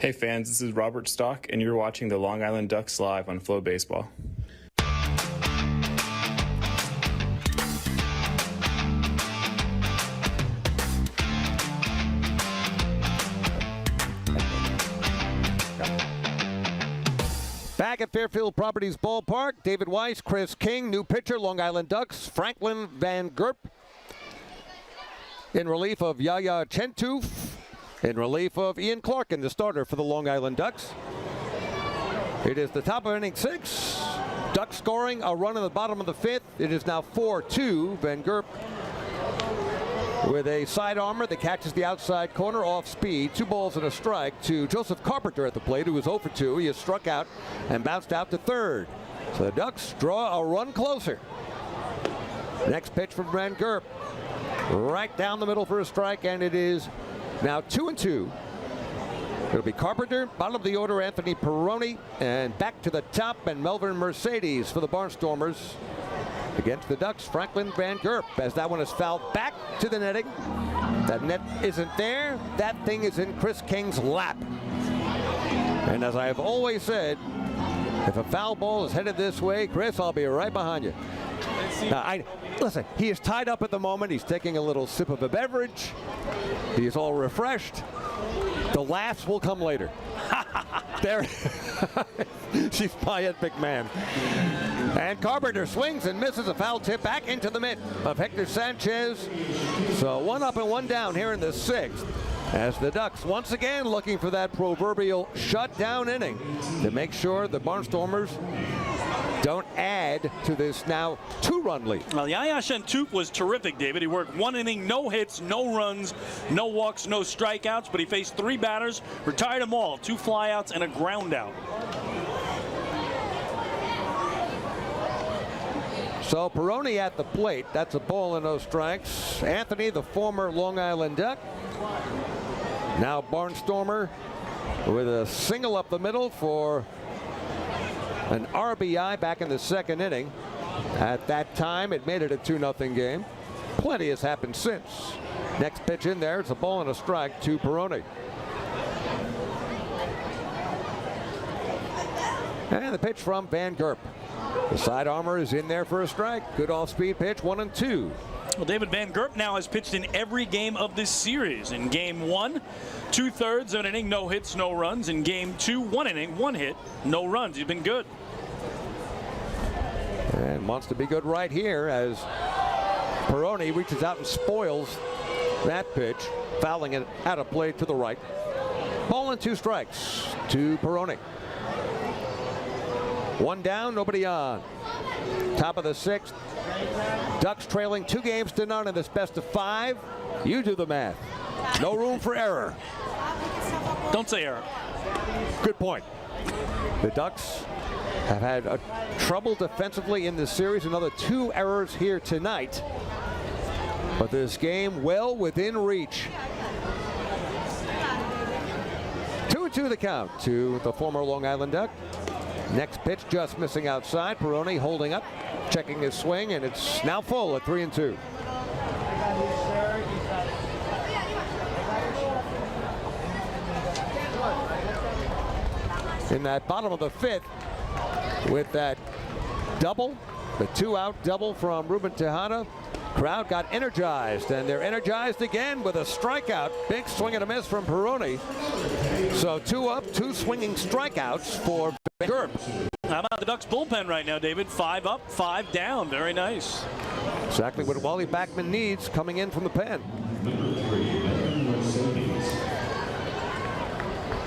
[SPEAKER 15] Hey fans, this is Robert Stock, and you're watching the Long Island Ducks live on FloBaseball.
[SPEAKER 3] Back at Fairfield Properties Ballpark, David Weiss, Chris King, new pitcher, Long Island Ducks, Franklin Van Gerp. In relief of Yaya Chentoof. In relief of Ian Clarkin, the starter for the Long Island Ducks. It is the top of inning 6. Ducks scoring a run in the bottom of the 5th. It is now 4-2. Van Gerp with a side armor that catches the outside corner off speed. 2 balls and a strike to Joseph Carpenter at the plate, who was 0 for 2. He has struck out and bounced out to third. So the Ducks draw a run closer. Next pitch from Van Gerp. Right down the middle for a strike, and it is now 2-2. It'll be Carpenter, bottom of the order, Anthony Perrone, and back to the top, and Melvin Mercedes for the Barnstormers. Against the Ducks, Franklin Van Gerp, as that one is fouled back to the netting. That net isn't there. That thing is in Chris King's lap. And as I have always said, if a foul ball is headed this way, Chris, I'll be right behind you. Now, listen, he is tied up at the moment. He's taking a little sip of a beverage. He is all refreshed. The laughs will come later. There, she's my epic man. And Carpenter swings and misses a foul tip back into the mitt of Hector Sanchez. So 1 up and 1 down here in the 6th. As the Ducks once again looking for that proverbial shutdown inning to make sure the Barnstormers don't add to this now 2-run lead.
[SPEAKER 2] Well, Yaya Chentoof was terrific, David. He worked 1 inning, no hits, no runs, no walks, no strikeouts, but he faced 3 batters, retired them all, 2 flyouts and a ground out.
[SPEAKER 3] So Perrone at the plate. That's a ball and no strikes. Anthony, the former Long Island Duck. Now Barnstormer with a single up the middle for an RBI back in the 2nd inning. At that time, it made it a 2-0 game. Plenty has happened since. Next pitch in there, it's a ball and a strike to Perrone. And the pitch from Van Gerp. The side armor is in there for a strike. Good off-speed pitch, 1-2.
[SPEAKER 2] Well, David Van Gerp now has pitched in every game of this series. In game 1, 2/3 of an inning, no hits, no runs. In game 2, 1 inning, 1 hit, no runs. He's been good.
[SPEAKER 3] And wants to be good right here as Perrone reaches out and spoils that pitch, fouling it out of play to the right. Ball and 2 strikes to Perrone. 1 down, nobody on. Top of the 6th. Ducks trailing 2 games to none in this best of 5. You do the math. No room for error.
[SPEAKER 2] Don't say error.
[SPEAKER 3] Good point. The Ducks have had trouble defensively in this series. Another 2 errors here tonight. But this game well within reach. 2-2 the count to the former Long Island Duck. Next pitch just missing outside. Perrone holding up, checking his swing, and it's now full at 3-2. In that bottom of the 5th, with that double, the 2-out double from Ruben Tejada, crowd got energized, and they're energized again with a strikeout. Big swing and a miss from Perrone. So 2 up, 2 swinging strikeouts for Van Gerp.
[SPEAKER 2] How about the Ducks bullpen right now, David? 5 up, 5 down. Very nice.
[SPEAKER 3] Exactly what Wally Backman needs coming in from the pen.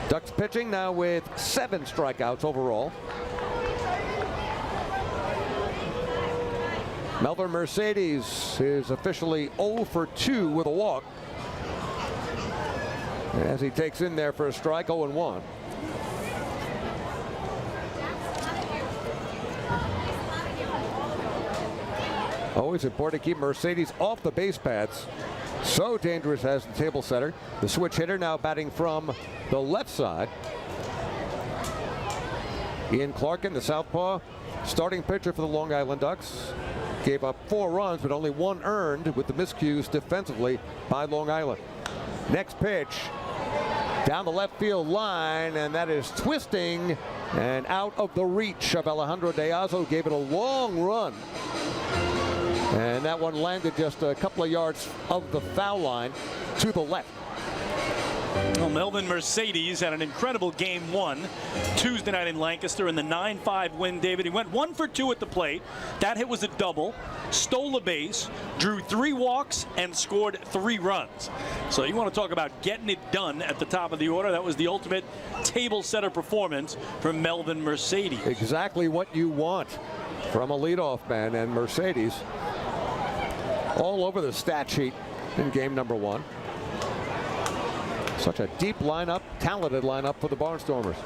[SPEAKER 3] Ducks pitching now with 7 strikeouts overall. Melvin Mercedes is officially 0 for 2 with a walk. As he takes in there for a strike, 0-1. Always important to keep Mercedes off the base paths. So dangerous as the table setter. The switch hitter now batting from the left side. Ian Clarkin, the southpaw, starting pitcher for the Long Island Ducks. Gave up 4 runs, but only 1 earned with the miscues defensively by Long Island. Next pitch down the left field line, and that is twisting and out of the reach of Alejandro Deazo. Gave it a long run, and that one landed just a couple of yards of the foul line to the left.
[SPEAKER 2] Well, Melvin Mercedes had an incredible game 1 Tuesday night in Lancaster in the 9-5 win, David. He went 1 for 2 at the plate. That hit was a double, stole a base, drew 3 walks, and scored 3 runs. So you want to talk about getting it done at the top of the order. That was the ultimate table setter performance from Melvin Mercedes.
[SPEAKER 3] Exactly what you want from a leadoff man, and Mercedes all over the stat sheet in game number 1. Such a deep lineup, talented lineup for the Barnstormers.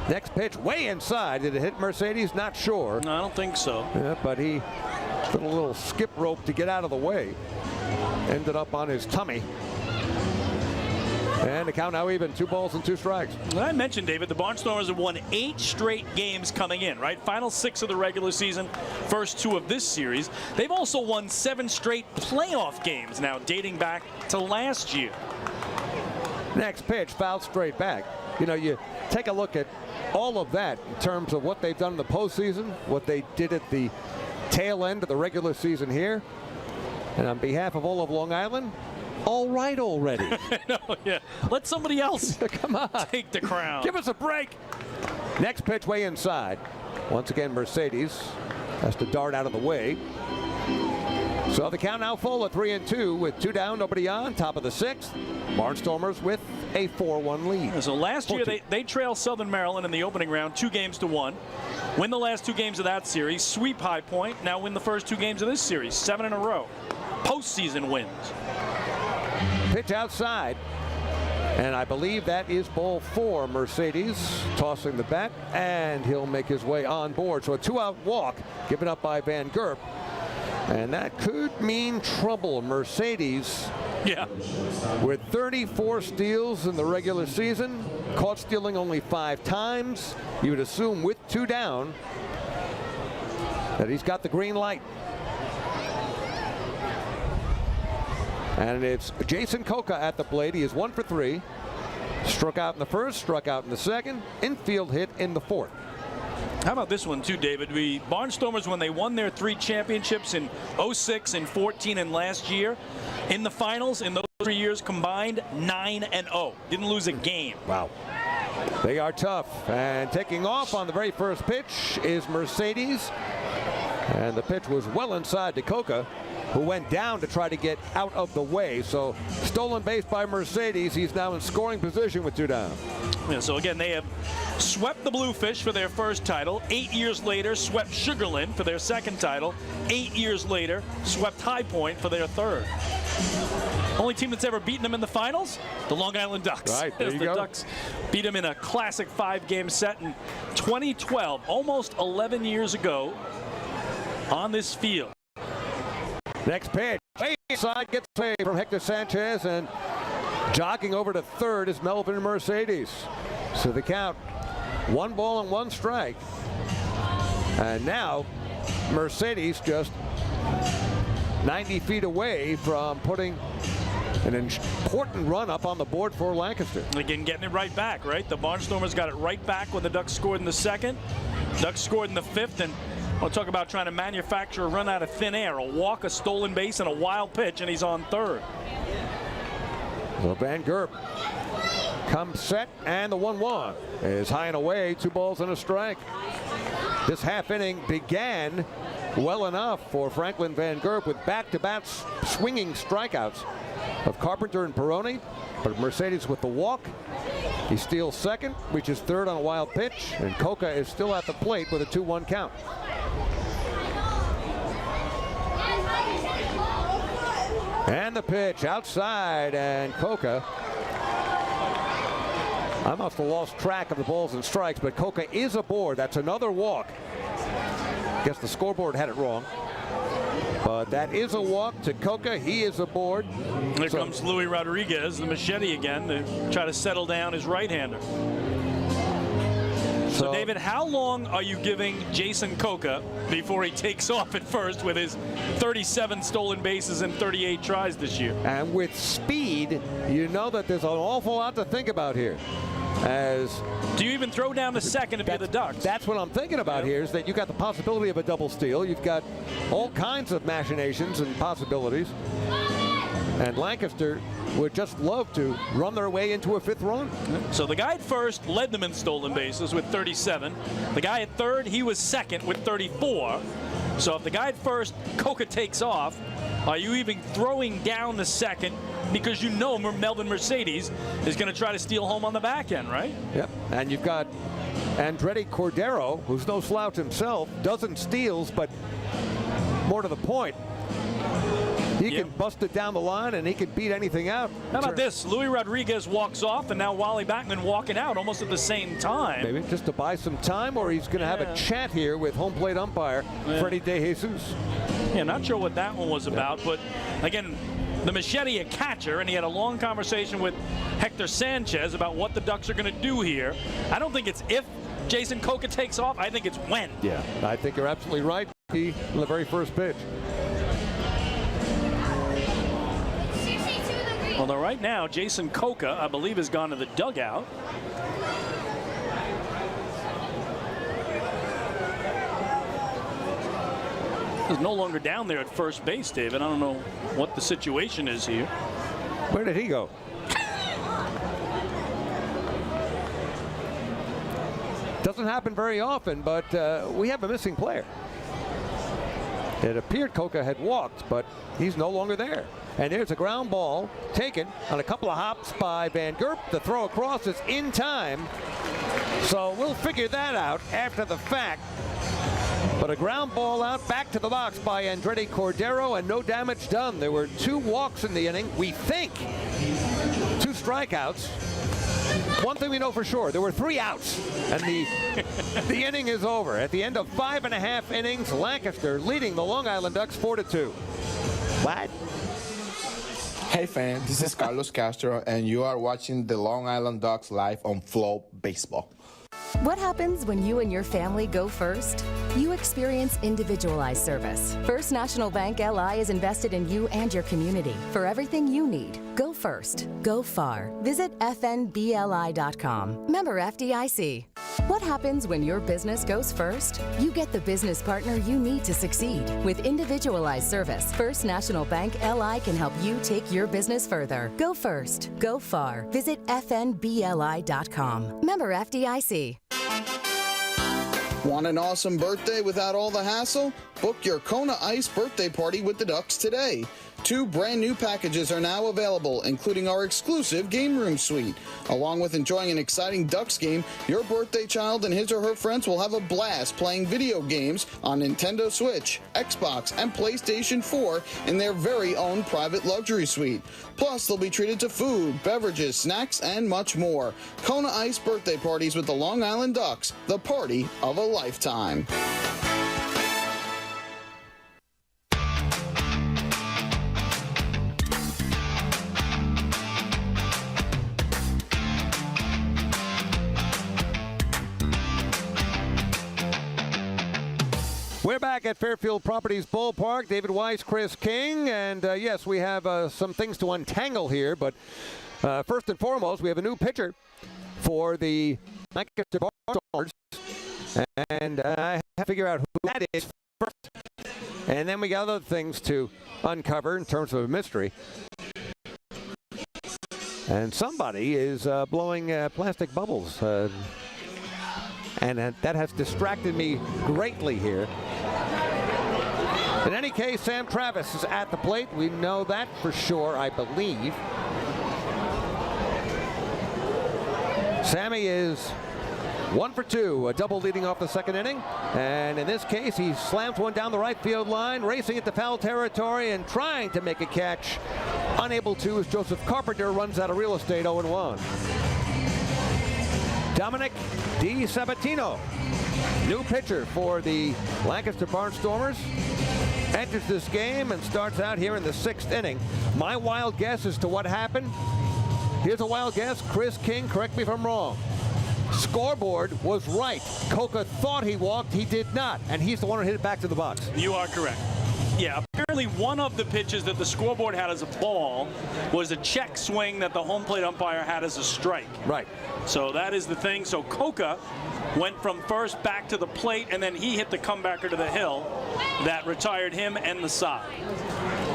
[SPEAKER 3] Next pitch way inside. Did it hit Mercedes? Not sure.
[SPEAKER 2] No, I don't think so.
[SPEAKER 3] Yeah, but he did a little skip rope to get out of the way. Ended up on his tummy. And the count now even, 2 balls and 2 strikes.
[SPEAKER 2] I mentioned, David, the Barnstormers have won 8 straight games coming in, right? Final 6 of the regular season, first 2 of this series. They've also won 7 straight playoff games now, dating back to last year.
[SPEAKER 3] Next pitch, fouled straight back. You know, you take a look at all of that in terms of what they've done in the postseason, what they did at the tail end of the regular season here. And on behalf of all of Long Island, all right already.
[SPEAKER 2] No, yeah. Let somebody else
[SPEAKER 3] come on,
[SPEAKER 2] take the crown.
[SPEAKER 3] Give us a break. Next pitch way inside. Once again, Mercedes has to dart out of the way. So the count now full at 3-2 with 2 down, nobody on. Top of the 6th. Barnstormers with a 4-1 lead.
[SPEAKER 2] So last year they trailed Southern Maryland in the opening round 2-1. Win the last 2 games of that series. Sweep High Point. Now win the first 2 games of this series. 7 in a row. Postseason wins.
[SPEAKER 3] Pitch outside, and I believe that is ball 4. Mercedes tossing the bat, and he'll make his way on board. So a 2-out walk given up by Van Gerp, and that could mean trouble. Mercedes, with 34 steals in the regular season, caught stealing only 5 times. You would assume with 2 down that he's got the green light. And it's Jason Coca at the plate. He is 1 for 3. Struck out in the first, struck out in the second. Infield hit in the 4th.
[SPEAKER 2] How about this one too, David? The Barnstormers, when they won their 3 championships in 06 and 14 and last year, in the finals in those 3 years combined, 9-0. Didn't lose a game.
[SPEAKER 3] Wow. They are tough. And taking off on the very first pitch is Mercedes. And the pitch was well inside to Coca, who went down to try to get out of the way. So stolen base by Mercedes. He's now in scoring position with 2 down.
[SPEAKER 2] Yeah, so again, they have swept the Bluefish for their first title. 8 years later, swept Sugarland for their second title. 8 years later, swept High Point for their third. Only team that's ever beaten them in the finals, the Long Island Ducks.
[SPEAKER 3] Right, there you
[SPEAKER 2] the
[SPEAKER 3] go.
[SPEAKER 2] Ducks beat them in a classic 5-game set in 2012, almost 11 years ago on this field.
[SPEAKER 3] Next pitch, way inside, gets away from Hector Sanchez, and jogging over to third is Melvin Mercedes. So the count, 1 ball and 1 strike. And now Mercedes just 90 feet away from putting an important run up on the board for Lancaster.
[SPEAKER 2] Again, getting it right back, right? The Barnstormers got it right back when the Ducks scored in the second. Ducks scored in the 5th, and we'll talk about trying to manufacture a run out of thin air. A walk, a stolen base, and a wild pitch, and he's on third.
[SPEAKER 3] So Van Gerp comes set, and the 1-1 is high and away, 2 balls and a strike. This half inning began well enough for Franklin Van Gerp with back-to-back swinging strikeouts of Carpenter and Peroni, but Mercedes with the walk. He steals second, reaches third on a wild pitch, and Coca is still at the plate with a 2-1 count. And the pitch outside, and Coca. I must have lost track of the balls and strikes, but Coca is aboard. That's another walk. Guess the scoreboard had it wrong. But that is a walk to Coca. He is aboard.
[SPEAKER 2] Here comes Luis Rodriguez, the machete again, to try to settle down his right-hander. So, David, how long are you giving Jason Coca before he takes off at first with his 37 stolen bases and 38 tries this year?
[SPEAKER 3] And with speed, you know that there's an awful lot to think about here.
[SPEAKER 2] Do you even throw down the second if you're the Ducks?
[SPEAKER 3] That's what I'm thinking about here, is that you got the possibility of a double steal. You've got all kinds of machinations and possibilities. And Lancaster would just love to run their way into a fifth run.
[SPEAKER 2] So the guy at first led them in stolen bases with 37. The guy at third, he was second with 34. So if the guy at first, Coca, takes off, are you even throwing down the second because you know Melvin Mercedes is going to try to steal home on the back end, right?
[SPEAKER 3] Yep. And you've got Andretti Cordero, who's no slouch himself, dozen steals, but more to the point, he can bust it down the line and he can beat anything out.
[SPEAKER 2] How about this? Luis Rodriguez walks off, and now Wally Backman walking out almost at the same time.
[SPEAKER 3] Maybe just to buy some time, or he's going to have a chat here with home plate umpire Freddie De Jesus.
[SPEAKER 2] Yeah, not sure what that one was about, but again, the Machete, a catcher, and he had a long conversation with Hector Sanchez about what the Ducks are going to do here. I don't think it's if Jason Coca takes off. I think it's when.
[SPEAKER 3] Yeah, I think you're absolutely right. The very first pitch.
[SPEAKER 2] Although right now, Jason Coca, I believe, has gone to the dugout. He's no longer down there at first base, David. I don't know what the situation is here.
[SPEAKER 3] Where did he go? Doesn't happen very often, but we have a missing player. It appeared Coca had walked, but he's no longer there. And there's a ground ball taken on a couple of hops by Van Gerp. The throw across is in time. So we'll figure that out after the fact. But a ground ball out back to the box by Andretti Cordero, and no damage done. There were 2 walks in the inning. We think 2 strikeouts. One thing we know for sure, there were 3 outs, and the inning is over. At the end of 5.5 innings, Lancaster leading the Long Island Ducks 4-2. What?
[SPEAKER 1] Hey fans, this is Carlos Castro, and you are watching the Long Island Ducks live on FloBaseball.
[SPEAKER 4] What happens when you and your family go first? You experience individualized service. First National Bank LI is invested in you and your community for everything you need. Go first. Go far. Visit fnbli.com. Member FDIC. What happens when your business goes first? You get the business partner you need to succeed. With individualized service, First National Bank LI can help you take your business further. Go first. Go far. Visit fnbli.com. Member FDIC.
[SPEAKER 7] Want an awesome birthday without all the hassle? Book your Kona Ice birthday party with the Ducks today. 2 brand new packages are now available, including our exclusive game room suite. Along with enjoying an exciting Ducks game, your birthday child and his or her friends will have a blast playing video games on Nintendo Switch, Xbox, and PlayStation 4 in their very own private luxury suite. Plus, they'll be treated to food, beverages, snacks, and much more. Kona Ice birthday parties with the Long Island Ducks, the party of a lifetime.
[SPEAKER 3] We're back at Fairfield Properties Ballpark. David Weiss, Chris King, and yes, we have some things to untangle here, but first and foremost, we have a new pitcher for the Lancaster Barnstormers, and I have to figure out who that is first, and then we got other things to uncover in terms of a mystery. And somebody is blowing plastic bubbles. And that has distracted me greatly here. In any case, Sam Travis is at the plate. We know that for sure, I believe. Sammy is 1 for 2, a double leading off the second inning. And in this case, he slams one down the right field line, racing into foul territory and trying to make a catch. Unable to as Joseph Carpenter runs out of real estate 0-1. Dominic DiSabatino, new pitcher for the Lancaster Barnstormers, enters this game and starts out here in the 6th inning. My wild guess as to what happened. Here's a wild guess. Chris King, correct me if I'm wrong. scoreboard was right. Coca thought he walked. He did not. And he's the one who hit it back to the box.
[SPEAKER 2] You are correct. Yeah, apparently one of the pitches that the scoreboard had as a ball was a check swing that the home plate umpire had as a strike.
[SPEAKER 3] Right.
[SPEAKER 2] So that is the thing. So Coca went from first back to the plate, and then he hit the comebacker to the hill that retired him and the side.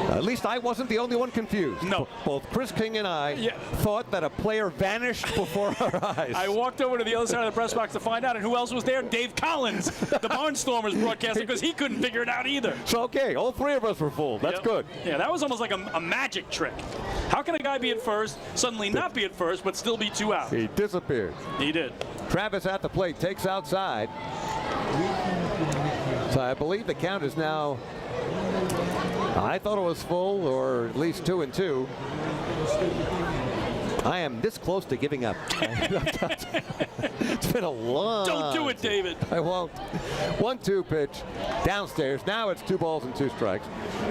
[SPEAKER 3] At least I wasn't the only one confused.
[SPEAKER 2] No.
[SPEAKER 3] Both Chris King and I thought that a player vanished before our eyes.
[SPEAKER 2] I walked over to the other side of the press box to find out, and who else was there? Dave Collins, the Barnstormers broadcaster, because he couldn't figure it out either.
[SPEAKER 3] So, okay, all three of us were full. That's good.
[SPEAKER 2] Yeah, that was almost like a magic trick. How can a guy be at first, suddenly not be at first, but still be 2 out?
[SPEAKER 3] He disappeared.
[SPEAKER 2] He did.
[SPEAKER 3] Travis at the plate, takes outside. So I believe the count is now, I thought it was full, or at least 2-2. I am this close to giving up. It's been a long.
[SPEAKER 2] Don't do it, David.
[SPEAKER 3] I won't. 1-2 pitch downstairs. Now it's 2 balls and 2 strikes.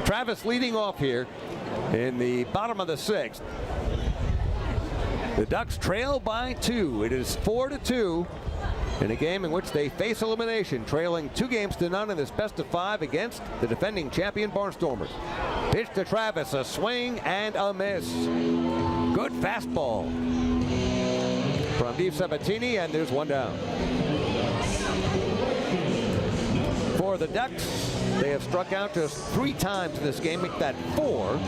[SPEAKER 3] Travis leading off here in the bottom of the 6th. The Ducks trail by 2. It is 4-2 in a game in which they face elimination, trailing 2-0 in this best-of-5 against the defending champion Barnstormers. Pitch to Travis, a swing and a miss. Good fastball from Steve Sabatini, and there's 1 down. For the Ducks, they have struck out just 3 times in this game, make that 4.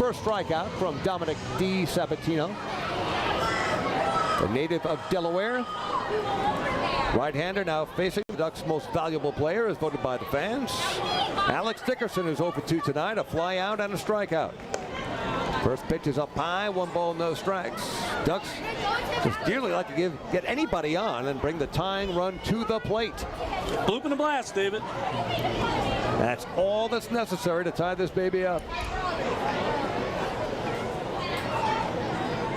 [SPEAKER 3] First strikeout from Dominic D. Sabatino, a native of Delaware. Right-hander now facing the Ducks' most valuable player as voted by the fans. Alex Dickerson is 0-2 tonight, a fly out and a strikeout. First pitch is up high, 1 ball, no strikes. Ducks just dearly like to get anybody on and bring the tying run to the plate.
[SPEAKER 2] Bloop and a blast, David.
[SPEAKER 3] That's all that's necessary to tie this baby up.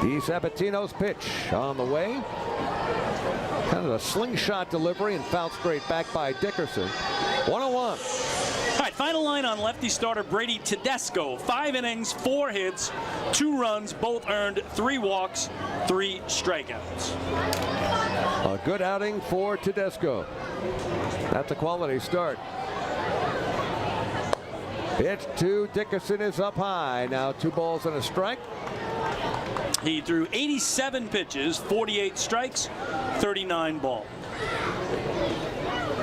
[SPEAKER 3] Di Sabatino's pitch on the way. Kind of a slingshot delivery and fouled straight back by Dickerson. 1-1.
[SPEAKER 2] All right, final line on lefty starter Brady Tedesco. 5 innings, 4 hits, 2 runs, both earned, 3 walks, 3 strikeouts.
[SPEAKER 3] A good outing for Tedesco. That's a quality start. Pitch to Dickerson is up high. Now 2 balls and a strike.
[SPEAKER 2] He threw 87 pitches, 48 strikes, 39 balls.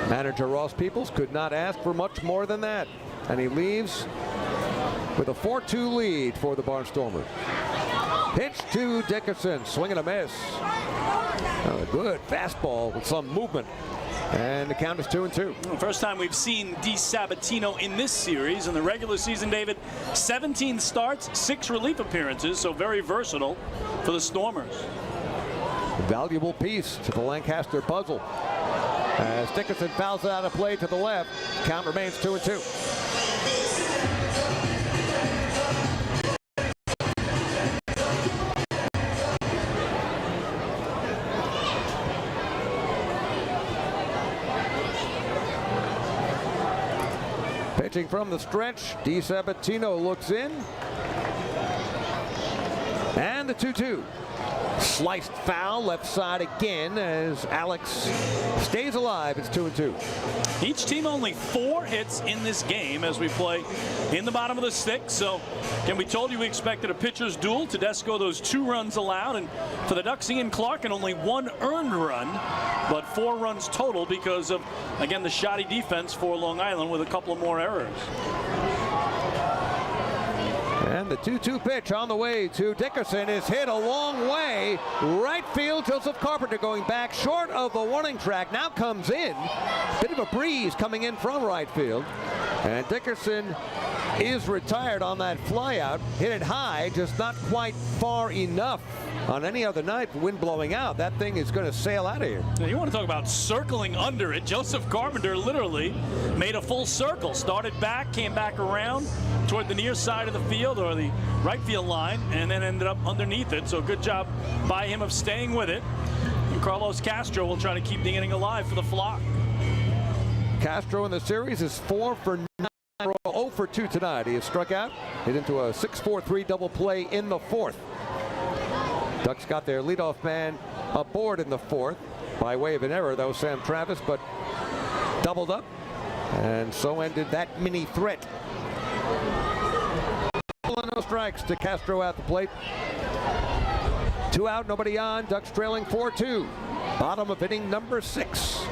[SPEAKER 3] Manager Ross Peoples could not ask for much more than that. And he leaves with a 4-2 lead for the Barnstormers. Pitch to Dickerson, swing and a miss. A good fastball with some movement. And the count is 2-2.
[SPEAKER 2] First time we've seen Di Sabatino in this series. In the regular season, David, 17 starts, 6 relief appearances, so very versatile for the Stormers.
[SPEAKER 3] Valuable piece to the Lancaster puzzle. As Dickerson fouls it out of play to the left, count remains 2-2. Pitching from the stretch, Di Sabatino looks in. And the 2-2. Sliced foul left side again as Alex stays alive. It's 2-2.
[SPEAKER 2] Each team only 4 hits in this game as we play in the bottom of the 6th. So again, we told you we expected a pitcher's duel. Tedesco, those 2 runs allowed, and for the Ducks, Ian Clarkin, only 1 earned run, but 4 runs total because of, again, the shoddy defense for Long Island with a couple of more errors.
[SPEAKER 3] And the 2-2 pitch on the way to Dickerson is hit a long way. Right field, Joseph Carpenter going back short of the warning track. Now comes in. Bit of a breeze coming in from right field. And Dickerson is retired on that flyout. Hit it high, just not quite far enough. On any other night, wind blowing out, that thing is going to sail out of here.
[SPEAKER 2] Now, you want to talk about circling under it. Joseph Carpenter literally made a full circle. Started back, came back around toward the near side of the field or the right field line, and then ended up underneath it. So good job by him of staying with it. And Carlos Castro will try to keep the inning alive for the flock.
[SPEAKER 3] Castro in the series is 4 for 9. 0 for 2 tonight. He has struck out, hit into a 6-4-3 double play in the 4th. Ducks got their leadoff man aboard in the fourth by way of an error, though, Sam Travis, but doubled up, and so ended that mini threat. No strikes to Castro at the plate. 2 out, nobody on. Ducks trailing 4-2. Bottom of inning number 6.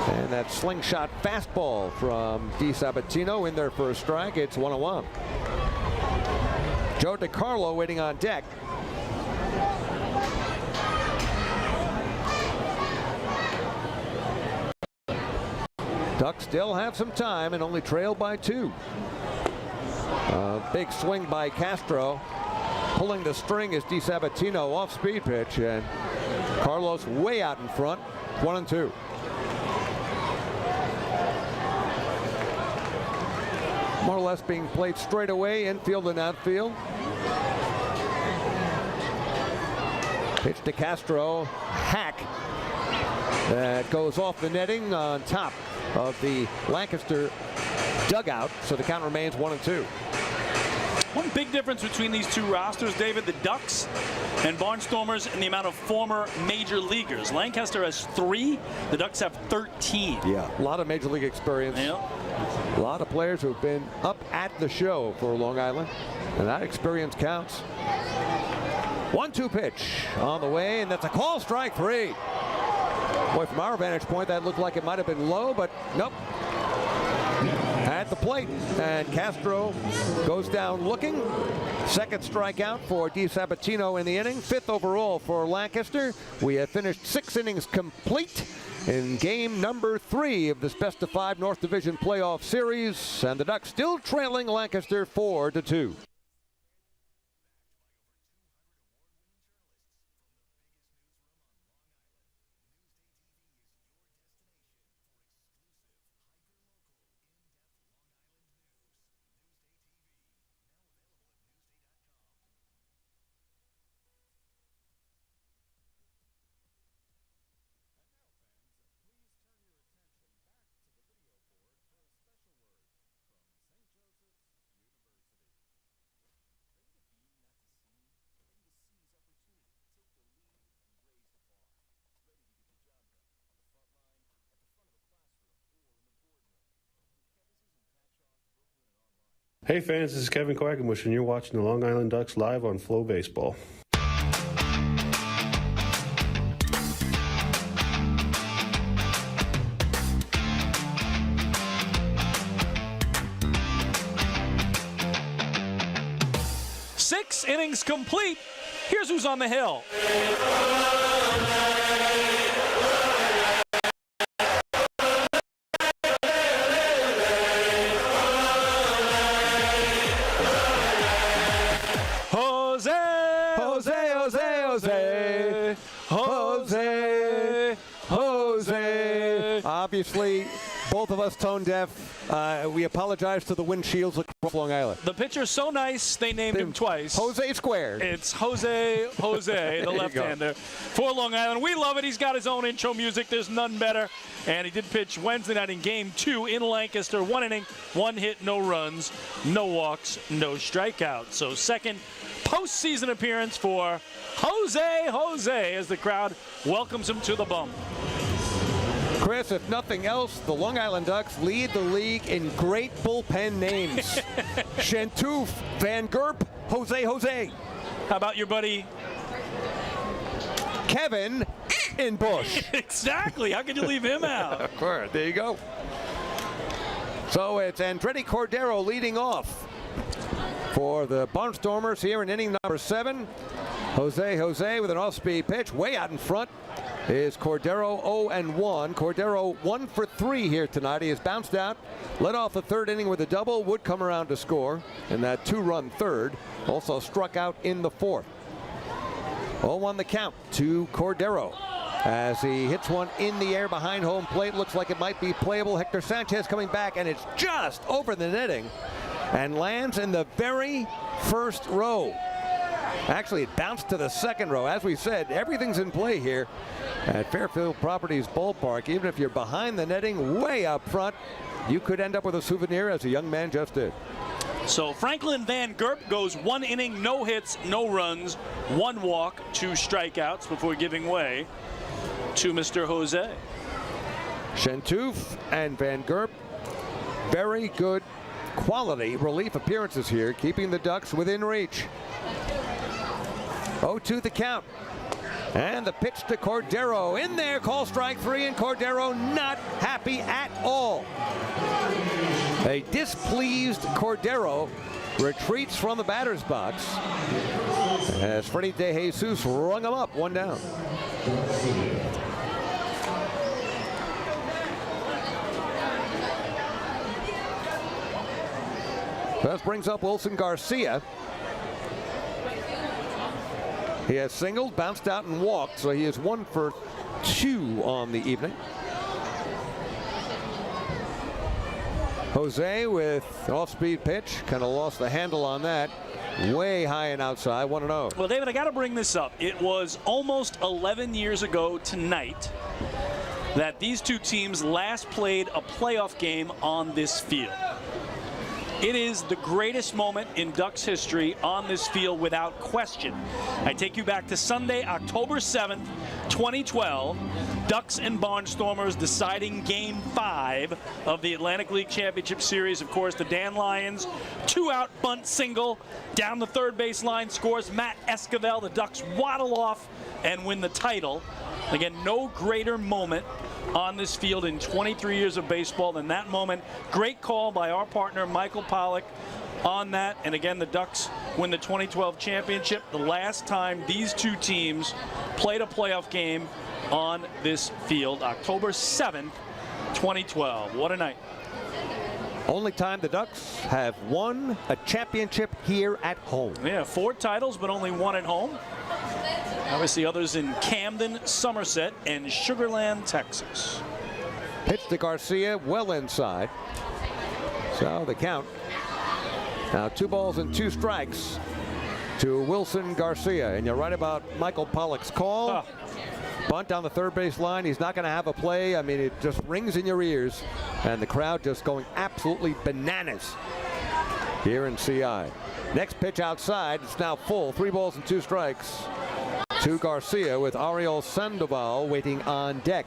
[SPEAKER 3] And that slingshot fastball from DiSabatino in there for a strike. It's 1-1. Joe DiCarlo waiting on deck. Ducks still have some time and only trail by 2. Big swing by Castro. Pulling the string is DiSabatino, off speed pitch, and Carlos way out in front. 1-2. More or less being played straight away, infield and outfield. Pitch to Castro, hack that goes off the netting on top of the Lancaster dugout, so the count remains 1-2.
[SPEAKER 2] One big difference between these two rosters, David, the Ducks and Barnstormers, and the amount of former major leaguers. Lancaster has 3, the Ducks have 13.
[SPEAKER 3] Yeah, a lot of major league experience.
[SPEAKER 2] Yeah.
[SPEAKER 3] A lot of players who've been up at the show for Long Island, and that experience counts. 1-2 pitch on the way, and that's a call, strike 3. Boy, from our vantage point, that looked like it might have been low, but nope. At the plate, and Castro goes down looking. Second strikeout for DiSabatino in the inning. 5th overall for Lancaster. We have finished 6 innings complete in game number 3 of this best-of-5 North Division playoff series, and the Ducks still trailing Lancaster 4-2.
[SPEAKER 13] Hey fans, this is Kevin Quackenbush, and you're watching the Long Island Ducks live on FloBaseball.
[SPEAKER 2] Six innings complete. Here's who's on the hill. Jose.
[SPEAKER 3] Obviously, both of us tone deaf. We apologize to the windshields across Long Island.
[SPEAKER 2] The pitcher's so nice, they named him twice.
[SPEAKER 3] Jose squared.
[SPEAKER 2] It's Jose, the left-hander for Long Island. We love it. He's got his own intro music. There's none better. And he did pitch Wednesday night in Game 2 in Lancaster. 1 inning, 1 hit, no runs, no walks, no strikeouts. So second postseason appearance for Jose as the crowd welcomes him to the bump.
[SPEAKER 3] Chris, if nothing else, the Long Island Ducks lead the league in great bullpen names. Chantouf, Van Gerp, Jose.
[SPEAKER 2] How about your buddy
[SPEAKER 3] Kevin in Bush?
[SPEAKER 2] Exactly. How could you leave him out?
[SPEAKER 3] Of course. There you go. So it's Andretti Cordero leading off for the Barnstormers here in inning number 7. Jose with an off-speed pitch way out in front is Cordero 0-1. Cordero 1 for 3 here tonight. He has bounced out, led off the 3rd inning with a double, would come around to score in that 2-run 3rd. Also struck out in the 4th. 0-1 the count to Cordero as he hits one in the air behind home plate. Looks like it might be playable. Hector Sanchez coming back, and it's just over the netting and lands in the very first row. Actually, it bounced to the 2nd row. As we said, everything's in play here at Fairfield Properties Ballpark. Even if you're behind the netting way up front, you could end up with a souvenir, as a young man just did.
[SPEAKER 2] So Franklin Van Gerp goes 1 inning, no hits, no runs, 1 walk, 2 strikeouts before giving way to Mr. Jose.
[SPEAKER 3] Chantouf and Van Gerp, very good quality relief appearances here, keeping the Ducks within reach. 0-2 the count. And the pitch to Cordero in there, call strike 3, and Cordero not happy at all. A displeased Cordero retreats from the batter's box as Freddie De Jesus rung him up, 1 down. That brings up Wilson Garcia. He has singled, bounced out, and walked, so he is 1 for 2 on the evening. Jose with off-speed pitch, kind of lost the handle on that. Way high and outside, 1-0.
[SPEAKER 2] Well, David, I got to bring this up. It was almost 11 years ago tonight that these two teams last played a playoff game on this field. It is the greatest moment in Ducks history on this field without question. I take you back to Sunday, October 7th, 2012. Ducks and Barnstormers deciding Game 5 of the Atlantic League Championship Series. Of course, the Dan Lions 2-out bunt single down the third base line scores Matt Esquivel. The Ducks waddle off and win the title. Again, no greater moment on this field in 23 years of baseball than that moment. Great call by our partner Michael Pollock on that. And again, the Ducks win the 2012 championship. The last time these two teams played a playoff game on this field, October 7th, 2012. What a night.
[SPEAKER 3] Only time the Ducks have won a championship here at home.
[SPEAKER 2] Yeah, 4 titles, but only 1 at home. Obviously others in Camden, Somerset, and Sugarland, Texas.
[SPEAKER 3] Pitch to Garcia, well inside. So the count. Now 2 balls and 2 strikes to Wilson Garcia. And you're right about Michael Pollock's call. Bunt down the third base line. He's not going to have a play. I mean, it just rings in your ears. And the crowd just going absolutely bananas here in CI. Next pitch outside. It's now full. 3 balls and 2 strikes to Garcia with Ariel Sandoval waiting on deck.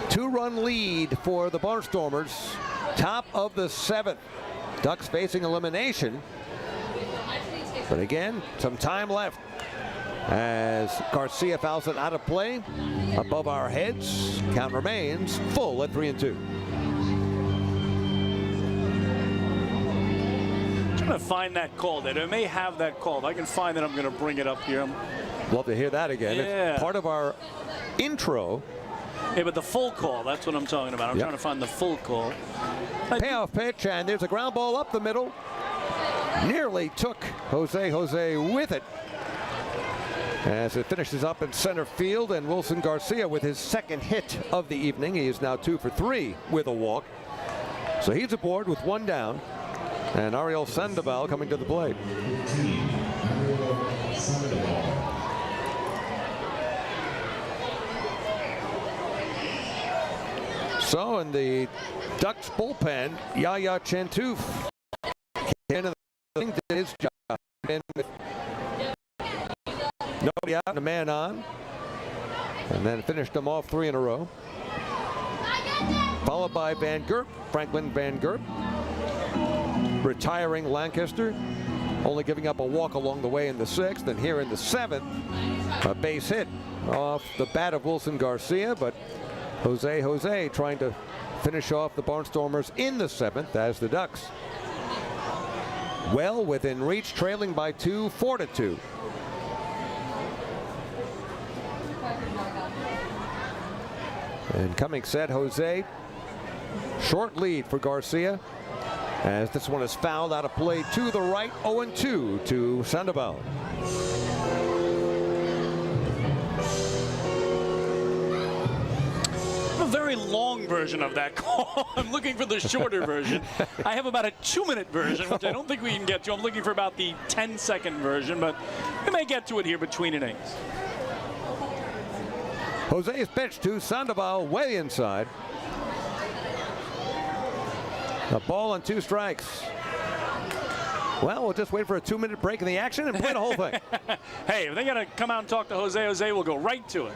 [SPEAKER 3] 2-run lead for the Barnstormers. Top of the 7th. Ducks facing elimination. But again, some time left as Garcia fouls it out of play. Above our heads. Count remains full at 3-2.
[SPEAKER 2] I'm trying to find that call. That I may have that call. If I can find it, I'm going to bring it up here.
[SPEAKER 3] Love to hear that again.
[SPEAKER 2] Yeah.
[SPEAKER 3] It's part of our intro.
[SPEAKER 2] Yeah, but the full call, that's what I'm talking about. I'm trying to find the full call.
[SPEAKER 3] Payoff pitch, and there's a ground ball up the middle. Nearly took Jose with it as it finishes up in center field, and Wilson Garcia with his 2nd hit of the evening. He is now 2 for 3 with a walk. So he's aboard with 1 down, and Ariel Sandoval coming to the plate. So in the Ducks bullpen, Yaya Chantouf into his job. And with nobody out and a man on. And then finished them off 3 in a row. Followed by Van Gerp, Franklin Van Gerp. Retiring Lancaster. Only giving up a walk along the way in the 6th. And here in the 7th, a base hit off the bat of Wilson Garcia. But Jose trying to finish off the Barnstormers in the 7th as the Ducks well within reach, trailing by 2, 4-2. And coming set, Jose. Short lead for Garcia as this one is fouled out of play to the right. 0-2 to Sandoval.
[SPEAKER 2] A very long version of that call. I'm looking for the shorter version. I have about a 2-minute version, which I don't think we can get to. I'm looking for about the 10-second version, but we may get to it here between innings.
[SPEAKER 3] Jose's pitch to Sandoval way inside. A ball and 2 strikes. Well, we'll just wait for a 2-minute break in the action and play the whole thing.
[SPEAKER 2] Hey, if they got to come out and talk to Jose, we'll go right to it.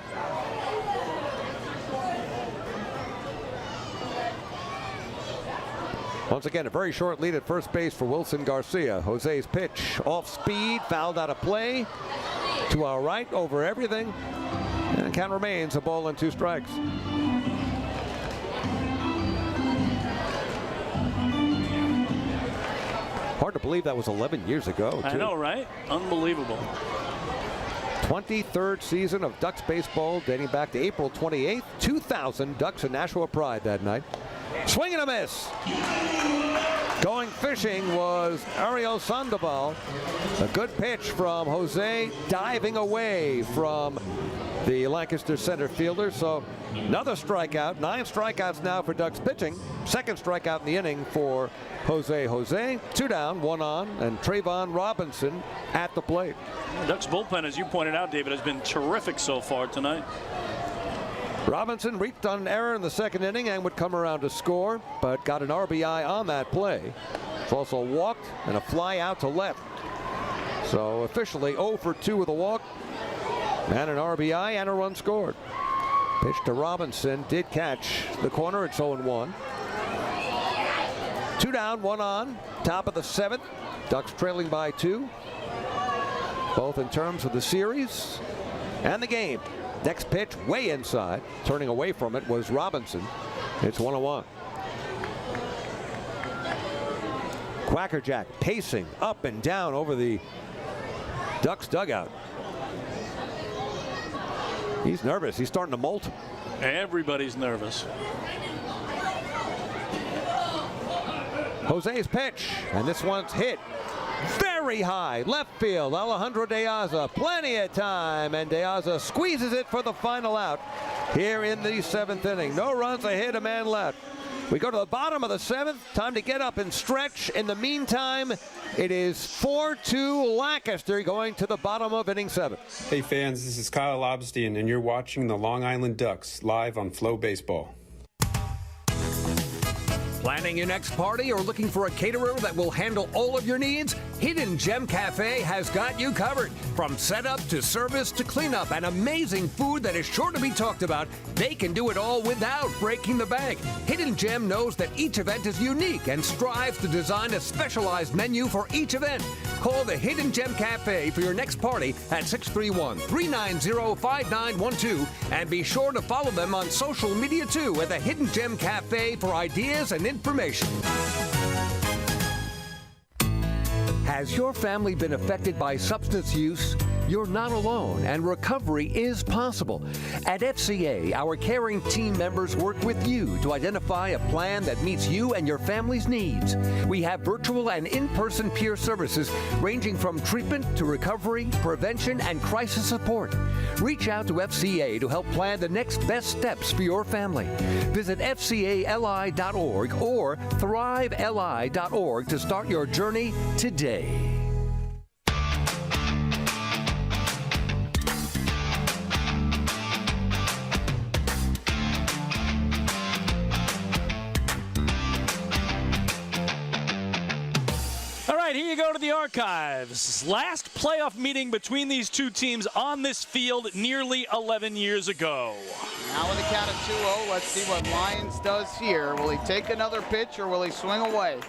[SPEAKER 3] Once again, a very short lead at first base for Wilson Garcia. Jose's pitch off speed, fouled out of play. To our right, over everything. And the count remains a ball and 2 strikes. Hard to believe that was 11 years ago, too.
[SPEAKER 2] I know, right? Unbelievable.
[SPEAKER 3] 23rd season of Ducks baseball dating back to April 28th, 2000. Ducks in Nashua Pride that night. Swing and a miss. Going fishing was Ariel Sandoval. A good pitch from Jose, diving away from the Lancaster center fielder. So another strikeout. 9 strikeouts now for Ducks pitching. Second strikeout in the inning for Jose. 2 down, 1 on, and Trayvon Robinson at the plate.
[SPEAKER 2] Ducks bullpen, as you pointed out, David, has been terrific so far tonight.
[SPEAKER 3] Robinson reached on an error in the second inning and would come around to score, but got an RBI on that play. It's also walked and a fly out to left. So officially 0 for 2 with a walk and an RBI and a run scored. Pitch to Robinson, did catch the corner. It's 0-1. 2 down, 1 on. Top of the 7th. Ducks trailing by 2. Both in terms of the series and the game. Next pitch way inside. Turning away from it was Robinson. It's 1-1. Quackerjack pacing up and down over the Ducks dugout. He's nervous. He's starting to molt.
[SPEAKER 2] Everybody's nervous.
[SPEAKER 3] Jose's pitch, and this one's hit very high left field. Alejandro De Aza, plenty of time, and De Aza squeezes it for the final out here in the 7th inning. No runs, a hit, a man left. We go to the bottom of the 7th. Time to get up and stretch. In the meantime, it is 4-2 Lancaster going to the bottom of inning 7.
[SPEAKER 5] Hey fans, this is Kyle Lobstein, and you're watching the Long Island Ducks live on FloBaseball.
[SPEAKER 14] Planning your next party or looking for a caterer that will handle all of your needs? Hidden Gem Cafe has got you covered. From setup to service to cleanup and amazing food that is sure to be talked about, they can do it all without breaking the bank. Hidden Gem knows that each event is unique and strives to design a specialized menu for each event. Call the Hidden Gem Cafe for your next party at 631-390-5912 and be sure to follow them on social media too at the Hidden Gem Cafe for ideas and information. Has your family been affected by substance use? You're not alone, and recovery is possible. At FCA, our caring team members work with you to identify a plan that meets you and your family's needs. We have virtual and in-person peer services ranging from treatment to recovery, prevention, and crisis support. Reach out to FCA to help plan the next best steps for your family. Visit FCALI.org or ThriveLI.org to start your journey today.
[SPEAKER 2] All right, here you go to the archives. Last playoff meeting between these two teams on this field nearly 11 years ago.
[SPEAKER 8] Now with the count of 2-0, let's see what Lyons does here. Will he take another pitch or will he swing away?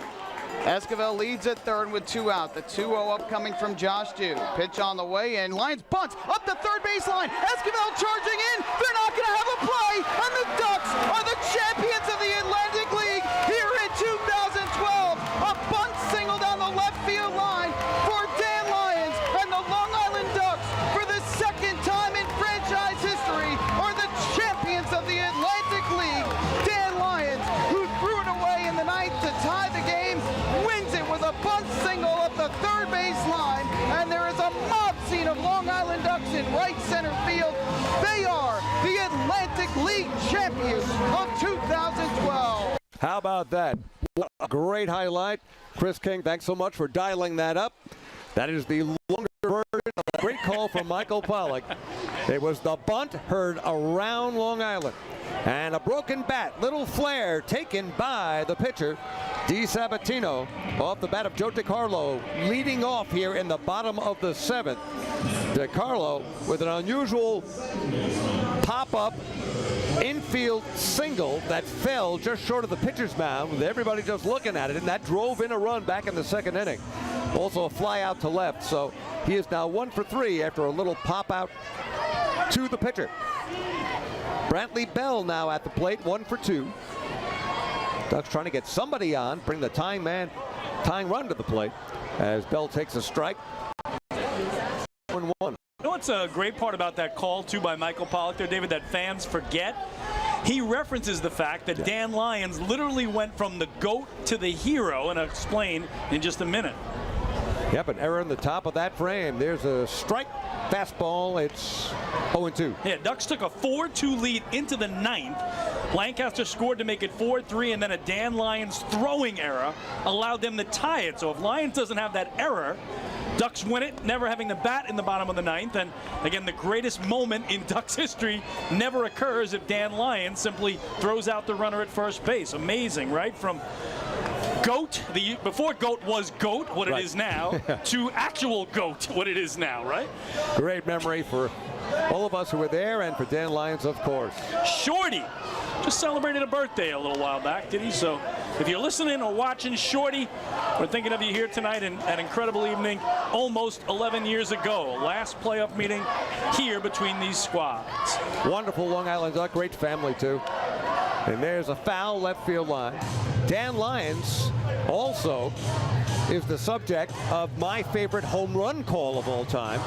[SPEAKER 8] Esquivel leads at third with 2 out. The 2-0 upcoming from Josh Dew. Pitch on the way, and Lyons bunts up the third baseline. Esquivel charging in. They're not going to have a play, and the Ducks are the champions of the Atlantic League here in 2012. A bunt single down the left field line for Dan Lyons, and the Long Island Ducks, for the second time in franchise history, are the champions of the Atlantic League. Dan Lyons, who threw it away in the ninth to tie the game, wins it with a bunt single up the third base line, and there is a mob scene of Long Island Ducks in right center field. They are the Atlantic League champions of 2012.
[SPEAKER 3] How about that? What a great highlight. Chris King, thanks so much for dialing that up. That is the longer version of a great call from Michael Pollack. It was the bunt heard around Long Island. And a broken bat, little flare taken by the pitcher. DiSabatino off the bat of Joe DiCarlo, leading off here in the bottom of the 7th. DiCarlo with an unusual pop-up infield single that fell just short of the pitcher's mound with everybody just looking at it, and that drove in a run back in the 2nd inning. Also a fly out to left, so he is now 1 for 3 after a little pop out to the pitcher. Brantley Bell now at the plate, 1 for 2. Ducks trying to get somebody on, bring the tying run to the plate as Bell takes a strike. 1-1.
[SPEAKER 2] You know what's a great part about that call, too, by Michael Pollock there, David, that fans forget? He references the fact that Dan Lyons literally went from the GOAT to the hero, and I'll explain in just a minute.
[SPEAKER 3] Yep, an error in the top of that frame. There's a strike. Fastball, it's 0-2.
[SPEAKER 2] Yeah, Ducks took a 4-2 lead into the 9th. Lancaster scored to make it 4-3, and then a Dan Lyons throwing error allowed them to tie it. So if Lyons doesn't have that error, Ducks win it, never having the bat in the bottom of the 9th. And again, the greatest moment in Ducks history never occurs if Dan Lyons simply throws out the runner at first base. Amazing, right? From GOAT, before GOAT was GOAT, what it is now, to actual GOAT, what it is now, right?
[SPEAKER 3] Great memory for all of us who were there, and for Dan Lyons, of course.
[SPEAKER 2] Shorty just celebrated a birthday a little while back, did he? So if you're listening or watching, Shorty, we're thinking of you here tonight, and an incredible evening almost 11 years ago. Last playoff meeting here between these squads.
[SPEAKER 3] Wonderful Long Island Duck, great family too. And there's a foul left field line. Dan Lyons also is the subject of my favorite home run call of all time.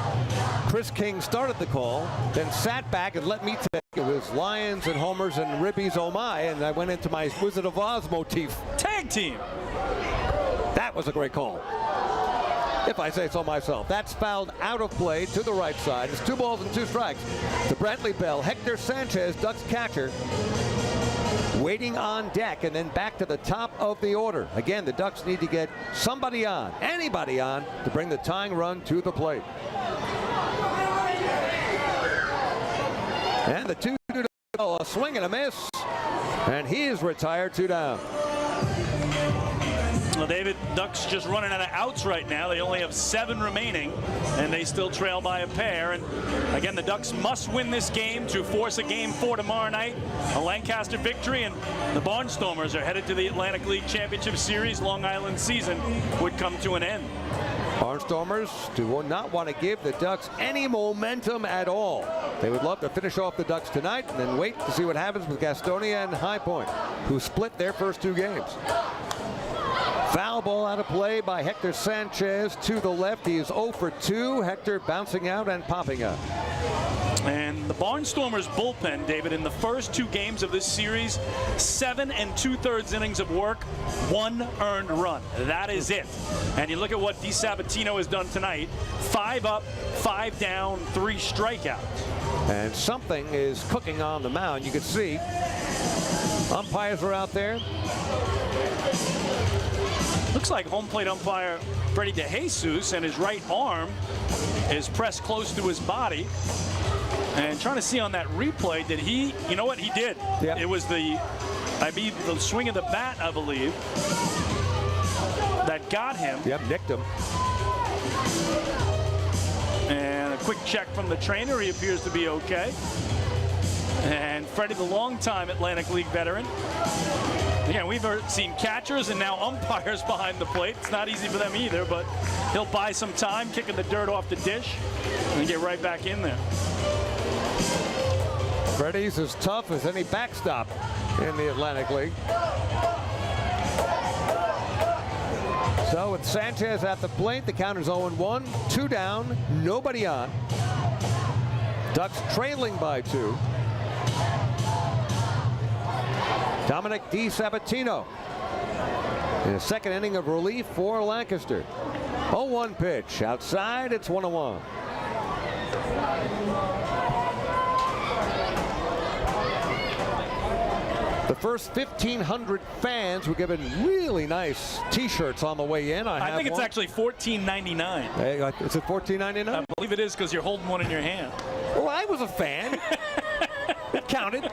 [SPEAKER 3] Chris King started the call, then sat back and let me take. It was Lyons and homers and ribbies oh my, and I went into my Wizard of Oz motif.
[SPEAKER 2] Tag team.
[SPEAKER 3] That was a great call, if I say so myself. That's fouled out of play to the right side. It's 2 balls and 2 strikes to Brantley Bell. Hector Sanchez, Ducks catcher, waiting on deck, and then back to the top of the order. Again, the Ducks need to get somebody on, anybody on, to bring the tying run to the plate. And the 2-2, a swing and a miss, and he is retired, 2 down.
[SPEAKER 2] Well, David, Ducks just running out of outs right now. They only have 7 remaining, and they still trail by a pair. And again, the Ducks must win this game to force a Game 4 tomorrow night, a Lancaster victory, and the Barnstormers are headed to the Atlantic League Championship Series. Long Island season would come to an end.
[SPEAKER 3] Barnstormers do not want to give the Ducks any momentum at all. They would love to finish off the Ducks tonight and then wait to see what happens with Gastonia and High Point, who split their first 2 games. Foul ball out of play by Hector Sanchez to the left. He is 0 for 2. Hector bouncing out and popping up.
[SPEAKER 2] And the Barnstormers bullpen, David, in the first 2 games of this series, 7 2/3 innings of work, 1 earned run. That is it. And you look at what DiSabatino has done tonight: 5 up, 5 down, 3 strikeouts.
[SPEAKER 3] And something is cooking on the mound. You can see umpires are out there.
[SPEAKER 2] Looks like home plate umpire Freddie DeJesus, and his right arm is pressed close to his body. And trying to see on that replay, did he, you know what, he did.
[SPEAKER 3] Yep.
[SPEAKER 2] It was the swing of the bat, I believe, that got him.
[SPEAKER 3] Yep, nicked him.
[SPEAKER 2] And a quick check from the trainer. He appears to be okay. And Freddie, the longtime Atlantic League veteran. Again, we've seen catchers and now umpires behind the plate. It's not easy for them either, but he'll buy some time kicking the dirt off the dish and get right back in there.
[SPEAKER 3] Freddie's as tough as any backstop in the Atlantic League. So with Sanchez at the plate, the counter's 0-1, 2 down, nobody on. Ducks trailing by 2. Dominic DiSabatino in the 2nd inning of relief for Lancaster. 0-1 pitch. Outside, it's 1-1. The first 1,500 fans were given really nice T-shirts on the way in.
[SPEAKER 2] I think it's actually $14.99.
[SPEAKER 3] Hey, is it $14.99?
[SPEAKER 2] I believe it is, because you're holding one in your hand.
[SPEAKER 3] Well, I was a fan. It counted.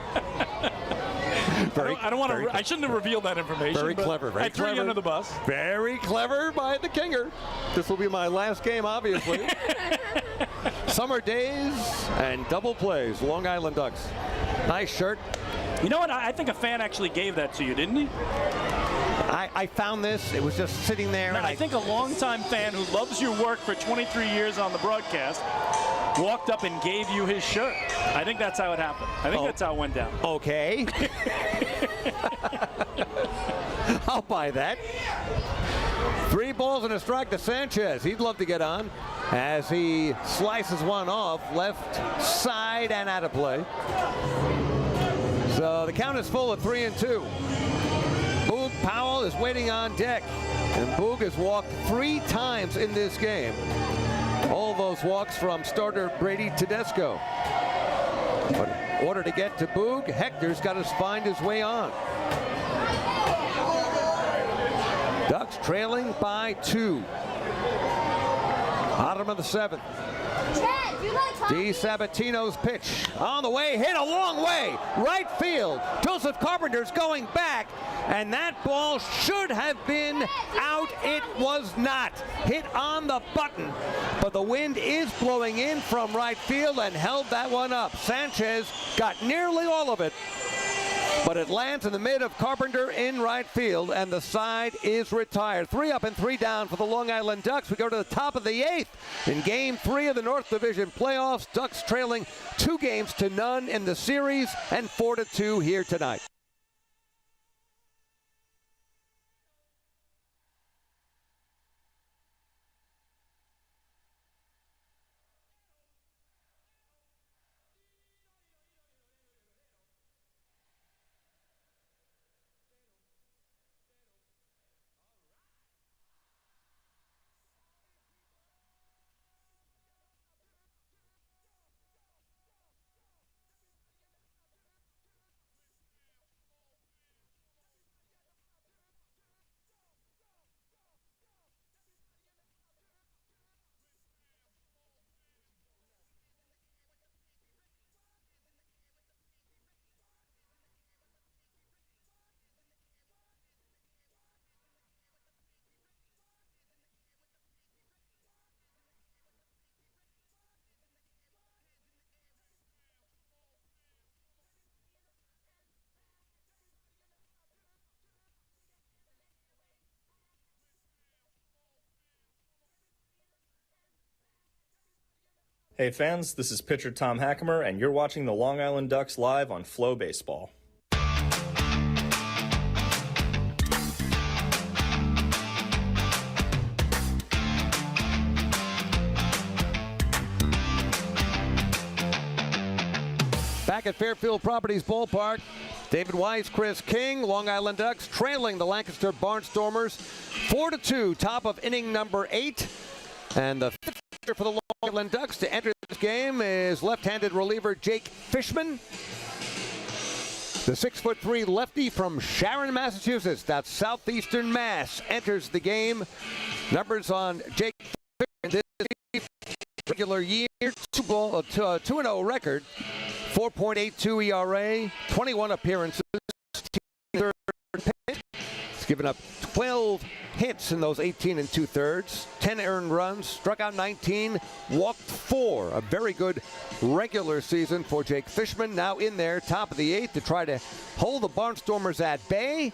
[SPEAKER 2] I don't want to. I shouldn't have revealed that information.
[SPEAKER 3] Very clever. Very
[SPEAKER 2] I threw
[SPEAKER 3] clever.
[SPEAKER 2] you under the bus.
[SPEAKER 3] Very clever by the Kinger. This will be my last game, obviously. Summer days and double plays. Long Island Ducks. Nice shirt.
[SPEAKER 2] You know what? I think a fan actually gave that to you, didn't he?
[SPEAKER 3] I found this. It was just sitting there.
[SPEAKER 2] No,
[SPEAKER 3] and
[SPEAKER 2] I think a longtime fan who loves your work for 23 years on the broadcast walked up and gave you his shirt. I think that's how it happened. I think that's how it went down.
[SPEAKER 3] Okay. I'll buy that. 3 balls and a strike to Sanchez. He'd love to get on as he slices one off left side and out of play. So the count is full of 3-2. Boog Powell is waiting on deck, and Boog has walked 3 times in this game. All those walks from starter Brady Tedesco. But in order to get to Boog, Hector's got to find his way on. Ducks trailing by 2. Bottom of the 7th. D. Sabatino's pitch on the way, hit a long way, right field. Joseph Carpenter's going back, and that ball should have been out. It was not. Hit on the button, but the wind is blowing in from right field and held that one up. Sanchez got nearly all of it, but it lands in the mid of Carpenter in right field, and the side is retired. 3 up and 3 down for the Long Island Ducks. We go to the top of the 8th in Game 3 of the North Division playoffs. Ducks trailing 2-0 in the series and 4-2 here tonight.
[SPEAKER 9] Hey fans, this is pitcher Tom Hackemer, and you're watching the Long Island Ducks live on FloBaseball.
[SPEAKER 3] Back at Fairfield Properties Ballpark, David Weiss, Chris King, Long Island Ducks trailing the Lancaster Barnstormers 4-2, top of inning number 8. And the fifth pitcher for the Long Island Ducks to enter this game is left-handed reliever Jake Fishman. The 6'3" lefty from Sharon, Massachusetts, that's southeastern Mass, enters the game. Numbers on Jake Fishman this regular year, 2-0 record, 4.82 ERA, 21 appearances. He's given up 12 hits in those 18 2/3, 10 earned runs, struck out 19, walked 4. A very good regular season for Jake Fishman. Now in there, top of the 8th, to try to hold the Barnstormers at bay.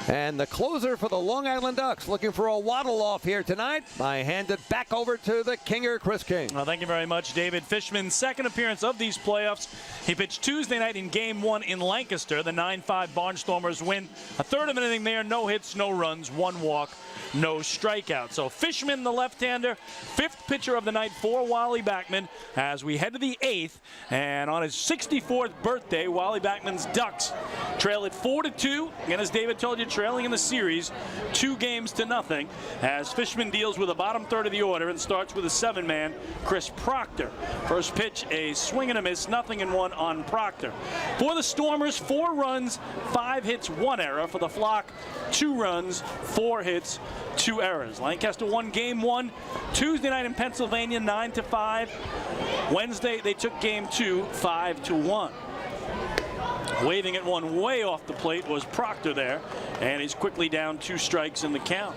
[SPEAKER 3] And the closer for the Long Island Ducks looking for a waddle off here tonight. I hand it back over to the Kinger, Chris King.
[SPEAKER 2] Well, thank you very much, David. Fishman's second appearance of these playoffs. He pitched Tuesday night in Game 1 in Lancaster. The 9-5 Barnstormers win. A third of an inning there, no hits, no runs, 1 walk, no strikeout. So Fishman, the left-hander, 5th pitcher of the night for Wally Backman as we head to the 8th. And on his 64th birthday, Wally Backman's Ducks trail at 4-2. And as David told you, trailing in the series 2-0 as Fishman deals with the bottom third of the order and starts with a 7-man, Chris Proctor. First pitch, a swing and a miss, 0-1 on Proctor. For the Stormers, 4 runs, 5 hits, 1 error. For the Flock, 2 runs, 4 hits, 2 errors. Lancaster won Game 1 Tuesday night in Pennsylvania, 9-5. Wednesday, they took Game 2, 5-1. Waving at one way off the plate was Proctor there, and he's quickly down 2 strikes in the count.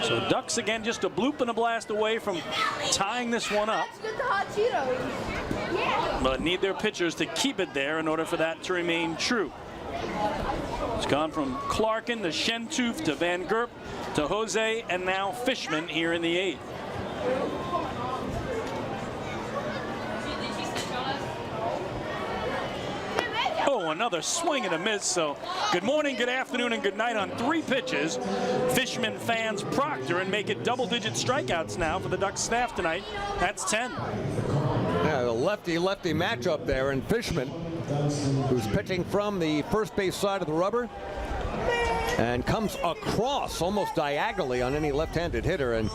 [SPEAKER 2] So Ducks again just a bloop and a blast away from tying this one up. But need their pitchers to keep it there in order for that to remain true. It's gone from Clarkin to Shentooth to Van Gerp to Jose and now Fishman here in the 8th. Oh, another swing and a miss. So good morning, good afternoon, and good night on 3 pitches. Fishman fans Proctor and make it double-digit strikeouts now for the Ducks staff tonight. That's 10.
[SPEAKER 3] Yeah, the lefty-lefty matchup there, and Fishman, who's pitching from the first base side of the rubber, and comes across almost diagonally on any left-handed hitter, and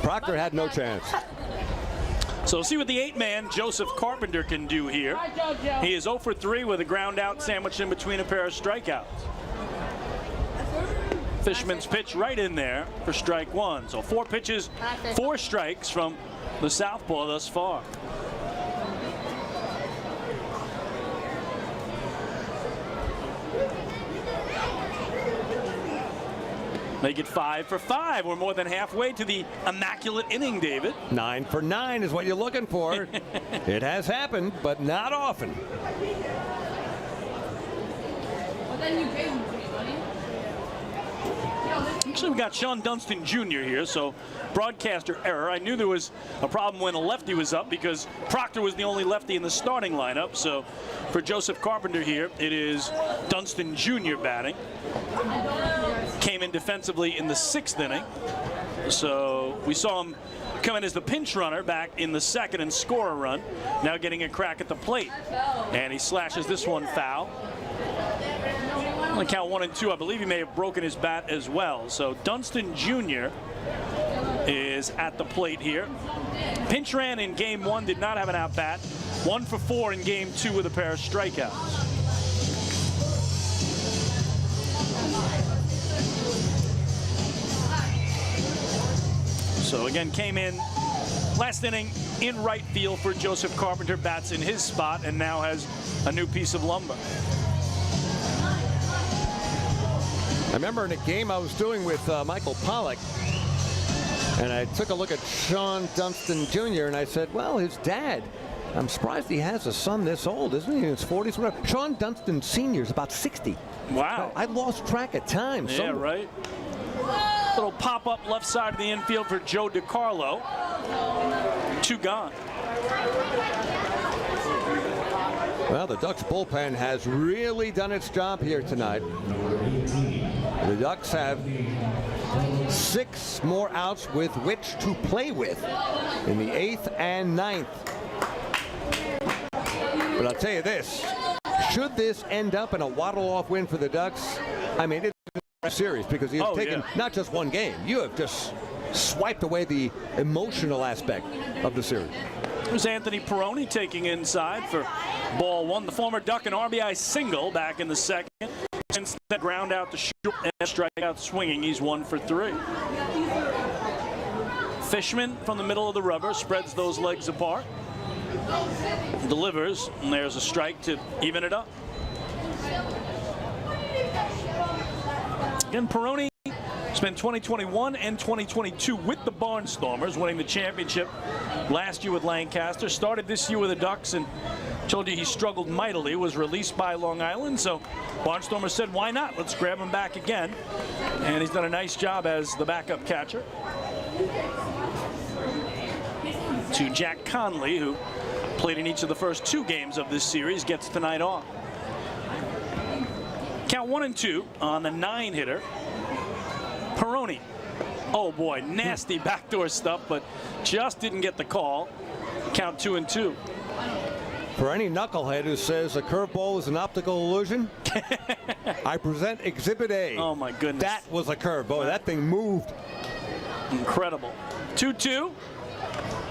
[SPEAKER 3] Proctor had no chance.
[SPEAKER 2] So we'll see what the 8-man Joseph Carpenter can do here. He is 0 for 3 with a ground out sandwiched in between a pair of strikeouts. Fishman's pitch right in there for strike 1. So 4 pitches, 4 strikes from the southpaw thus far. Make it 5 for 5. We're more than halfway to the immaculate inning, David.
[SPEAKER 3] 9 for 9 is what you're looking for. It has happened, but not often.
[SPEAKER 2] Actually, we got Sean Dunston Jr. here, so broadcaster error. I knew there was a problem when a lefty was up because Proctor was the only lefty in the starting lineup. So for Joseph Carpenter here, it is Dunston Jr. batting. Came in defensively in the 6th inning. So we saw him come in as the pinch runner back in the 2nd and score a run. Now getting a crack at the plate. And he slashes this one foul. On the count 1 and 2, I believe he may have broken his bat as well. So Dunston Jr. is at the plate here. Pinch ran in game 1, did not have an out bat. 1 for 4 in game 2 with a pair of strikeouts. So again, came in last inning in right field for Joseph Carpenter, bats in his spot, and now has a new piece of lumber.
[SPEAKER 3] I remember in a game I was doing with Michael Pollock, and I took a look at Sean Dunston Jr. and I said, well, his dad, I'm surprised he has a son this old, isn't he? In his 40s, whatever. Sean Dunston Sr. is about 60.
[SPEAKER 2] Wow.
[SPEAKER 3] I lost track of time.
[SPEAKER 2] Yeah, right. Little pop-up left side of the infield for Joe DiCarlo. 2 gone.
[SPEAKER 3] Well, the Ducks bullpen has really done its job here tonight. The Ducks have 6 more outs with which to play with in the 8th and 9th. But I'll tell you this, should this end up in a waddle-off win for the Ducks, I mean, it's a series because you've taken not just one game, you have just swiped away the emotional aspect of the series.
[SPEAKER 2] There's Anthony Peroni taking inside for ball 1. The former Duck and RBI single back in the 2nd. Since that ground out to short and strikeout swinging, he's 1 for 3. Fishman from the middle of the rubber spreads those legs apart. Delivers, and there's a strike to even it up. Again, Peroni spent 2021 and 2022 with the Barnstormers, winning the championship last year with Lancaster. Started this year with the Ducks and told you he struggled mightily. Was released by Long Island, so Barnstormers said, why not? Let's grab him back again. And he's done a nice job as the backup catcher. To Jack Conley, who played in each of the first 2 games of this series, gets tonight off. Count 1 and 2 on the 9-hitter. Peroni. Oh boy, nasty backdoor stuff, but just didn't get the call. Count 2 and 2.
[SPEAKER 3] For any knucklehead who says a curveball is an optical illusion, I present Exhibit A.
[SPEAKER 2] Oh my goodness.
[SPEAKER 3] That was a curveball. That thing moved.
[SPEAKER 2] Incredible. 2-2.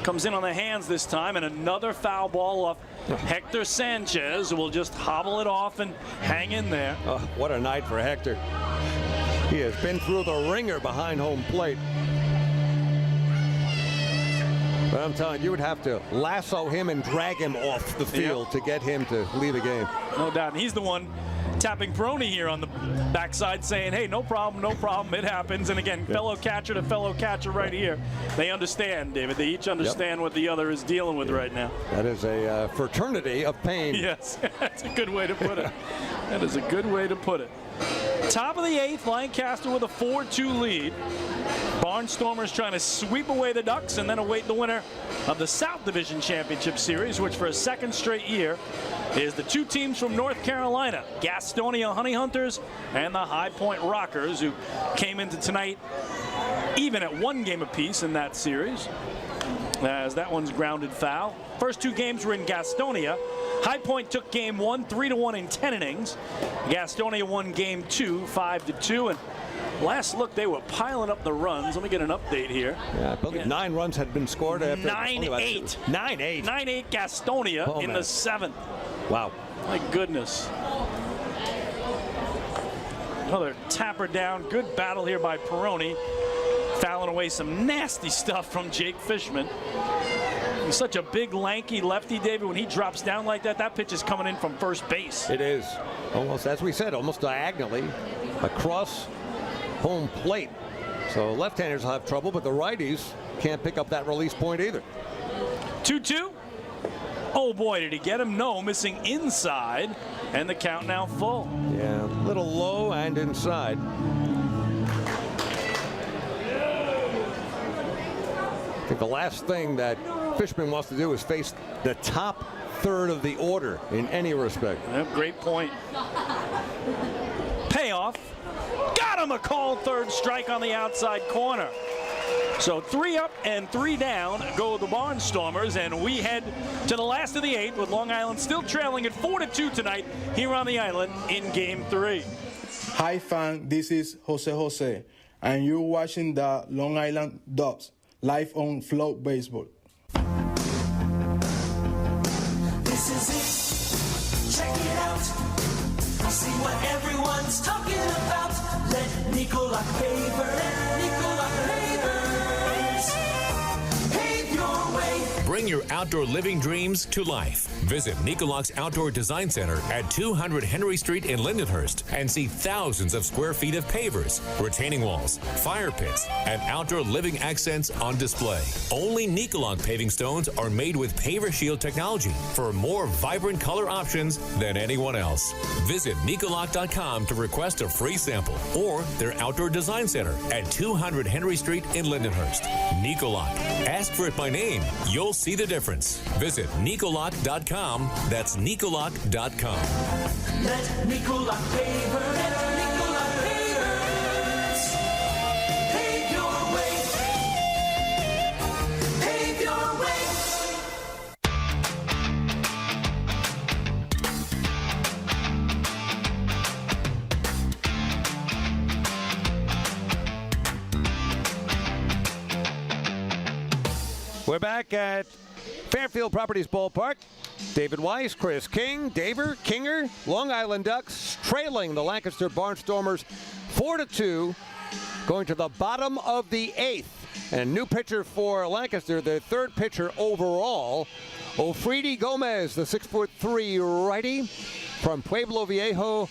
[SPEAKER 2] Comes in on the hands this time, and another foul ball off Hector Sanchez, who will just hobble it off and hang in there.
[SPEAKER 3] Oh, what a night for Hector. He has been through the ringer behind home plate. But I'm telling you, would have to lasso him and drag him off the field to get him to leave a game.
[SPEAKER 2] No doubt. And he's the one tapping Peroni here on the backside saying, hey, no problem, it happens. And again, fellow catcher to fellow catcher right here. They understand, David. They each understand what the other is dealing with right now.
[SPEAKER 3] That is a fraternity of pain.
[SPEAKER 2] Yes, that's a good way to put it. That is a good way to put it. Top of the 8th, Lancaster with a 4-2 lead. Barnstormers trying to sweep away the Ducks and then await the winner of the South Division Championship Series, which for a second straight year is the two teams from North Carolina, Gastonia Honey Hunters and the High Point Rockers, who came into tonight even at 1 game apiece in that series, as that one's grounded foul. First 2 games were in Gastonia. High Point took game 1, 3-1 in 10 innings. Gastonia won game 2, 5-2. And last look, they were piling up the runs. Let me get an update here.
[SPEAKER 3] Yeah, I believe 9 runs had been scored after
[SPEAKER 2] 9-8.
[SPEAKER 3] 9-8.
[SPEAKER 2] 9-8 Gastonia in the 7th.
[SPEAKER 3] Wow.
[SPEAKER 2] My goodness. Another tapper down. Good battle here by Peroni. Fouling away some nasty stuff from Jake Fishman. He's such a big, lanky lefty, David. When he drops down like that, that pitch is coming in from first base.
[SPEAKER 3] It is. Almost, as we said, almost diagonally across home plate. So left-handers will have trouble, but the righties can't pick up that release point either.
[SPEAKER 2] 2-2. Oh, boy, did he get him? No, missing inside. And the count now full.
[SPEAKER 3] Yeah, a little low and inside. I think the last thing that Fishman wants to do is face the top third of the order in any respect.
[SPEAKER 2] Yep, great point. Payoff. Got him a called third strike on the outside corner. So 3 up and 3 down go the Barnstormers, and we head to the last of the 8th with Long Island still trailing at 4-2 tonight here on the island in Game 3.
[SPEAKER 10] Hi, fan. This is Jose, and you're watching the Long Island Ducks live on FloBaseball.
[SPEAKER 11] This is it. Check it out. See what everyone's talking about. Let Nicolak pave your way.
[SPEAKER 12] Bring your outdoor living dreams to life. Visit Nicolak's Outdoor Design Center at 200 Henry Street in Lindenhurst and see thousands of square feet of pavers, retaining walls, fire pits, and outdoor living accents on display. Only Nicolak paving stones are made with Paver Shield technology for more vibrant color options than anyone else. Visit Nicolak.com to request a free sample or their Outdoor Design Center at 200 Henry Street in Lindenhurst. Nicolak. Ask for it by name. You'll see the difference. Visit Nicolak.com. That's Nicolak.com.
[SPEAKER 11] Let Nicolak paver. Let Nicolak pavers. Pave your way. Pave your way.
[SPEAKER 3] We're back at Fairfield Properties Ballpark. David Weiss, Chris King, Kinger, Long Island Ducks trailing the Lancaster Barnstormers 4-2, going to the bottom of the 8th. And new pitcher for Lancaster, their 3rd pitcher overall, Ofridi Gomez, the 6'3" righty from Pueblo Viejo,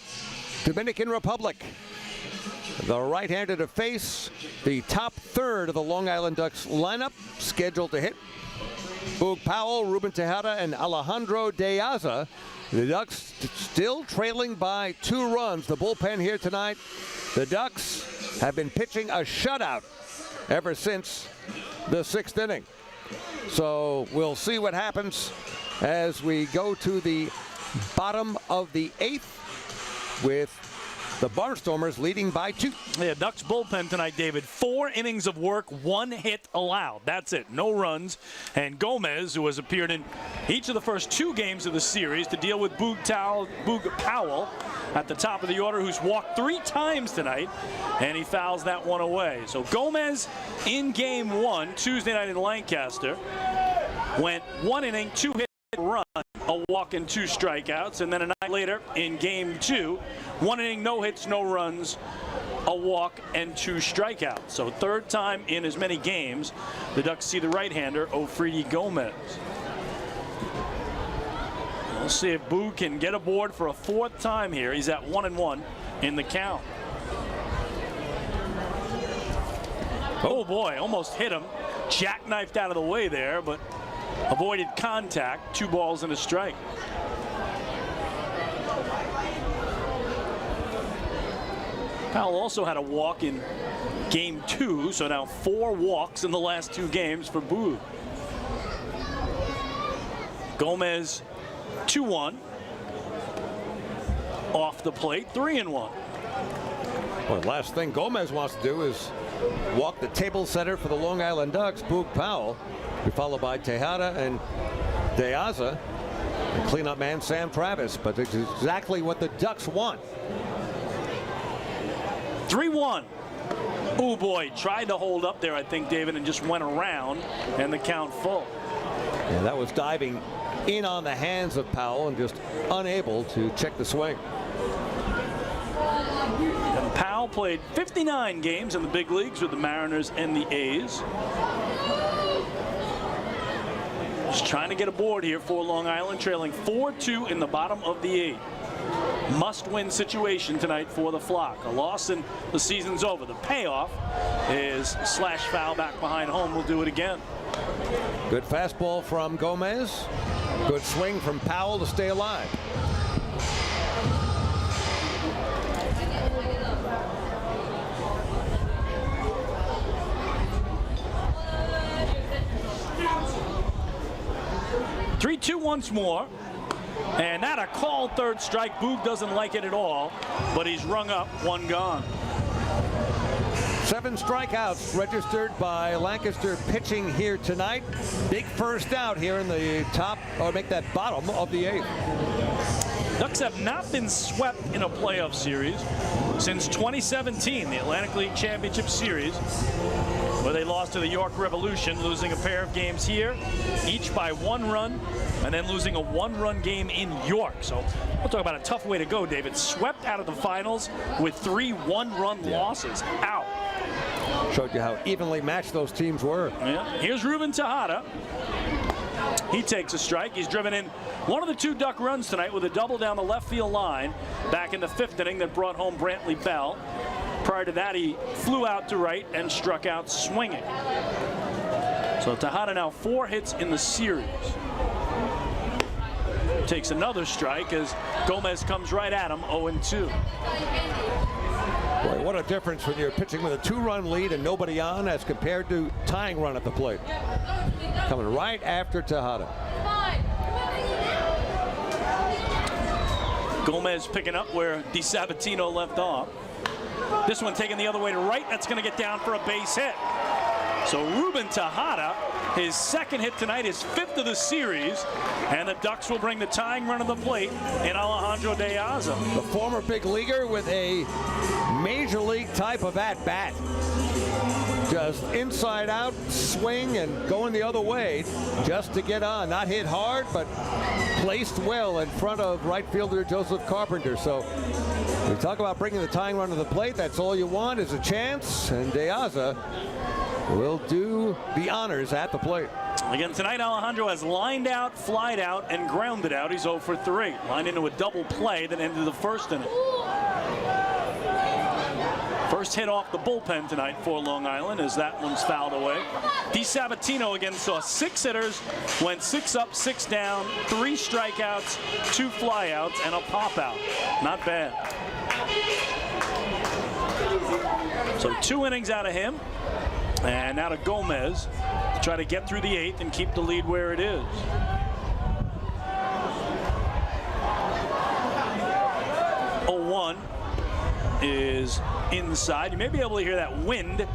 [SPEAKER 3] Dominican Republic. The right-hander to face the top third of the Long Island Ducks lineup, scheduled to hit. Boog Powell, Ruben Tejada, and Alejandro De Aza. The Ducks still trailing by 2 runs. The bullpen here tonight. The Ducks have been pitching a shutout ever since the 6th inning. So we'll see what happens as we go to the bottom of the 8th with the Barnstormers leading by 2.
[SPEAKER 2] Yeah, Ducks bullpen tonight, David. 4 innings of work, 1 hit allowed. That's it. No runs. And Gomez, who has appeared in each of the first 2 games of the series to deal with Boog Powell at the top of the order, who's walked 3 times tonight, and he fouls that one away. So Gomez in game 1, Tuesday night in Lancaster, went 1 inning, 2 hits, run, a walk and 2 strikeouts, and then a night later in game 2, 1 inning, no hits, no runs, a walk and 2 strikeouts. So third time in as many games, the Ducks see the right-hander, Ofridi Gomez. We'll see if Boo can get aboard for a 4th time here. He's at 1-1 in the count. Oh boy, almost hit him. Jackknifed out of the way there, but avoided contact. 2 balls and a strike. Powell also had a walk in game 2, so now 4 walks in the last 2 games for Boo. Gomez 2-1. Off the plate, 3-1.
[SPEAKER 3] Well, the last thing Gomez wants to do is walk the table setter for the Long Island Ducks, Boog Powell, followed by Tejada and De Aza, and cleanup man Sam Travis. But it's exactly what the Ducks want.
[SPEAKER 2] 3-1. Oh boy, tried to hold up there, I think, David, and just went around, and the count full.
[SPEAKER 3] Yeah, that was diving in on the hands of Powell and just unable to check the swing.
[SPEAKER 2] And Powell played 59 games in the big leagues with the Mariners and the A's. Just trying to get aboard here for Long Island, trailing 4-2 in the bottom of the 8th. Must-win situation tonight for the Flock. A loss and the season's over. The payoff is slash foul back behind home. We'll do it again.
[SPEAKER 3] Good fastball from Gomez. Good swing from Powell to stay alive.
[SPEAKER 2] Three-two once more. And that a called third strike. Boog doesn't like it at all, but he's rung up, 1 gone.
[SPEAKER 3] 7 strikeouts registered by Lancaster pitching here tonight. Big first out here in the top, or make that bottom of the 8th.
[SPEAKER 2] Ducks have not been swept in a playoff series since 2017, the Atlantic League Championship Series, where they lost to the York Revolution, losing a pair of games here, each by 1 run, and then losing a 1-run game in York. So we'll talk about a tough way to go, David. Swept out of the finals with 3 one-run losses. Out.
[SPEAKER 3] Showed you how evenly matched those teams were.
[SPEAKER 2] Yeah. Here's Ruben Tejada. He takes a strike. He's driven in one of the 2 Duck runs tonight with a double down the left field line back in the 5th inning that brought home Brantley Bell. Prior to that, he flew out to right and struck out swinging. So Tejada now 4 hits in the series. Takes another strike as Gomez comes right at him, 0-2.
[SPEAKER 3] Boy, what a difference when you're pitching with a 2-run lead and nobody on as compared to tying run at the plate. Coming right after Tejada.
[SPEAKER 2] Gomez picking up where DiSabatino left off. This one taken the other way to right. That's going to get down for a base hit. So Ruben Tejada, his 2nd hit tonight, his 5th of the series, and the Ducks will bring the tying run of the plate in Alejandro De Aza.
[SPEAKER 3] The former big leaguer with a major league type of at-bat. Just inside out, swing, and going the other way just to get on. Not hit hard, but placed well in front of right fielder Joseph Carpenter. So we talk about bringing the tying run to the plate. That's all you want is a chance, and De Aza will do the honors at the plate.
[SPEAKER 2] Again, tonight Alejandro has lined out, flied out, and grounded out. He's 0 for 3. Lined into a double play that ended the 1st inning. First hit off the bullpen tonight for Long Island as that one's fouled away. DiSabatino again saw 6 hitters, went 6 up, 6 down, 3 strikeouts, 2 flyouts, and a pop out. Not bad. So 2 innings out of him. And now to Gomez to try to get through the 8th and keep the lead where it is. Oh, 1 is inside. You may be able to hear that wind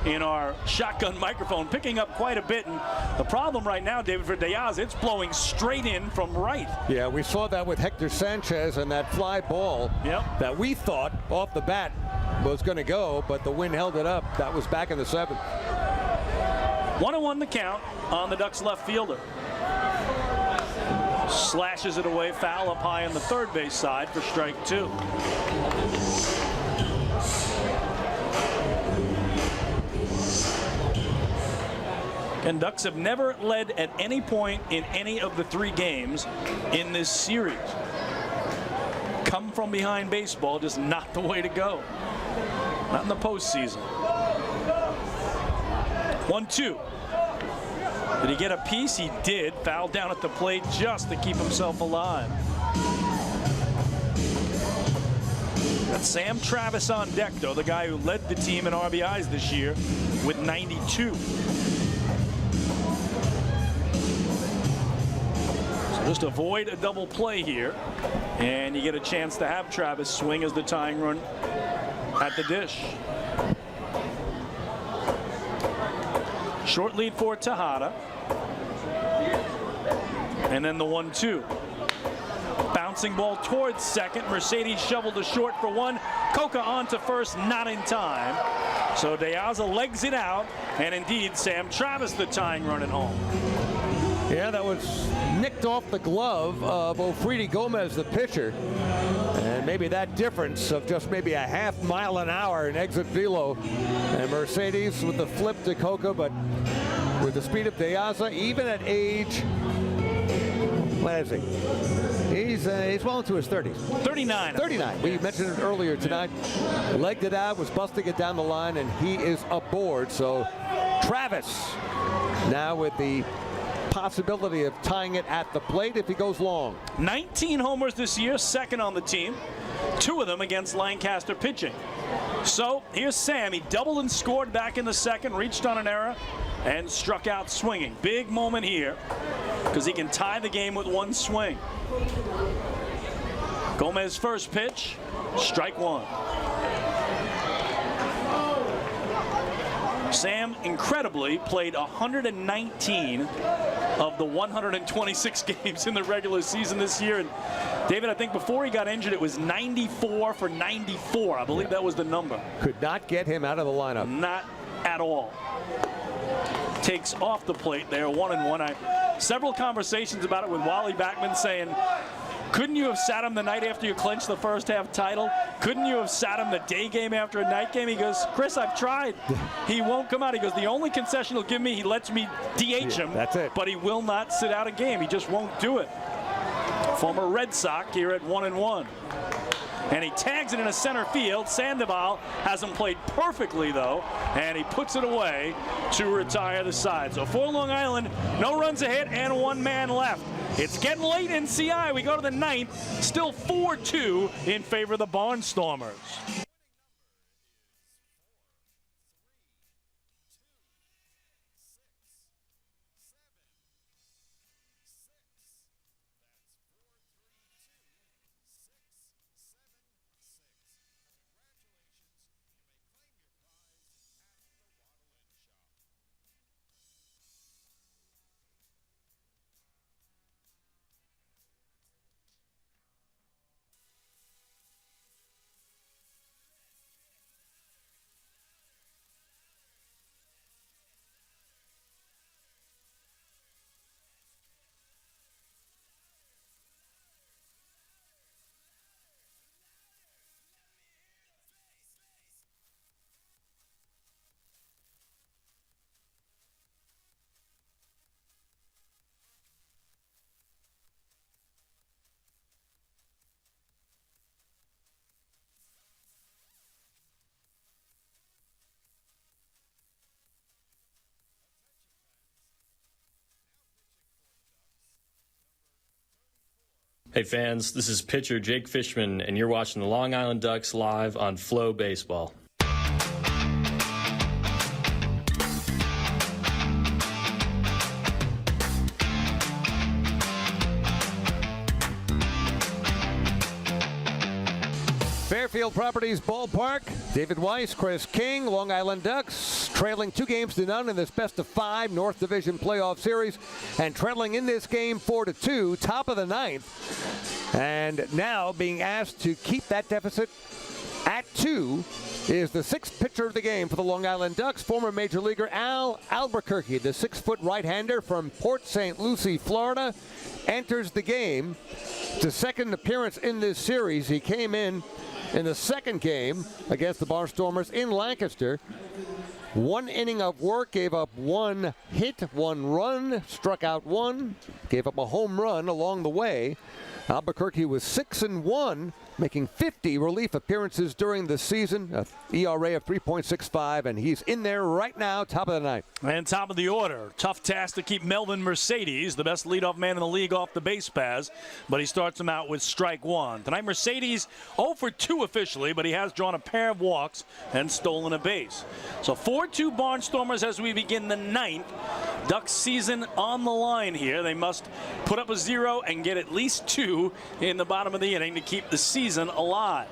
[SPEAKER 2] in our shotgun microphone picking up quite a bit. And the problem right now, David, for De Aza, it's blowing straight in from right.
[SPEAKER 3] Yeah, we saw that with Hector Sanchez and that fly ball that we thought off the bat was going to go, but the wind held it up. That was back in the 7th.
[SPEAKER 2] 1-1 the count on the Ducks left fielder. Slashes it away, foul up high on the third base side for strike 2. And Ducks have never led at any point in any of the 3 games in this series. Come from behind baseball, just not the way to go. Not in the postseason. 1-2. Did he get a piece? He did. Fouled down at the plate just to keep himself alive. Got Sam Travis on deck, though, the guy who led the team in RBIs this year with 92. So just avoid a double play here, and you get a chance to have Travis swing as the tying run at the dish. Short lead for Tejada. And then the 1-2. Bouncing ball towards second. Mercedes shoveled to short for 1. Coca on to first, not in time. So De Aza legs it out, and indeed Sam Travis the tying run at home.
[SPEAKER 3] Yeah, that was nicked off the glove of Ofridi Gomez, the pitcher. And maybe that difference of just maybe a half mile an hour in exit velo. And Mercedes with the flip to Coca, but with the speed of De Aza, even at age, what is he? He's well into his 30s.
[SPEAKER 2] 39.
[SPEAKER 3] 39. We mentioned it earlier tonight. Legged it out, was busting it down the line, and he is aboard. So Travis now with the possibility of tying it at the plate if he goes long.
[SPEAKER 2] 19 homers this year, second on the team. 2 of them against Lancaster pitching. So here's Sam. He doubled and scored back in the second, reached on an error, and struck out swinging. Big moment here because he can tie the game with 1 swing. Gomez first pitch, strike 1. Sam incredibly played 119 of the 126 games in the regular season this year. And David, I think before he got injured, it was 94 for 94. I believe that was the number.
[SPEAKER 3] Could not get him out of the lineup.
[SPEAKER 2] Not at all. Takes off the plate there, 1-1. Several conversations about it with Wally Backman saying, couldn't you have sat him the night after you clinched the first half title? Couldn't you have sat him the day game after a night game? He goes, Chris, I've tried. He won't come out. He goes, the only concession he'll give me, he lets me DH him.
[SPEAKER 3] That's it.
[SPEAKER 2] But he will not sit out a game. He just won't do it. Former Red Sox here at 1-1. And he tags it into center field. Sandoval hasn't played perfectly, though, and he puts it away to retire the side. So for Long Island, no runs a hit and 1 man left. It's getting late in CI. We go to the 9th. Still 4-2 in favor of the Barnstormers.
[SPEAKER 9] Hey fans, this is pitcher Jake Fishman, and you're watching the Long Island Ducks live on FloBaseball.
[SPEAKER 3] Fairfield Properties Ballpark. David Weiss, Chris King, Long Island Ducks trailing 2-0 in this best-of-5 North Division playoff series, and trailing in this game 4-2, top of the 9th, and now being asked to keep that deficit At 2 is the 6th pitcher of the game for the Long Island Ducks, former Major Leaguer Al Albuquerque, the 6-foot right-hander from Port St. Lucie, Florida, enters the game. It's his second appearance in this series. He came in the second game against the Barnstormers in Lancaster. 1 inning of work, gave up 1 hit, 1 run, struck out 1, gave up a home run along the way. Albuquerque was 6-1, making 50 relief appearances during the season, an ERA of 3.65, and he's in there right now, top of the ninth.
[SPEAKER 2] And top of the order. Tough task to keep Melvin Mercedes, the best leadoff man in the league, off the base paths, but he starts him out with strike 1. Tonight, Mercedes 0 for 2 officially, but he has drawn a pair of walks and stolen a base. So 4-2 Barnstormers as we begin the 9th. Ducks season on the line here. They must put up a 0 and get at least 2 in the bottom of the inning to keep the season alive.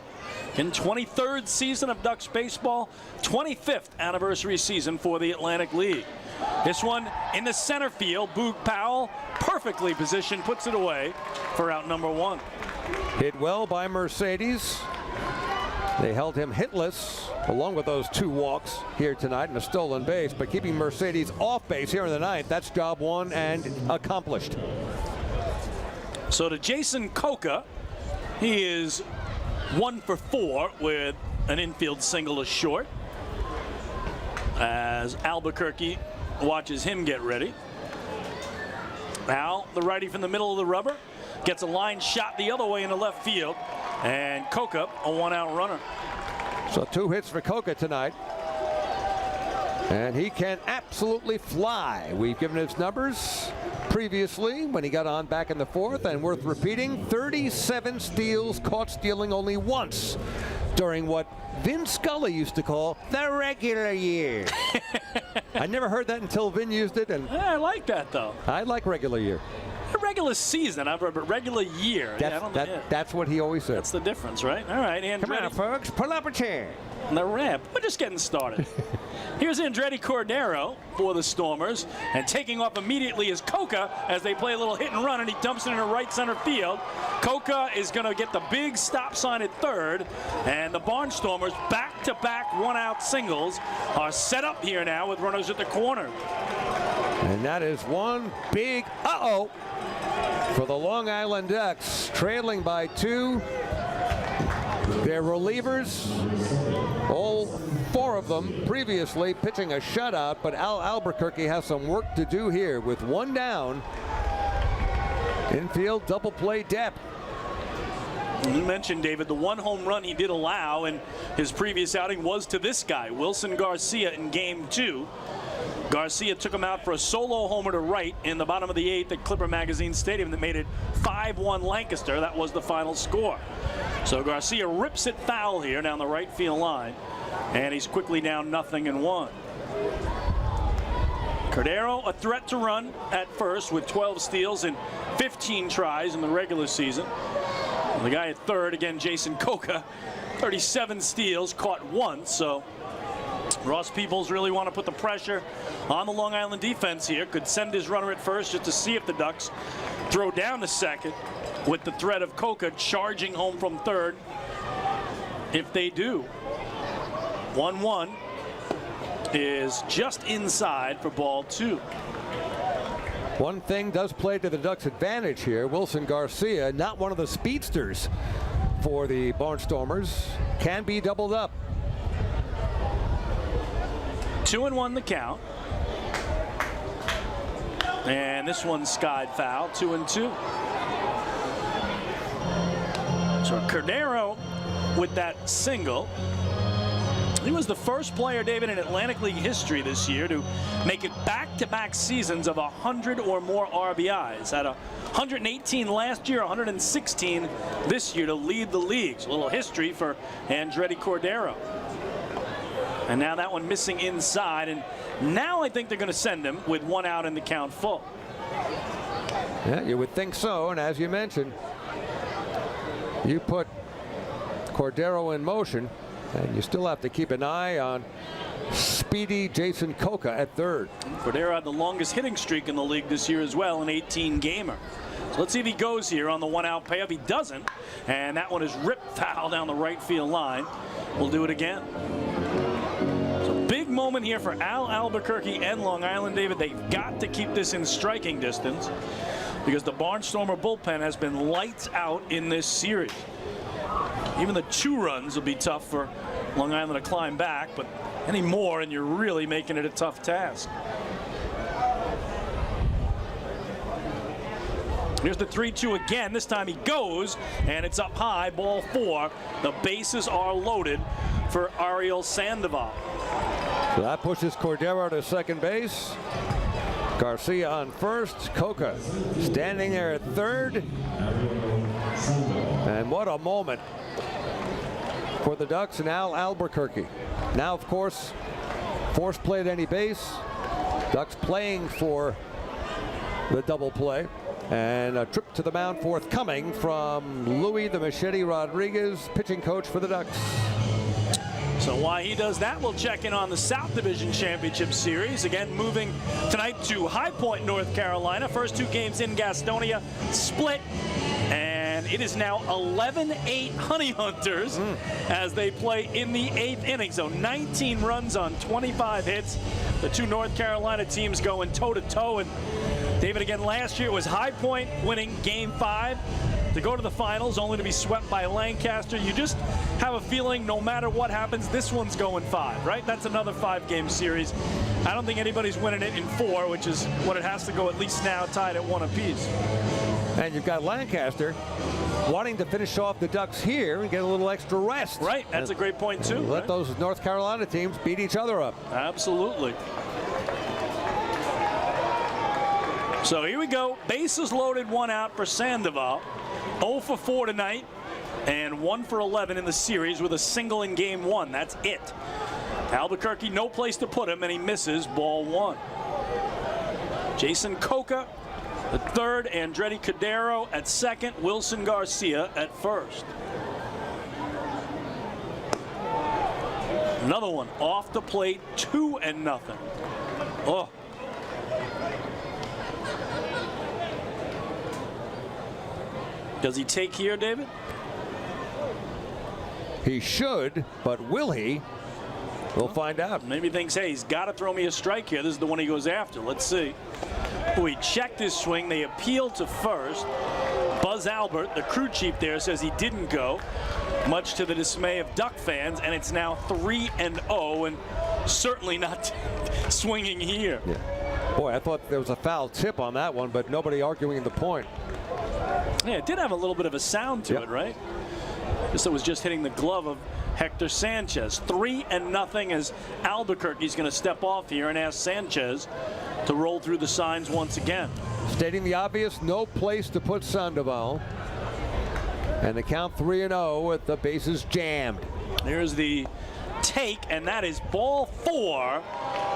[SPEAKER 2] In 23rd season of Ducks baseball, 25th anniversary season for the Atlantic League. This one in the center field. Boog Powell, perfectly positioned, puts it away for out number 1.
[SPEAKER 3] Hit well by Mercedes. They held him hitless, along with those 2 walks here tonight and a stolen base. But keeping Mercedes off base here in the 9th, that's job 1 and accomplished.
[SPEAKER 2] So to Jason Coca, he is 1 for 4 with an infield single to short, as Albuquerque watches him get ready. Now the righty from the middle of the rubber gets a line shot the other way into left field, and Coca a 1-out runner.
[SPEAKER 3] So 2 hits for Coca tonight, and he can absolutely fly. We've given his numbers previously when he got on back in the 4th, and worth repeating, 37 steals, caught stealing only once during what Vin Scully used to call the regular year. I never heard that until Vin used it, and
[SPEAKER 2] I like that though.
[SPEAKER 3] I like regular year.
[SPEAKER 2] A regular season, I've heard, but regular year.
[SPEAKER 3] That's what he always said.
[SPEAKER 2] That's the difference, right? All right, Andretti.
[SPEAKER 3] Come on, folks, pull up a chair.
[SPEAKER 2] The ramp. We're just getting started. Here's Andretti Cordero for the Stormers, and taking off immediately is Coca as they play a little hit and run, and he dumps it into right center field. Coca is going to get the big stop sign at third, and the Barnstormers, back-to-back 1-out singles, are set up here now with runners at the corner.
[SPEAKER 3] And that is one big uh-oh for the Long Island Ducks, trailing by 2. Their relievers, all 4 of them previously pitching a shutout, but Al Albuquerque has some work to do here with 1 down. Infield double play depth.
[SPEAKER 2] You mentioned, David, the 1 home run he did allow in his previous outing was to this guy, Wilson Garcia, in game 2. Garcia took him out for a solo homer to right in the bottom of the 8th at Clipper Magazine Stadium that made it 5-1 Lancaster. That was the final score. So Garcia rips it foul here down the right field line, and he's quickly down 0-1. Cordero a threat to run at first with 12 steals and 15 tries in the regular season. And the guy at third, again, Jason Coca, 37 steals, caught once. So Ross Peoples really want to put the pressure on the Long Island defense here. Could send his runner at first just to see if the Ducks throw down to second, with the threat of Coca charging home from third if they do. 1-1 is just inside for ball 2.
[SPEAKER 3] One thing does play to the Ducks' advantage here. Wilson Garcia, not one of the speedsters for the Barnstormers, can be doubled up.
[SPEAKER 2] 2-1 the count. And this one's skied foul, 2-2. So Cordero with that single. He was the first player, David, in Atlantic League history this year to make it back-to-back seasons of 100 or more RBIs. Had 118 last year, 116 this year to lead the league. So a little history for Andretti Cordero. And now that one missing inside, and now I think they're going to send him with 1 out and the count full.
[SPEAKER 3] Yeah, you would think so, and as you mentioned, you put Cordero in motion, and you still have to keep an eye on speedy Jason Coca at third.
[SPEAKER 2] Cordero had the longest hitting streak in the league this year as well, an 18-gamer. So let's see if he goes here on the 1-out payoff. He doesn't, and that one is ripped foul down the right field line. will do it again. So big moment here for Albuquerque and Long Island, David. They've got to keep this in striking distance because the Barnstormer bullpen has been lights out in this series. Even the 2 runs will be tough for Long Island to climb back, but any more and you're really making it a tough task. Here's the 3-2 again. This time he goes, and it's up high, ball 4. The bases are loaded for Ariel Sandoval.
[SPEAKER 3] So that pushes Cordero to second base. Garcia on first. Coca standing there at third. And what a moment for the Ducks and Al Albuquerque. Now, of course, force play at any base. Ducks playing for the double play. And a trip to the mound forthcoming from Louis the Machete Rodriguez, pitching coach for the Ducks.
[SPEAKER 2] So while he does that, we'll check in on the South Division Championship Series. Again, moving tonight to High Point, North Carolina. First 2 games in Gastonia split. And it is now 11-8 Honey Hunters as they play in the 8th inning. So 19 runs on 25 hits. The 2 North Carolina teams going toe-to-toe. And David, again, last year it was High Point winning Game 5 to go to the finals, only to be swept by Lancaster. You just have a feeling no matter what happens, this one's going 5, right? That's another 5-game series. I don't think anybody's winning it in 4, which is what it has to go at least now, tied at 1 apiece.
[SPEAKER 3] And you've got Lancaster wanting to finish off the Ducks here and get a little extra rest.
[SPEAKER 2] Right, that's a great point too.
[SPEAKER 3] Let those North Carolina teams beat each other up.
[SPEAKER 2] Absolutely. So here we go. Bases loaded, 1 out for Sandoval. 0 for 4 tonight and 1 for 11 in the series with a single in Game 1. That's it. Albuquerque, no place to put him, and he misses ball 1. Jason Coca the third, Andretti Cordero at second, Wilson Garcia at first. Another one off the plate, 2-0. Oh. Does he take here, David?
[SPEAKER 3] He should, but will he? We'll find out.
[SPEAKER 2] Maybe he thinks, hey, he's got to throw me a strike here. This is the one he goes after. Let's see. Oh, he checked his swing. They appealed to first. Buzz Albert, the crew chief there, says he didn't go, much to the dismay of Duck fans, and it's now 3-0, and certainly not swinging here.
[SPEAKER 3] Yeah. Boy, I thought there was a foul tip on that one, but nobody arguing the point.
[SPEAKER 2] Yeah, it did have a little bit of a sound to it, right? Guess it was just hitting the glove of Hector Sanchez. 3-0 as Albuquerque's going to step off here and ask Sanchez to roll through the signs once again.
[SPEAKER 3] Stating the obvious, no place to put Sandoval. And the count 3-0 with the bases jammed.
[SPEAKER 2] Here's the take, and that is ball 4,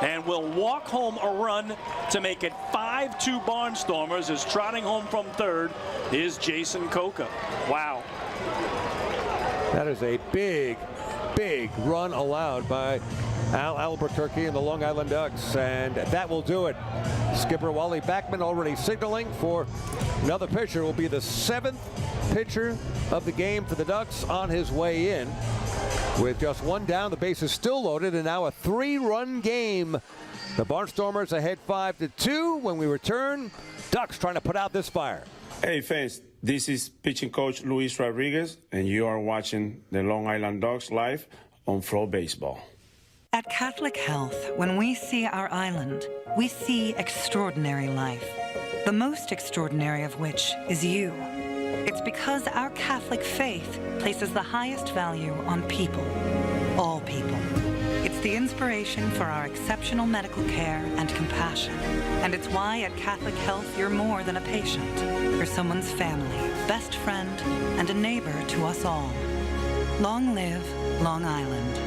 [SPEAKER 2] and will walk home a run to make it 5-2 Barnstormers. As trotting home from third is Jason Coca. Wow.
[SPEAKER 3] That is a big, big run allowed by Al Albuquerque and the Long Island Ducks, and that will do it. Skipper Wally Backman already signaling for another pitcher. Will be the 7th pitcher of the game for the Ducks on his way in. With just 1 down, the base is still loaded, and now a 3-run game. The Barnstormers ahead 5-2. When we return, Ducks trying to put out this fire.
[SPEAKER 18] Hey fans, this is pitching coach Luis Rodriguez, and you are watching the Long Island Ducks live on FloBaseball.
[SPEAKER 19] At Catholic Health, when we see our island, we see extraordinary life. The most extraordinary of which is you. It's because our Catholic faith places the highest value on people, all people. It's the inspiration for our exceptional medical care and compassion. And it's why at Catholic Health you're more than a patient. You're someone's family, best friend, and a neighbor to us all. Long live Long Island.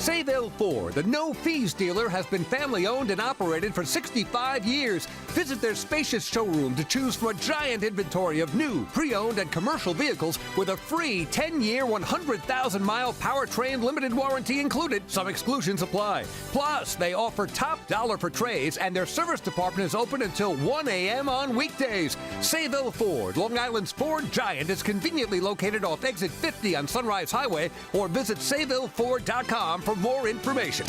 [SPEAKER 14] Sayville Ford, the no-fees dealer, has been family-owned and operated for 65 years. Visit their spacious showroom to choose from a giant inventory of new, pre-owned, and commercial vehicles with a free 10-year, 100,000-mile powertrain limited warranty included. Some exclusions apply. Plus, they offer top dollar for trades, and their service department is open until 1 a.m. on weekdays. Sayville Ford, Long Island's Ford giant, is conveniently located off exit 50 on Sunrise Highway, or visit SayvilleFord.com for more information.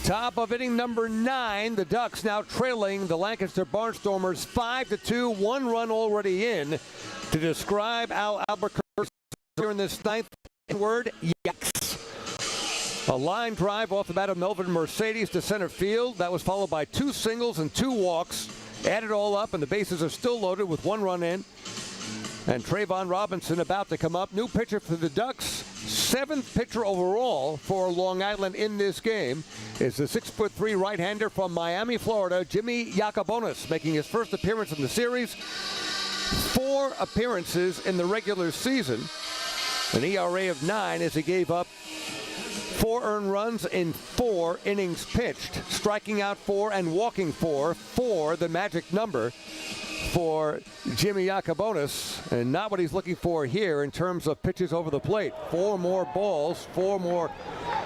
[SPEAKER 3] Top of inning number 9, the Ducks now trailing the Lancaster Barnstormers 5-2, 1 run already in. To describe Al Albuquerque here in this ninth word, yikes. A line drive off the bat of Melvin Mercedes to center field. That was followed by 2 singles and 2 walks. Add it all up, and the bases are still loaded with 1 run in. And Trayvon Robinson about to come up. New pitcher for the Ducks. 7th pitcher overall for Long Island in this game is the 6'3" right-hander from Miami, Florida, Jimmy Yacobonis, making his first appearance in the series. 4 appearances in the regular season. An ERA of 9 as he gave up 4 earned runs in 4 innings pitched, striking out 4 and walking 4, the magic number for Jimmy Yacobonis, and not what he's looking for here in terms of pitches over the plate. 4 more balls, 4 more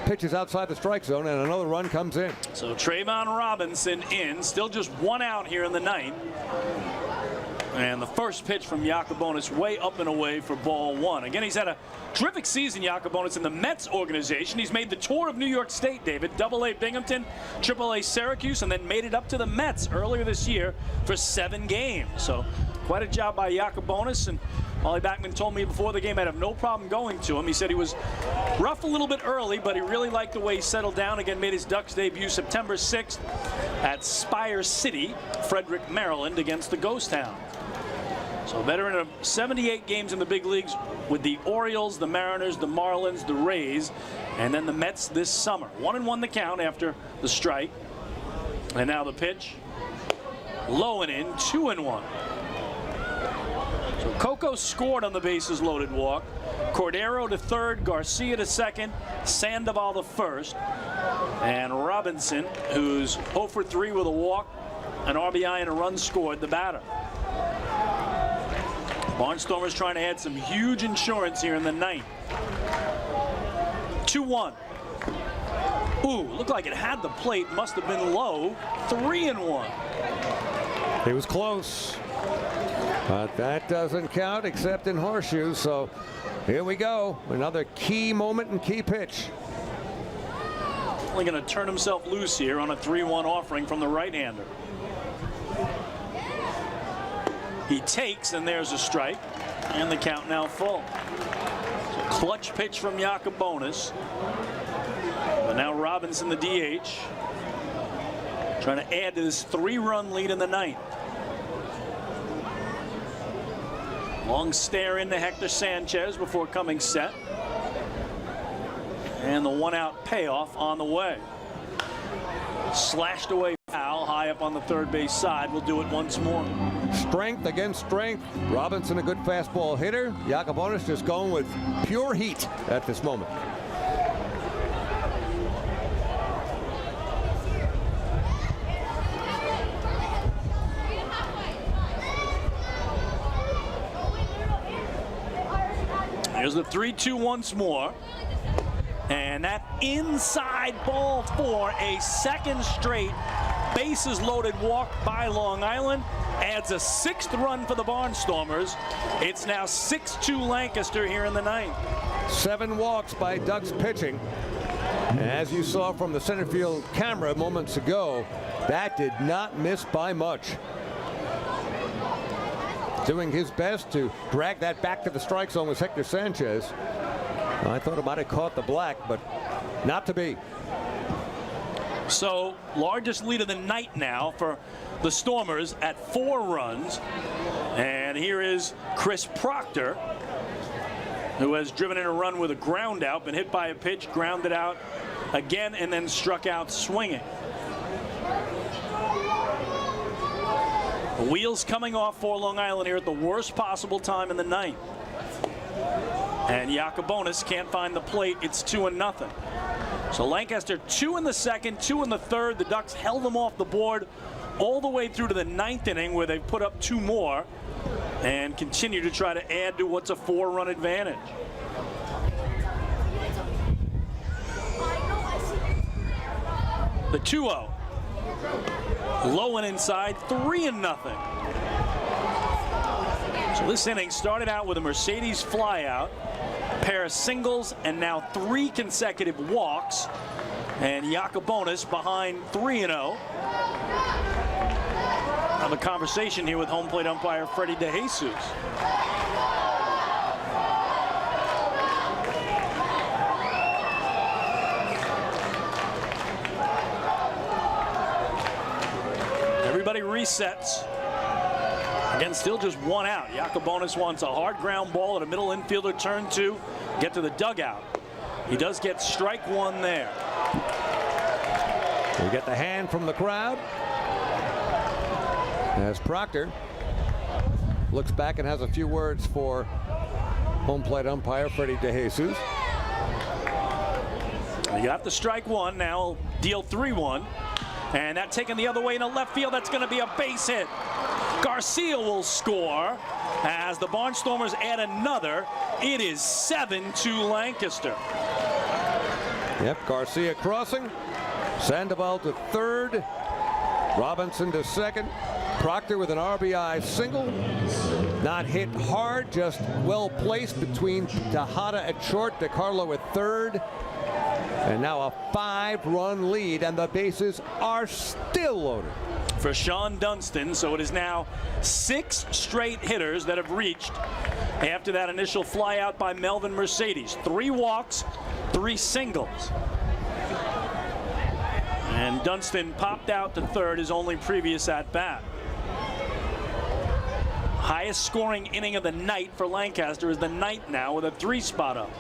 [SPEAKER 3] pitches outside the strike zone, and another run comes in.
[SPEAKER 2] So Trayvon Robinson in, still just 1 out here in the 9th. And the first pitch from Yacobonis way up and away for ball 1. Again, he's had a terrific season, Yacobonis, in the Mets organization. He's made the tour of New York State, David. AA Binghamton, AAA Syracuse, and then made it up to the Mets earlier this year for 7 games. So quite a job by Yacobonis. And Ollie Backman told me before the game I'd have no problem going to him. He said he was rough a little bit early, but he really liked the way he settled down. Again, made his Ducks debut September 6th at Spire City, Frederick, Maryland, against the Ghost Town. So veteran of 78 games in the big leagues with the Orioles, the Mariners, the Marlins, the Rays, and then the Mets this summer. 1-1 the count after the strike. And now the pitch. Low and in, 2-1. So Coco scored on the bases loaded walk. Cordero to third, Garcia to second, Sandoval to first. And Robinson, who's 0 for 3 with a walk, an RBI and a run scored, the batter. Barnstormers trying to add some huge insurance here in the 9th. 2-1. Ooh, looked like it had the plate. Must have been low. 3-1.
[SPEAKER 3] It was close. But that doesn't count except in horseshoes. So here we go. Another key moment and key pitch.
[SPEAKER 2] Only going to turn himself loose here on a 3-1 offering from the right-hander. He takes, and there's a strike, and the count now full. So clutch pitch from Yacobonis. But now Robinson, the DH, trying to add to this 3-run lead in the 9th. Long stare into Hector Sanchez before coming set. And the 1-out payoff on the way. Slashed away foul high up on the third base side. We'll do it once more.
[SPEAKER 3] Strength against strength. Robinson a good fastball hitter. Yacobonis just going with pure heat at this moment.
[SPEAKER 2] Here's the 3-2 once more. And that inside ball for a second straight bases loaded walk by Long Island adds a 6th run for the Barnstormers. It's now 6-2 Lancaster here in the 9th.
[SPEAKER 3] 7 walks by Ducks pitching. As you saw from the center field camera moments ago, that did not miss by much. Doing his best to drag that back to the strike zone was Hector Sanchez. I thought it might have caught the black, but not to be.
[SPEAKER 2] So largest lead of the night now for the Stormers at 4 runs. And here is Chris Proctor, who has driven in a run with a ground out, been hit by a pitch, grounded out again and then struck out swinging. The wheels coming off for Long Island here at the worst possible time in the ninth. And Yakubonis can't find the plate. It's 2-0. So Lancaster 2 in the second, 2 in the third. The Ducks held them off the board all the way through to the ninth inning, where they've put up 2 more and continue to try to add to what's a 4-run advantage. The 2-0. Low and inside, 3-0. So this inning started out with a Mercedes flyout, a pair of singles, and now 3 consecutive walks. And Yakubonis behind 3-0. Have a conversation here with home plate umpire Freddie DeJesus. Everybody resets. Again, still just 1 out. Yakubonis wants a hard ground ball at a middle infielder, turn 2, get to the dugout. He does get strike 1 there.
[SPEAKER 3] We get the hand from the crowd as Proctor looks back and has a few words for home plate umpire Freddie DeJesus.
[SPEAKER 2] You got the strike 1, now deal 3-1. And that taken the other way into left field. That's going to be a base hit. Garcia will score as the Barnstormers add another. It is 7-2 Lancaster.
[SPEAKER 3] Yep, Garcia crossing. Sandoval to third. Robinson to second. Proctor with an RBI single. Not hit hard, just well placed between Tejada at short, DeCarlo at third. And now a 5-run lead, and the bases are still loaded.
[SPEAKER 2] For Sean Dunston, so it is now 6 straight hitters that have reached after that initial flyout by Melvin Mercedes. 3 walks, 3 singles. And Dunston popped out to third his only previous at-bat. Highest scoring inning of the night for Lancaster is the 9th now with a 3 spot up.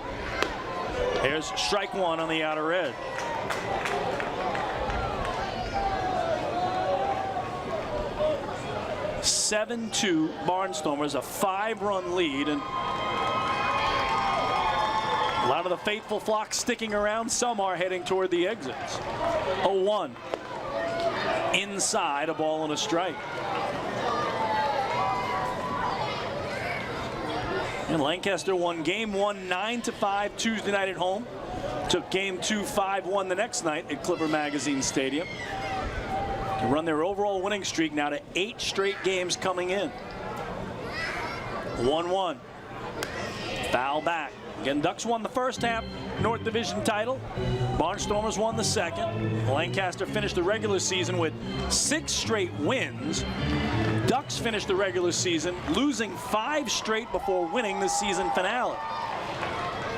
[SPEAKER 2] There's strike 1 on the outer edge. (7-2) Barnstormers, a 5-run lead, and a lot of the faithful flock sticking around. Some are heading toward the exits. 0-1. Inside, a ball and a strike. And Lancaster won game 1 9-5 Tuesday night at home. Took game 2 5-1 the next night at Clipper Magazine Stadium. To run their overall winning streak now to 8 straight games coming in. 1-1. Foul back. Again, Ducks won the first half North Division title. Barnstormers won the second. Lancaster finished the regular season with 6 straight wins. Ducks finished the regular season losing 5 straight before winning the season finale.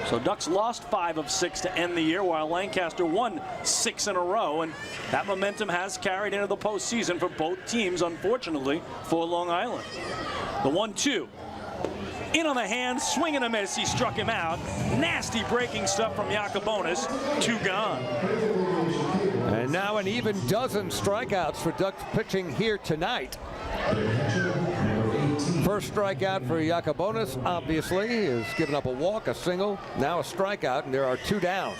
[SPEAKER 2] So Ducks lost 5 of 6 to end the year, while Lancaster won 6 in a row, and that momentum has carried into the postseason for both teams, unfortunately, for Long Island. The 1-2. In on the hand, swing and a miss. He struck him out. Nasty breaking stuff from Yakubonis. 2 gone.
[SPEAKER 3] And now an even dozen strikeouts for Ducks pitching here tonight. First strikeout for Yakubonis, obviously, is giving up a walk, a single, now a strikeout, and there are 2 down.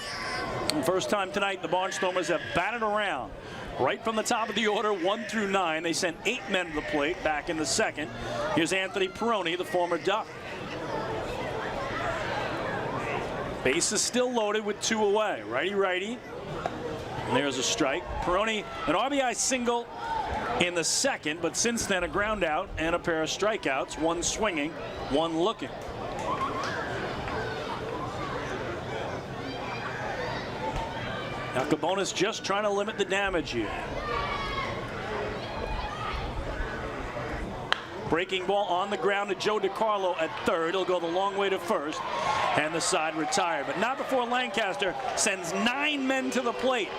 [SPEAKER 2] First time tonight, the Barnstormers have batted around. Right from the top of the order, 1 through 9. They sent 8 men to the plate back in the second. Here's Anthony Peroni, the former Duck. Base is still loaded with 2 away. Righty-righty. And there's a strike. Peroni, an RBI single in the second, but since then a ground out and a pair of strikeouts, 1 swinging, 1 looking. Yakubonis just trying to limit the damage here. Breaking ball on the ground to Joe DeCarlo at third. He'll go the long way to first, and the side retired. But not before Lancaster sends 9 men to the plate.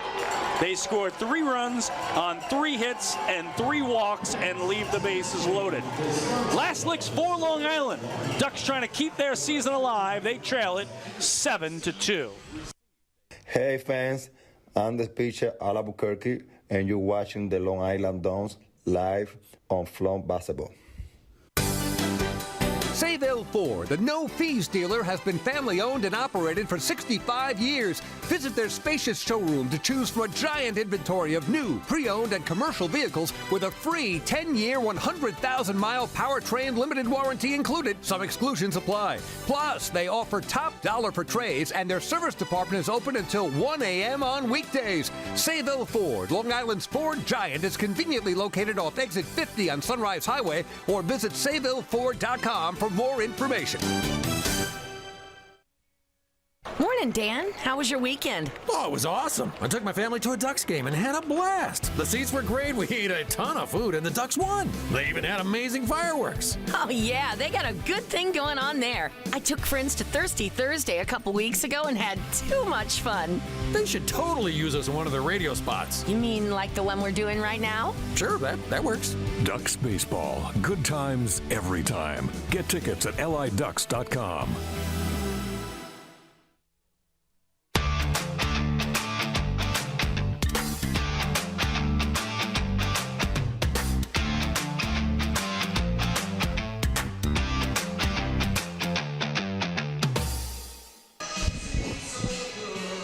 [SPEAKER 2] They score 3 runs on 3 hits and 3 walks and leave the bases loaded. Last licks for Long Island. Ducks trying to keep their season alive. They trail it 7-2.
[SPEAKER 15] Hey fans,
[SPEAKER 6] I'm the pitcher, Al Albuquerque, and you're watching the Long Island Dons live on FloBaseball.
[SPEAKER 14] Sayville Ford, the no-fees dealer, has been family-owned and operated for 65 years. Visit their spacious showroom to choose from a giant inventory of new, pre-owned, and commercial vehicles with a free 10-year, 100,000-mile powertrain limited warranty included. Some exclusions apply. Plus, they offer top dollar for trades, and their service department is open until 1 a.m. on weekdays. Sayville Ford, Long Island's Ford giant, is conveniently located off Exit 50 on Sunrise Highway, or visit SayvilleFord.com for more information.
[SPEAKER 21] Morning, Dan. How was your weekend?
[SPEAKER 22] Oh, it was awesome. I took my family to a Ducks game and had a blast. The seats were great. We ate a ton of food, and the Ducks won. They even had amazing fireworks.
[SPEAKER 21] Oh, yeah. They got a good thing going on there. I took friends to Thirsty Thursday a couple weeks ago and had too much fun.
[SPEAKER 22] They should totally use us in one of their radio spots.
[SPEAKER 21] You mean like the one we're doing right now?
[SPEAKER 22] Sure, that works.
[SPEAKER 23] Ducks Baseball. Good times every time. Get tickets at liducks.com.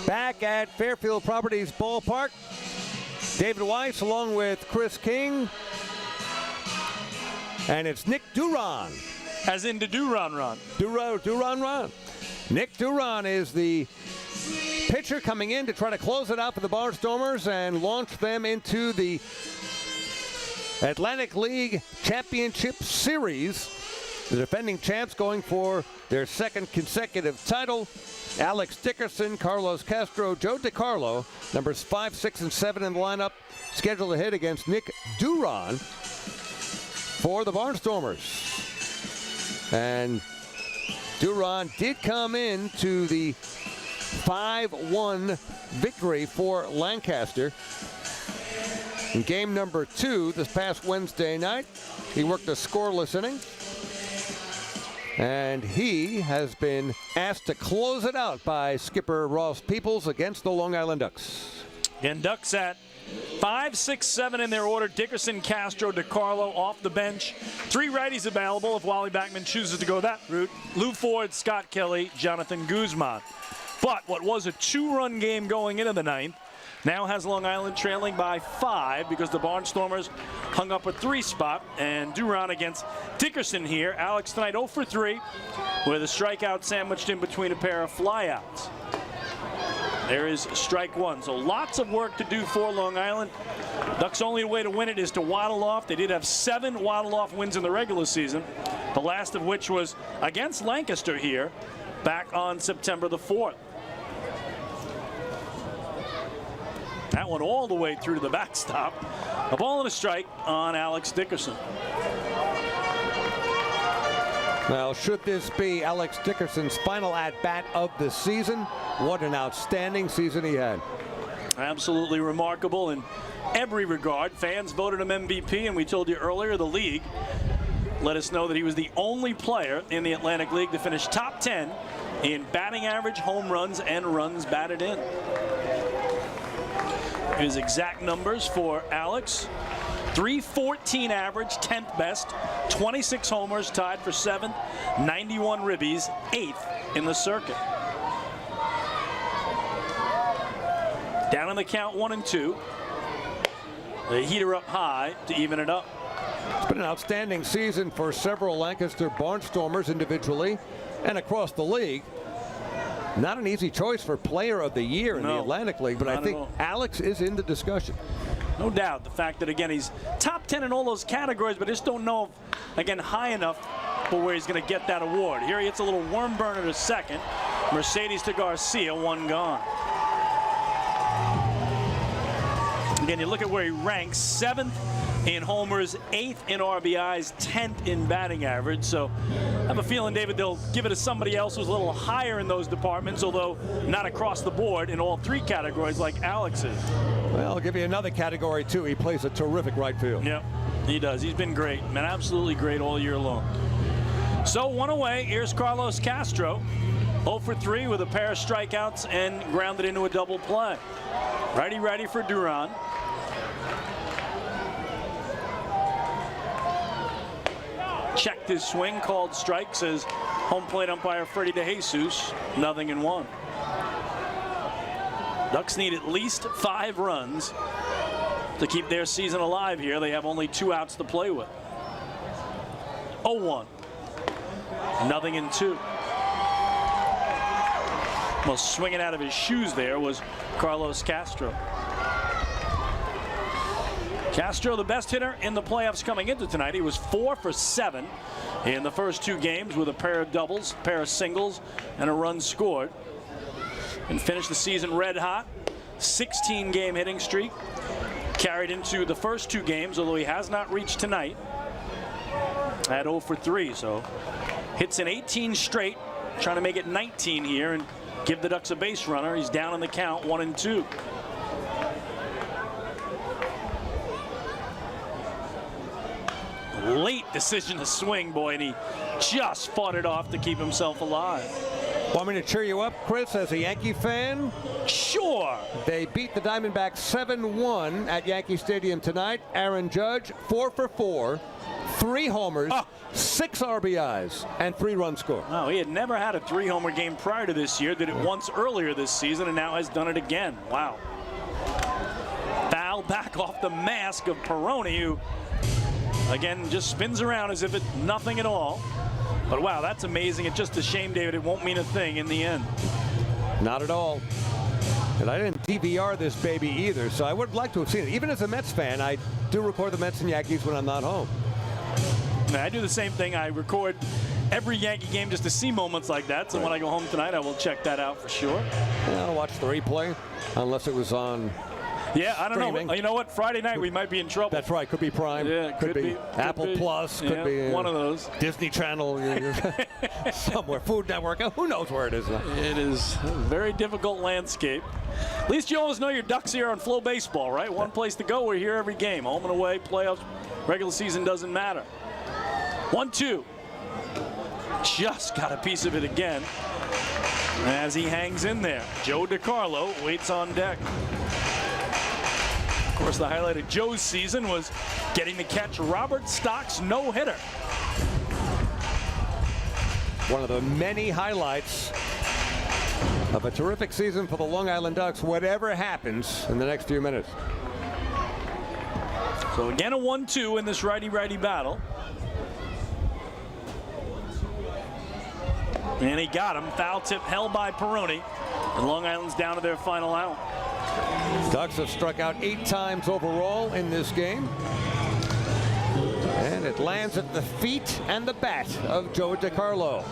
[SPEAKER 3] Back at Fairfield Properties Ballpark, David Weiss along with Chris King, and it's Nick Duran.
[SPEAKER 2] As in the Duran Run.
[SPEAKER 3] Duran Run. Nick Duran is the pitcher coming in to try to close it out for the Barnstormers and launch them into the Atlantic League Championship Series. The defending champs going for their second consecutive title. Alex Dickerson, Carlos Castro, Joe DiCarlo, numbers 5, 6, and 7 in the lineup, scheduled to hit against Nick Duran for the Barnstormers. And Duran did come in to the 5-1 victory for Lancaster. In game number 2 this past Wednesday night, he worked a scoreless inning. And he has been asked to close it out by skipper Ross Peoples against the Long Island Ducks.
[SPEAKER 2] Again, Ducks at 5, 6, 7 in their order. Dickerson, Castro, DiCarlo off the bench. 3 righties available if Wally Backman chooses to go that route. Lou Ford, Scott Kelly, Jonathan Guzman. But what was a 2-run game going into the 9th now has Long Island trailing by 5 because the Barnstormers hung up a 3 spot. And Duran against Dickerson here. Alex tonight 0 for 3 with a strikeout sandwiched in between a pair of flyouts. There is strike 1. So lots of work to do for Long Island. Ducks' only way to win it is to waddle off. They did have 7 waddle off wins in the regular season, the last of which was against Lancaster here back on September the 4th. That one all the way through to the backstop. A ball and a strike on Alex Dickerson.
[SPEAKER 3] Well, should this be Alex Dickerson's final at-bat of the season? What an outstanding season he had.
[SPEAKER 2] Absolutely remarkable in every regard. Fans voted him MVP, and we told you earlier the league let us know that he was the only player in the Atlantic League to finish top 10 in batting average, home runs, and runs batted in. His exact numbers for Alex: .314 average, 10th best, 26 homers, tied for 7th, 91 ribbies, 8th in the circuit. Down in the count 1-2. The heater up high to even it up.
[SPEAKER 3] It's been an outstanding season for several Lancaster Barnstormers individually and across the league. Not an easy choice for Player of the Year in the Atlantic League, but I think Alex is in the discussion.
[SPEAKER 2] No doubt. The fact that, again, he's top 10 in all those categories, but just don't know, again, high enough for where he's going to get that award. Here he hits a little worm burner to second. Mercedes to Garcia, 1 gone. Again, you look at where he ranks: 7th in homers, 8th in RBIs, 10th in batting average. So I have a feeling, David, they'll give it to somebody else who's a little higher in those departments, although not across the board in all 3 categories like Alex is.
[SPEAKER 3] Well, I'll give you another category, too. He plays a terrific right field.
[SPEAKER 2] Yep, he does. He's been great, man, absolutely great all year long. So 1 away. Here's Carlos Castro. 0 for 3 with a pair of strikeouts and grounded into a double play. Righty for Duran. Checked his swing, called strike, says home plate umpire Freddie DeJesus, 0-1. Ducks need at least 5 runs to keep their season alive here. They have only 2 outs to play with. 0-1. 0-2. Well, swinging out of his shoes there was Carlos Castro. Castro, the best hitter in the playoffs coming into tonight. He was 4 for 7 in the first 2 games with a pair of doubles, a pair of singles, and a run scored. And finished the season red hot. 16-game hitting streak. Carried into the first 2 games, although he has not reached tonight. At 0 for 3, so hits in 18 straight, trying to make it 19 here and give the Ducks a base runner. He's down in the count, 1-2. Late decision to swing, boy, and he just fought it off to keep himself alive.
[SPEAKER 3] Want me to cheer you up, Chris, as a Yankee fan?
[SPEAKER 2] Sure.
[SPEAKER 3] They beat the Diamondbacks 7-1 at Yankee Stadium tonight. Aaron Judge, 4 for 4, 3 homers, 6 RBIs, and 3 runs scored.
[SPEAKER 2] Oh, he had never had a 3-homer game prior to this year. Did it once earlier this season, and now has done it again. Wow. Foul back off the mask of Peroni, who, again, just spins around as if it's nothing at all. But wow, that's amazing. It's just a shame, David, it won't mean a thing in the end.
[SPEAKER 3] Not at all. And I didn't DVR this baby either, so I would like to have seen it. Even as a Mets fan, I do record the Mets and Yankees when I'm not home.
[SPEAKER 2] I do the same thing. I record every Yankee game just to see moments like that. So when I go home tonight, I will check that out for sure.
[SPEAKER 3] Yeah, I'll watch the replay, unless it was on.
[SPEAKER 2] Yeah, I don't
[SPEAKER 3] streaming.
[SPEAKER 2] know. You know what? Friday night we might be in trouble.
[SPEAKER 3] That's right. Could be Prime.
[SPEAKER 2] Yeah,
[SPEAKER 3] could be Apple Plus. Could be
[SPEAKER 2] one of those.
[SPEAKER 3] Disney Channel. Somewhere. Food Network. Who knows where it is?
[SPEAKER 2] It is a very difficult landscape. At least you always know your Ducks here on FloBaseball, right? One place to go. We're here every game. Home and away, playoffs, regular season doesn't matter. 1-2. Just got a piece of it again as he hangs in there. Joe DiCarlo waits on deck. Of course, the highlight of Joe's season was getting to catch Robert Stock's no-hitter.
[SPEAKER 3] One of the many highlights of a terrific season for the Long Island Ducks, whatever happens in the next few minutes.
[SPEAKER 2] So again, a 1-2 in this righty-righty battle. And he got him. Foul tip held by Peroni. And Long Island's down to their final out.
[SPEAKER 3] Ducks have struck out 8 times overall in this game. And it lands at the feet and the bat of Joe DiCarlo.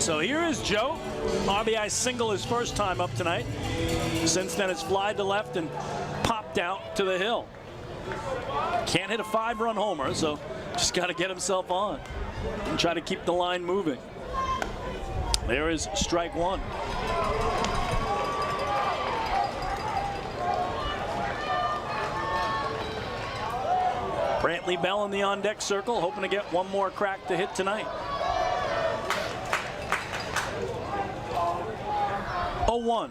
[SPEAKER 2] So here is Joe. RBI single his first time up tonight. Since then, it's flied to left and popped out to the hill. Can't hit a 5-run homer, so just got to get himself on and try to keep the line moving. There is strike 1. Brantley Bell in the on-deck circle, hoping to get one more crack to hit tonight. 0-1.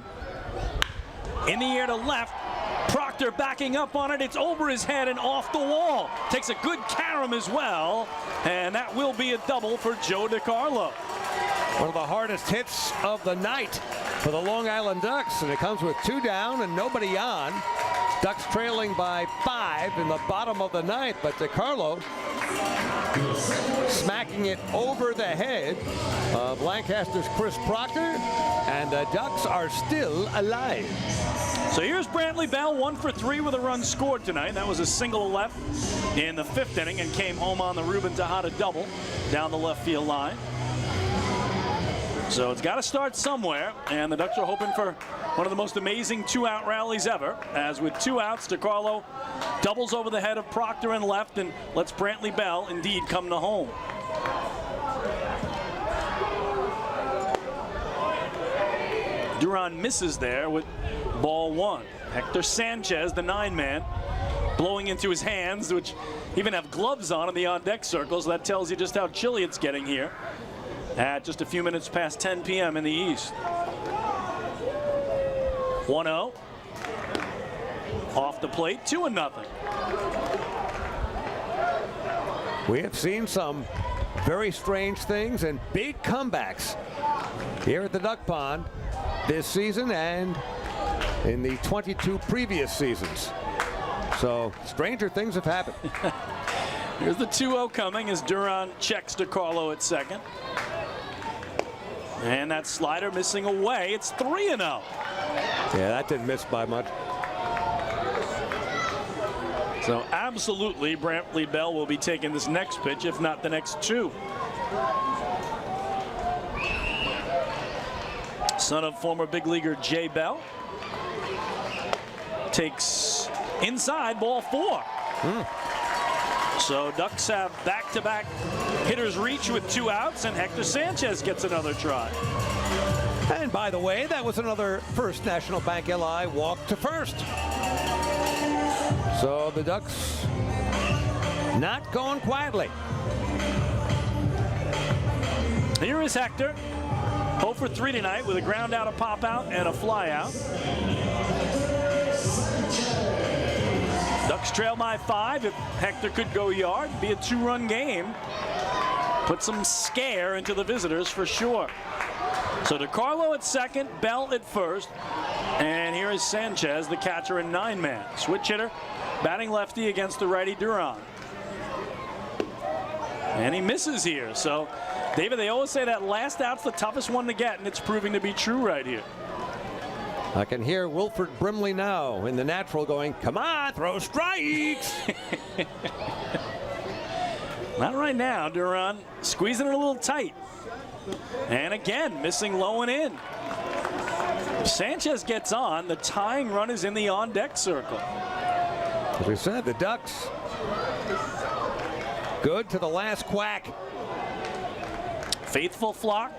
[SPEAKER 2] In the air to left. Proctor backing up on it. It's over his head and off the wall. Takes a good carom as well. And that will be a double for Joe DiCarlo.
[SPEAKER 3] One of the hardest hits of the night for the Long Island Ducks. And it comes with 2 down and nobody on. Ducks trailing by 5 in the bottom of the ninth. But DiCarlo smacking it over the head of Lancaster's Chris Proctor. And the Ducks are still alive.
[SPEAKER 2] So here's Brantley Bell, 1 for 3 with a run scored tonight. That was a single left in the 5th inning and came home on the Ruben Tejada double down the left field line. So it's got to start somewhere, and the Ducks are hoping for one of the most amazing 2-out rallies ever. As with 2 outs, DiCarlo doubles over the head of Proctor and left and lets Brantley Bell indeed come to home. Duran misses there with ball 1. Hector Sanchez, the 9-man, blowing into his hands, which even have gloves on in the on-deck circles. That tells you just how chilly it's getting here at just a few minutes past 10 p.m. in the East. 1-0. Off the plate, 2-0.
[SPEAKER 3] We have seen some very strange things and big comebacks here at the Duck Pond this season and in the 22 previous seasons. So stranger things have happened.
[SPEAKER 2] Here's the 2-0 coming as Duran checks DeCarlo at second. And that slider missing away. It's 3-0.
[SPEAKER 3] Yeah, that didn't miss by much.
[SPEAKER 2] So absolutely, Brantley Bell will be taking this next pitch, if not the next two. Son of former big leaguer Jay Bell. Takes inside, ball 4. So Ducks have back-to-back hitters reach with 2 outs, and Hector Sanchez gets another try.
[SPEAKER 3] And by the way, that was another First National Bank LI walk to first. So the Ducks not going quietly.
[SPEAKER 2] Here is Hector. 0 for 3 tonight with a ground out, a pop out, and a fly out. Ducks trail by 5. If Hector could go yard, be a 2-run game. Put some scare into the visitors for sure. So DeCarlo at second, Bell at first. And here is Sanchez, the catcher in 9-man. Switch hitter, batting lefty against the righty Duran. And he misses here. So, David, they always say that last out's the toughest one to get, and it's proving to be true right here.
[SPEAKER 3] I can hear Wilford Brimley now in the natural going, come on, throw strikes.
[SPEAKER 2] Not right now, Duran squeezing it a little tight. And again, missing low and in. Sanchez gets on. The tying run is in the on-deck circle.
[SPEAKER 3] As we said, the Ducks good to the last quack.
[SPEAKER 2] Faithful flock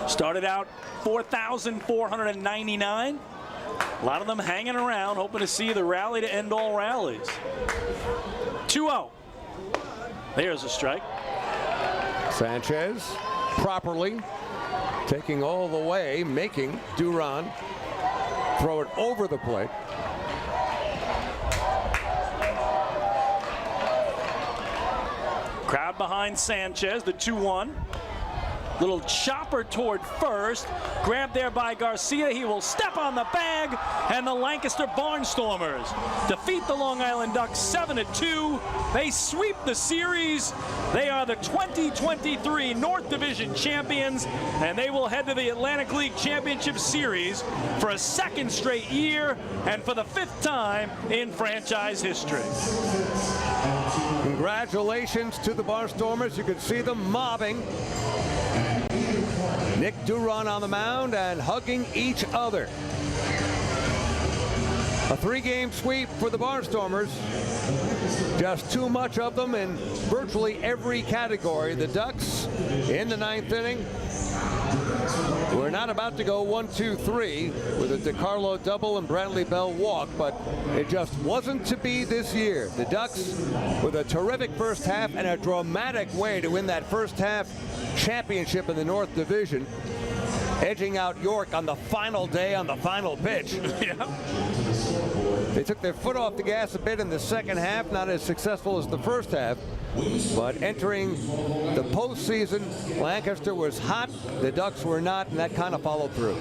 [SPEAKER 2] started out 4,499. A lot of them hanging around, hoping to see the rally to end all rallies. 2-0. There's a strike.
[SPEAKER 3] Sanchez properly taking all the way, making Duran throw it over the plate.
[SPEAKER 2] Crowd behind Sanchez, the 2-1. Little chopper toward first. Grabbed there by Garcia. He will step on the bag. And the Lancaster Barnstormers defeat the Long Island Ducks 7-2. They sweep the series. They are the 2023 North Division champions. And they will head to the Atlantic League Championship Series for a second straight year and for the 5th time in franchise history.
[SPEAKER 3] Congratulations to the Barnstormers. You can see them mobbing. Nick Duran on the mound and hugging each other. A 3-game sweep for the Barnstormers. Just too much of them in virtually every category. The Ducks in the 9th inning. We're not about to go 1-2-3 with a DeCarlo double and Brantley Bell walk, but it just wasn't to be this year. The Ducks with a terrific first half and a dramatic way to win that first half championship in the North Division, edging out York on the final day on the final pitch.
[SPEAKER 2] Yeah.
[SPEAKER 3] They took their foot off the gas a bit in the second half, not as successful as the first half. But entering the postseason, Lancaster was hot, the Ducks were not, and that kind of followed through.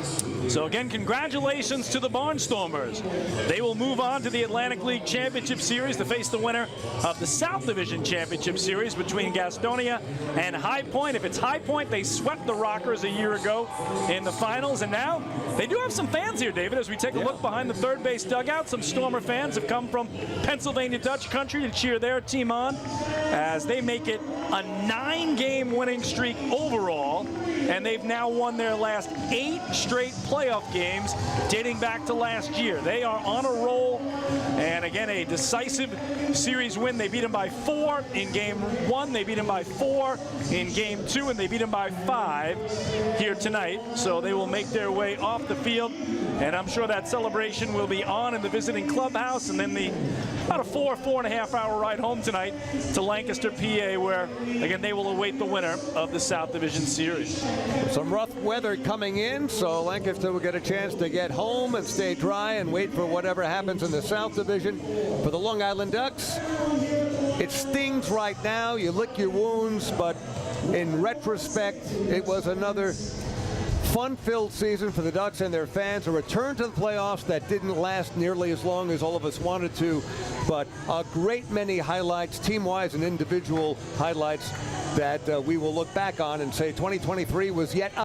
[SPEAKER 2] So again, congratulations to the Barnstormers. They will move on to the Atlantic League Championship Series to face the winner of the South Division Championship Series between Gastonia and High Point. If it's High Point, they swept the Rockers a year ago in the finals, and now they do have some fans here, David, as we take a look behind the third base dugout. Some Stormer fans have come from Pennsylvania Dutch country to cheer their team on as they make it a 9-game winning streak overall and they've now won their last 8 straight playoff games dating back to last year. They are on a roll, and again, a decisive series win. They beat them by 4 in Game 1. They beat them by 4 in Game 2, and they beat them by 5 here tonight. So they will make their way off the field, and I'm sure that celebration will be on in the visiting clubhouse, and then about a 4.5 hour ride home tonight to Lancaster, PA, where, again, they will await the winner of the South Division Series.
[SPEAKER 3] Some rough weather coming in, so Lancaster will get a chance to get home and stay dry and wait for whatever happens in the South Division. For the Long Island Ducks, it stings right now. You lick your wounds, but in retrospect, it was another fun-filled season for the Ducks and their fans. A return to the playoffs that didn't last nearly as long as all of us wanted to, but a great many highlights, team-wise and individual highlights, that we will look back on and say 2023 was yet